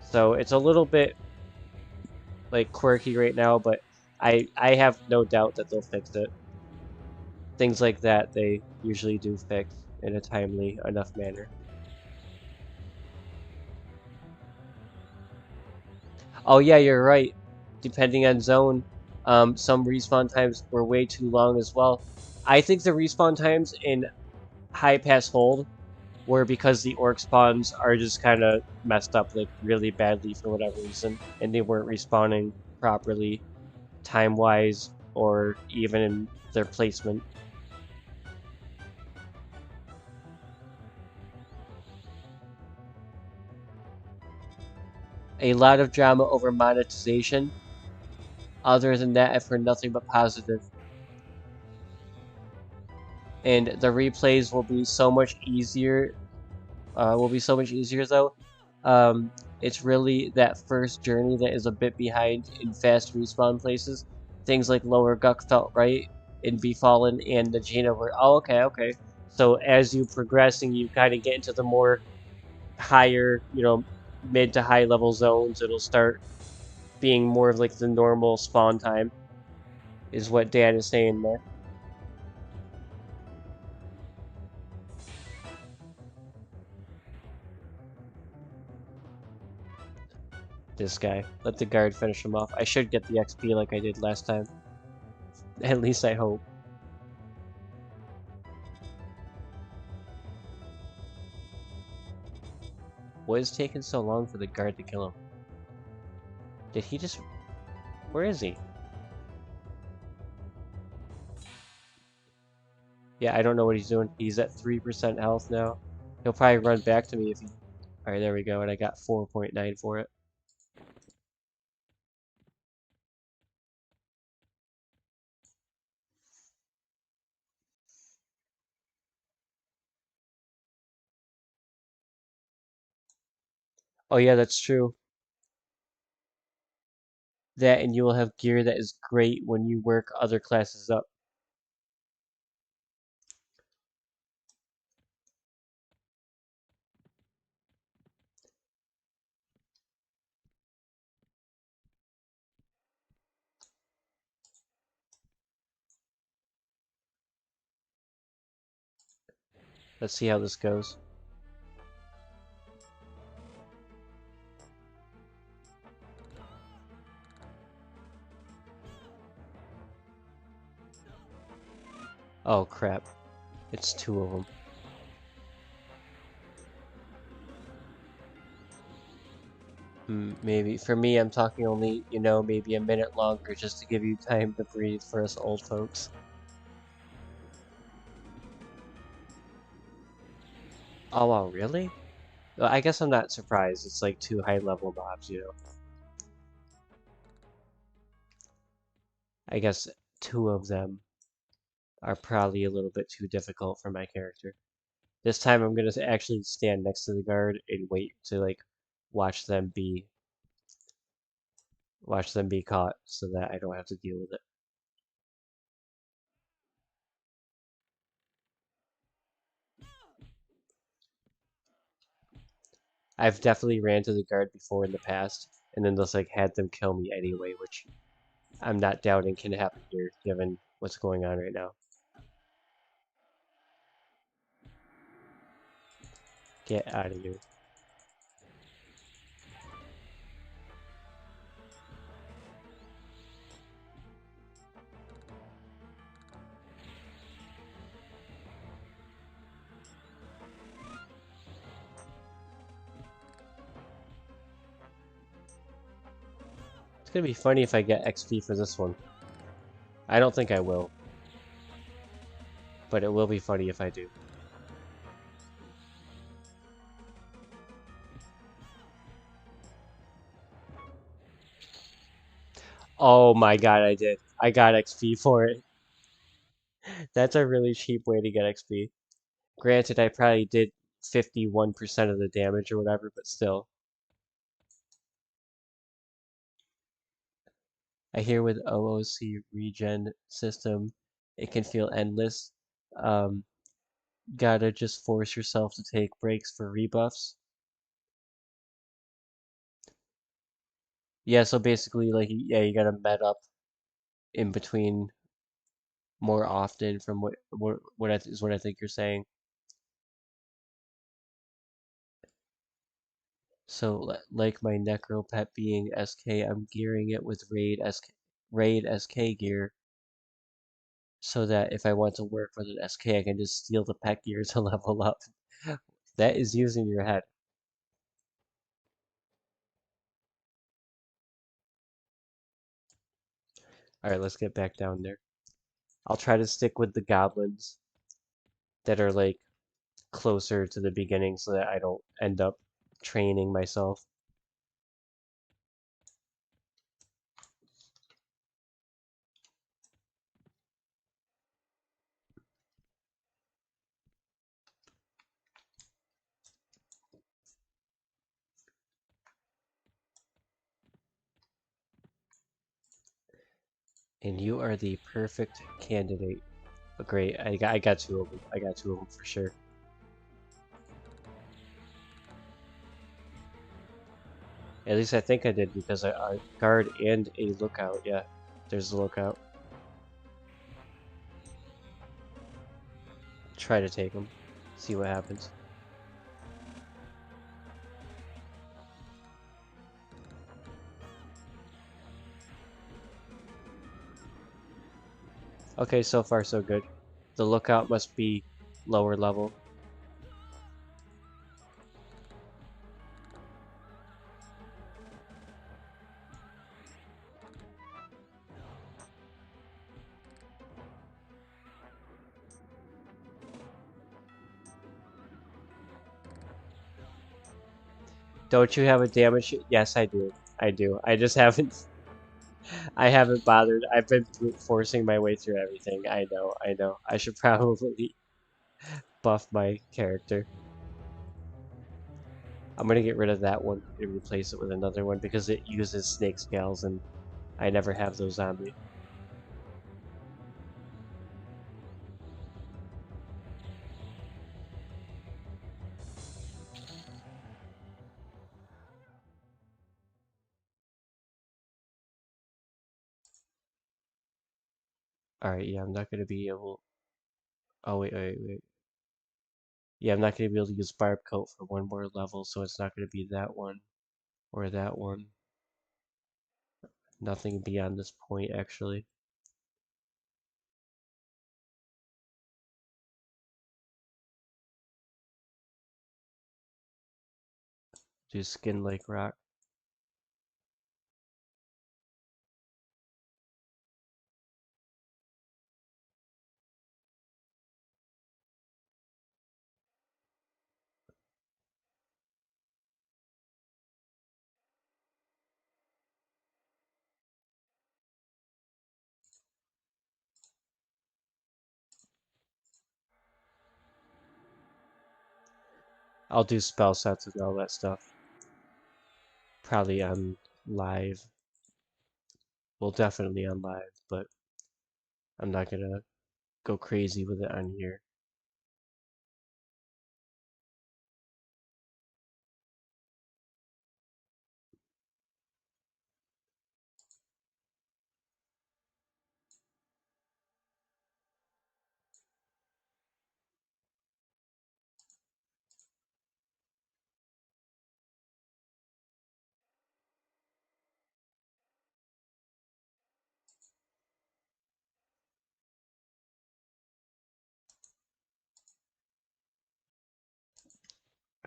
So it's a little bit like quirky right now, but I have no doubt that they'll fix it. Things like that they usually do fix in a timely enough manner. Oh yeah, you're right. Depending on zone, some respawn times were way too long as well. I think the respawn times in Highpass Hold were because the orc spawns are just kind of messed up like really badly for whatever reason, and they weren't respawning properly time-wise or even in their placement. A lot of drama over monetization. Other than that, I've heard nothing but positive. And the replays will be so much easier. Though. It's really that first journey that is a bit behind in fast respawn places. Things like Lower Guck felt right in Befallen and the Gina were, oh, okay, okay. So as you progress and you kind of get into the more higher, you know, mid to high level zones, it'll start being more of like the normal spawn time, is what Dan is saying there. This guy. Let the guard finish him off. I should get the XP like I did last time. At least I hope. What is taking so long for the guard to kill him? Did he just... Where is he? Yeah, I don't know what he's doing. He's at 3% health now. He'll probably run back to me if he... Alright, there we go, and I got 4.9 for it. Oh yeah, that's true. That, and you will have gear that is great when you work other classes up. Let's see how this goes. Oh crap. It's two of them. Maybe. For me, I'm talking only, you know, maybe a minute longer just to give you time to breathe for us old folks. Oh wow, really? Well, I guess I'm not surprised. It's like two high-level mobs, you know. I guess two of them are probably a little bit too difficult for my character. This time I'm gonna actually stand next to the guard and wait to like watch them be caught so that I don't have to deal with it. I've definitely ran to the guard before in the past and then just like had them kill me anyway, which I'm not doubting can happen here given what's going on right now. Get out of here. It's gonna be funny if I get XP for this one. I don't think I will, but it will be funny if I do. Oh my god, I did. I got XP for it. That's a really cheap way to get XP. Granted, I probably did 51% of the damage or whatever, but still. I hear with OOC regen system, it can feel endless. Um, Gotta just force yourself to take breaks for rebuffs. Yeah, so basically, like, yeah, you gotta met up in between more often from is what I think you're saying. So, like my Necro pet being SK, I'm gearing it with Raid SK gear so that if I want to work with an SK, I can just steal the pet gear to level up. That is using your head. Alright, let's get back down there. I'll try to stick with the goblins that are like closer to the beginning so that I don't end up training myself. And you are the perfect candidate. But great, I got two of them. I got two of them for sure. At least I think I did because I guard and a lookout. Yeah, there's a lookout. Try to take him. See what happens. Okay, so far so good. The lookout must be lower level. Don't you have a damage? Yes, I do. I do. I just haven't. I haven't bothered. I've been brute forcing my way through everything. I know. I know. I should probably buff my character. I'm gonna get rid of that one and replace it with another one because it uses snake scales and I never have those on me. Alright, yeah, I'm not gonna be able. Oh, wait. Yeah, I'm not gonna be able to use Barb Coat for one more level, so it's not gonna be that one or that one. Nothing beyond this point, actually. Do Skin like Rock. I'll do spell sets and all that stuff. Probably on live. Well, definitely on live, but I'm not gonna go crazy with it on here.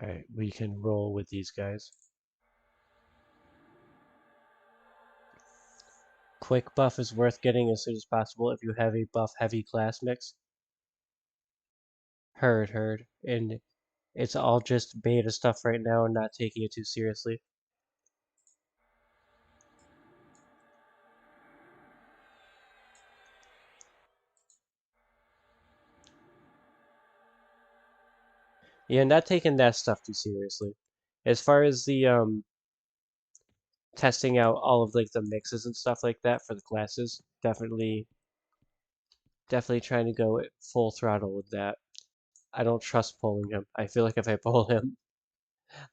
Alright, we can roll with these guys. Quick buff is worth getting as soon as possible if you have a buff heavy class mix. Heard. And it's all just beta stuff right now and not taking it too seriously. Yeah, not taking that stuff too seriously. As far as the testing out all of like the mixes and stuff like that for the classes, definitely trying to go at full throttle with that. I don't trust pulling him. I feel like if I pull him,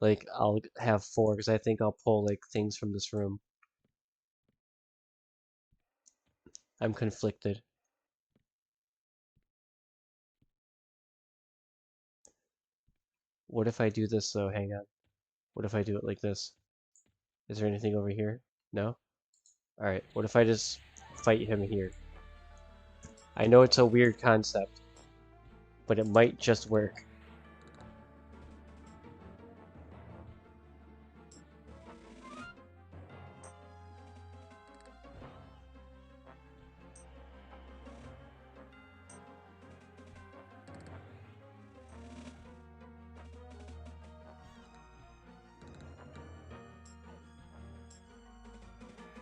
like I'll have four because I think I'll pull like things from this room. I'm conflicted. What if I do this though? Hang on. What if I do it like this? Is there anything over here? No? Alright, what if I just fight him here? I know it's a weird concept, but it might just work.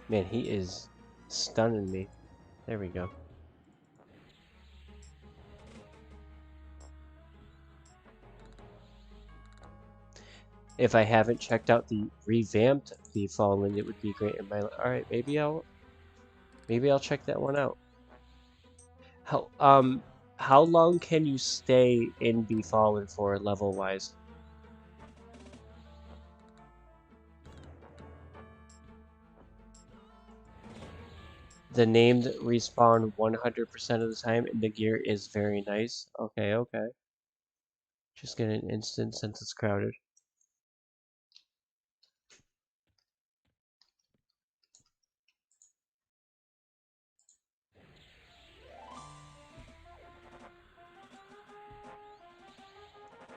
Man, he is stunning me. There we go. If I haven't checked out the revamped The Fallen, it would be great in my. Alright, maybe I'll check that one out. How long can you stay in Befallen for level wise? The named respawn 100% of the time and the gear is very nice. Okay, okay. Just get an instant since it's crowded.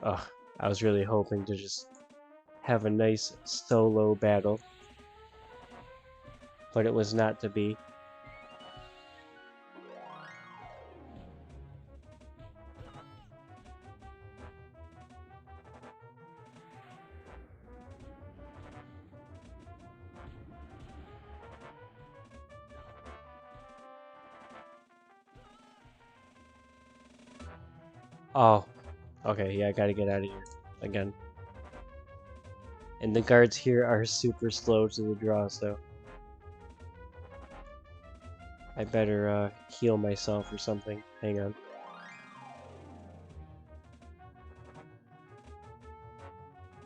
Ugh, I was really hoping to just have a nice solo battle, but it was not to be. Oh, okay, yeah, I gotta get out of here again. And the guards here are super slow to the draw, so I better heal myself or something. Hang on.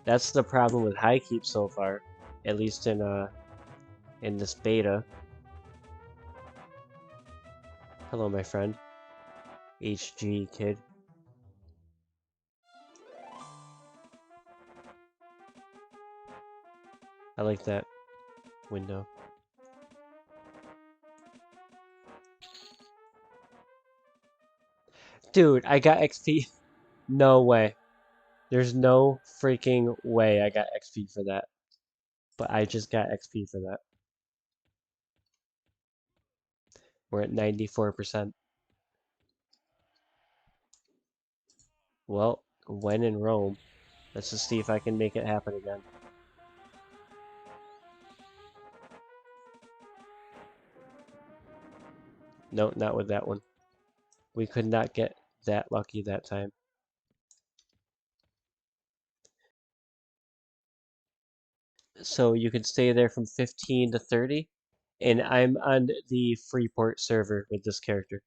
That's the problem with Highkeep so far, at least in this beta. Hello, my friend. HG kid. I like that window. Dude, I got XP. No way. There's no freaking way I got XP for that. But I just got XP for that. We're at 94%. Well, when in Rome, let's just see if I can make it happen again. No, not with that one. We could not get that lucky that time. So you can stay there from 15 to 30, and I'm on the Freeport server with this character.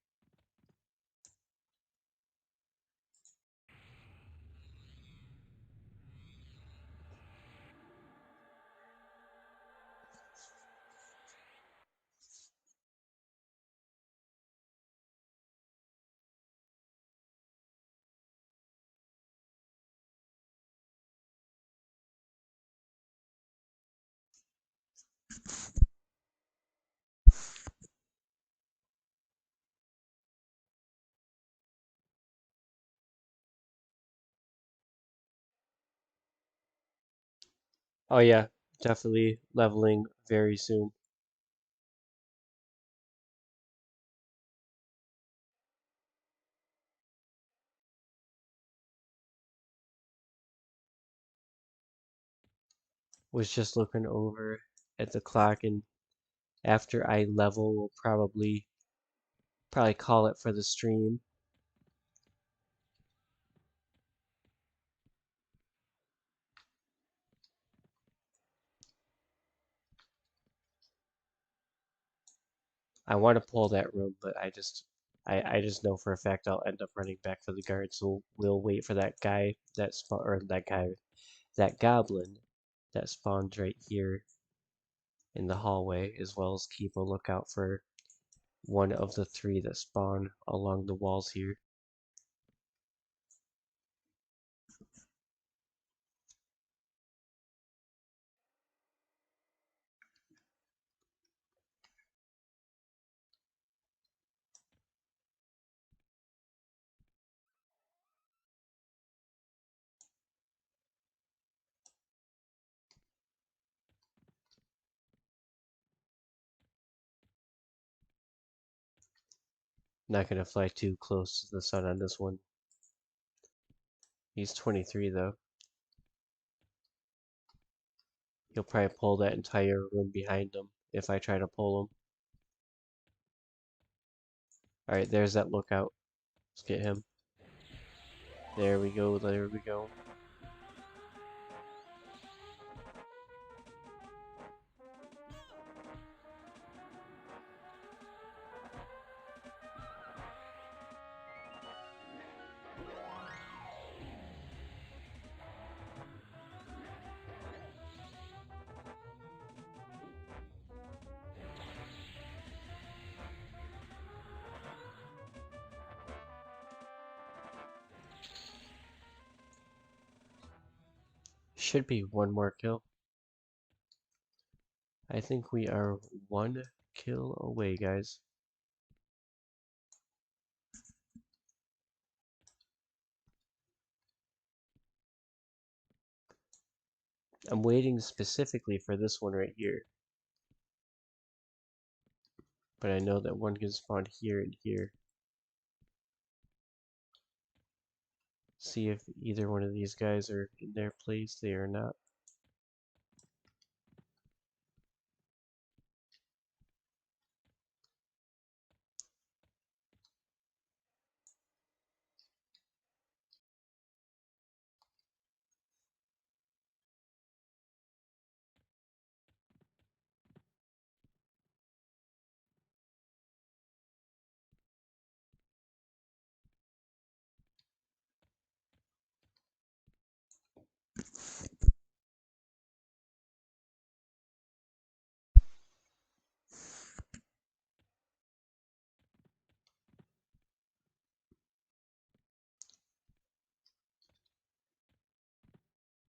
Oh yeah, definitely leveling very soon. Was just looking over at the clock, and after I level, we'll probably call it for the stream. I want to pull that room, but I just know for a fact I'll end up running back for the guard, so we'll wait for that guy that goblin that spawned right here in the hallway, as well as keep a lookout for one of the three that spawn along the walls here. Not gonna fly too close to the sun on this one. He's 23 though. He'll probably pull that entire room behind him if I try to pull him. Alright, there's that lookout. Let's get him. There we go, there we go. Should be one more kill. I think we are one kill away, guys. I'm waiting specifically for this one right here. But I know that one can spawn here and here. See if either one of these guys are in their place. They are not.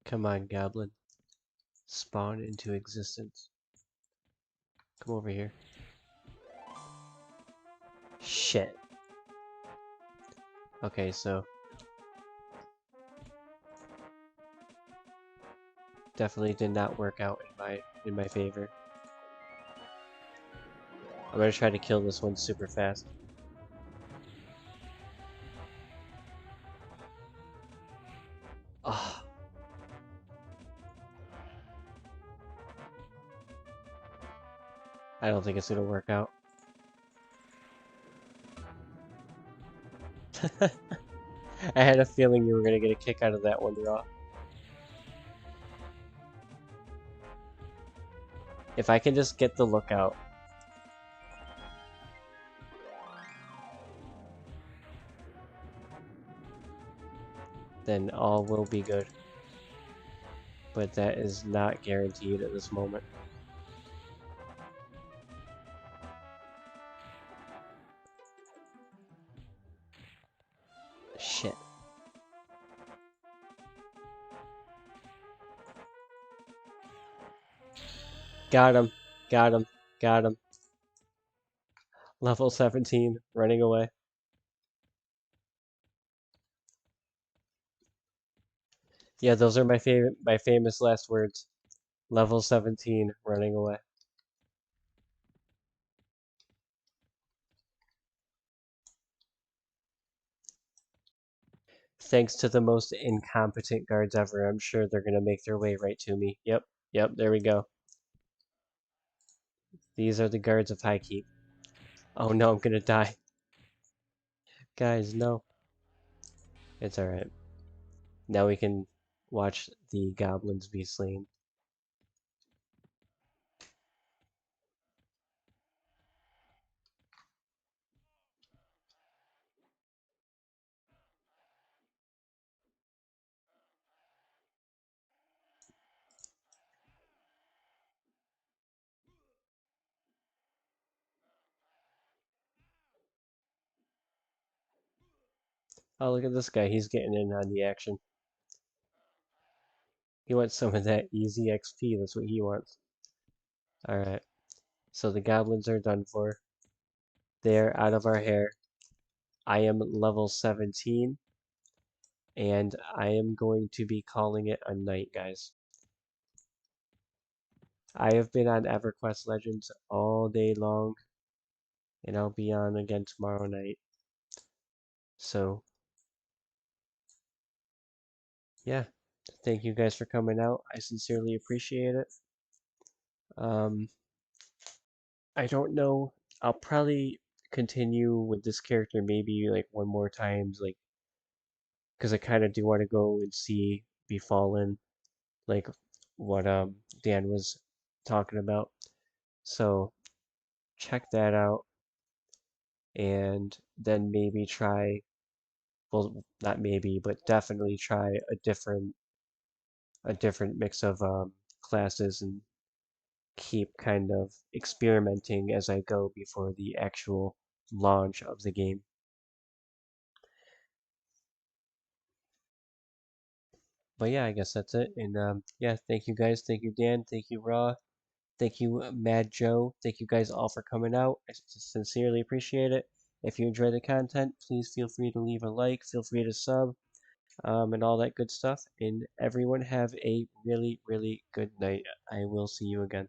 Come on, goblin. Spawn into existence. Come over here. Shit. Okay, so definitely did not work out in my favor. I'm gonna try to kill this one super fast. Ah. I don't think it's gonna work out. I had a feeling you were gonna get a kick out of that one, Raw. If I can just get the lookout. Then all will be good. But that is not guaranteed at this moment. Shit. Got him. Got him. Got him. Level 17, running away. Yeah, those are my famous last words. Level 17, running away. Thanks to the most incompetent guards ever, I'm sure they're gonna make their way right to me. Yep, yep, there we go. These are the guards of Highkeep. Oh no, I'm gonna die. Guys, no. It's alright. Now we can watch the goblins be slain. Oh, look at this guy. He's getting in on the action. He wants some of that easy XP. That's what he wants. Alright. So the goblins are done for. They're out of our hair. I am level 17. And I am going to be calling it a night, guys. I have been on EverQuest Legends all day long. And I'll be on again tomorrow night. So, yeah. Thank you guys for coming out. I sincerely appreciate it. Um, I don't know. I'll probably continue with this character maybe like one more times, like because I kind of do want to go and see Befallen, like what Dan was talking about. So check that out, and then maybe try. Well, not maybe, but definitely try a different mix of classes and keep kind of experimenting as I go before the actual launch of the game. But yeah, I guess that's it. And yeah, thank you guys. Thank you, Dan. Thank you, Raw. Thank you, Mad Joe. Thank you guys all for coming out. I sincerely appreciate it. If you enjoy the content, please feel free to leave a like, feel free to sub, and all that good stuff. And everyone have a really, really good night. I will see you again.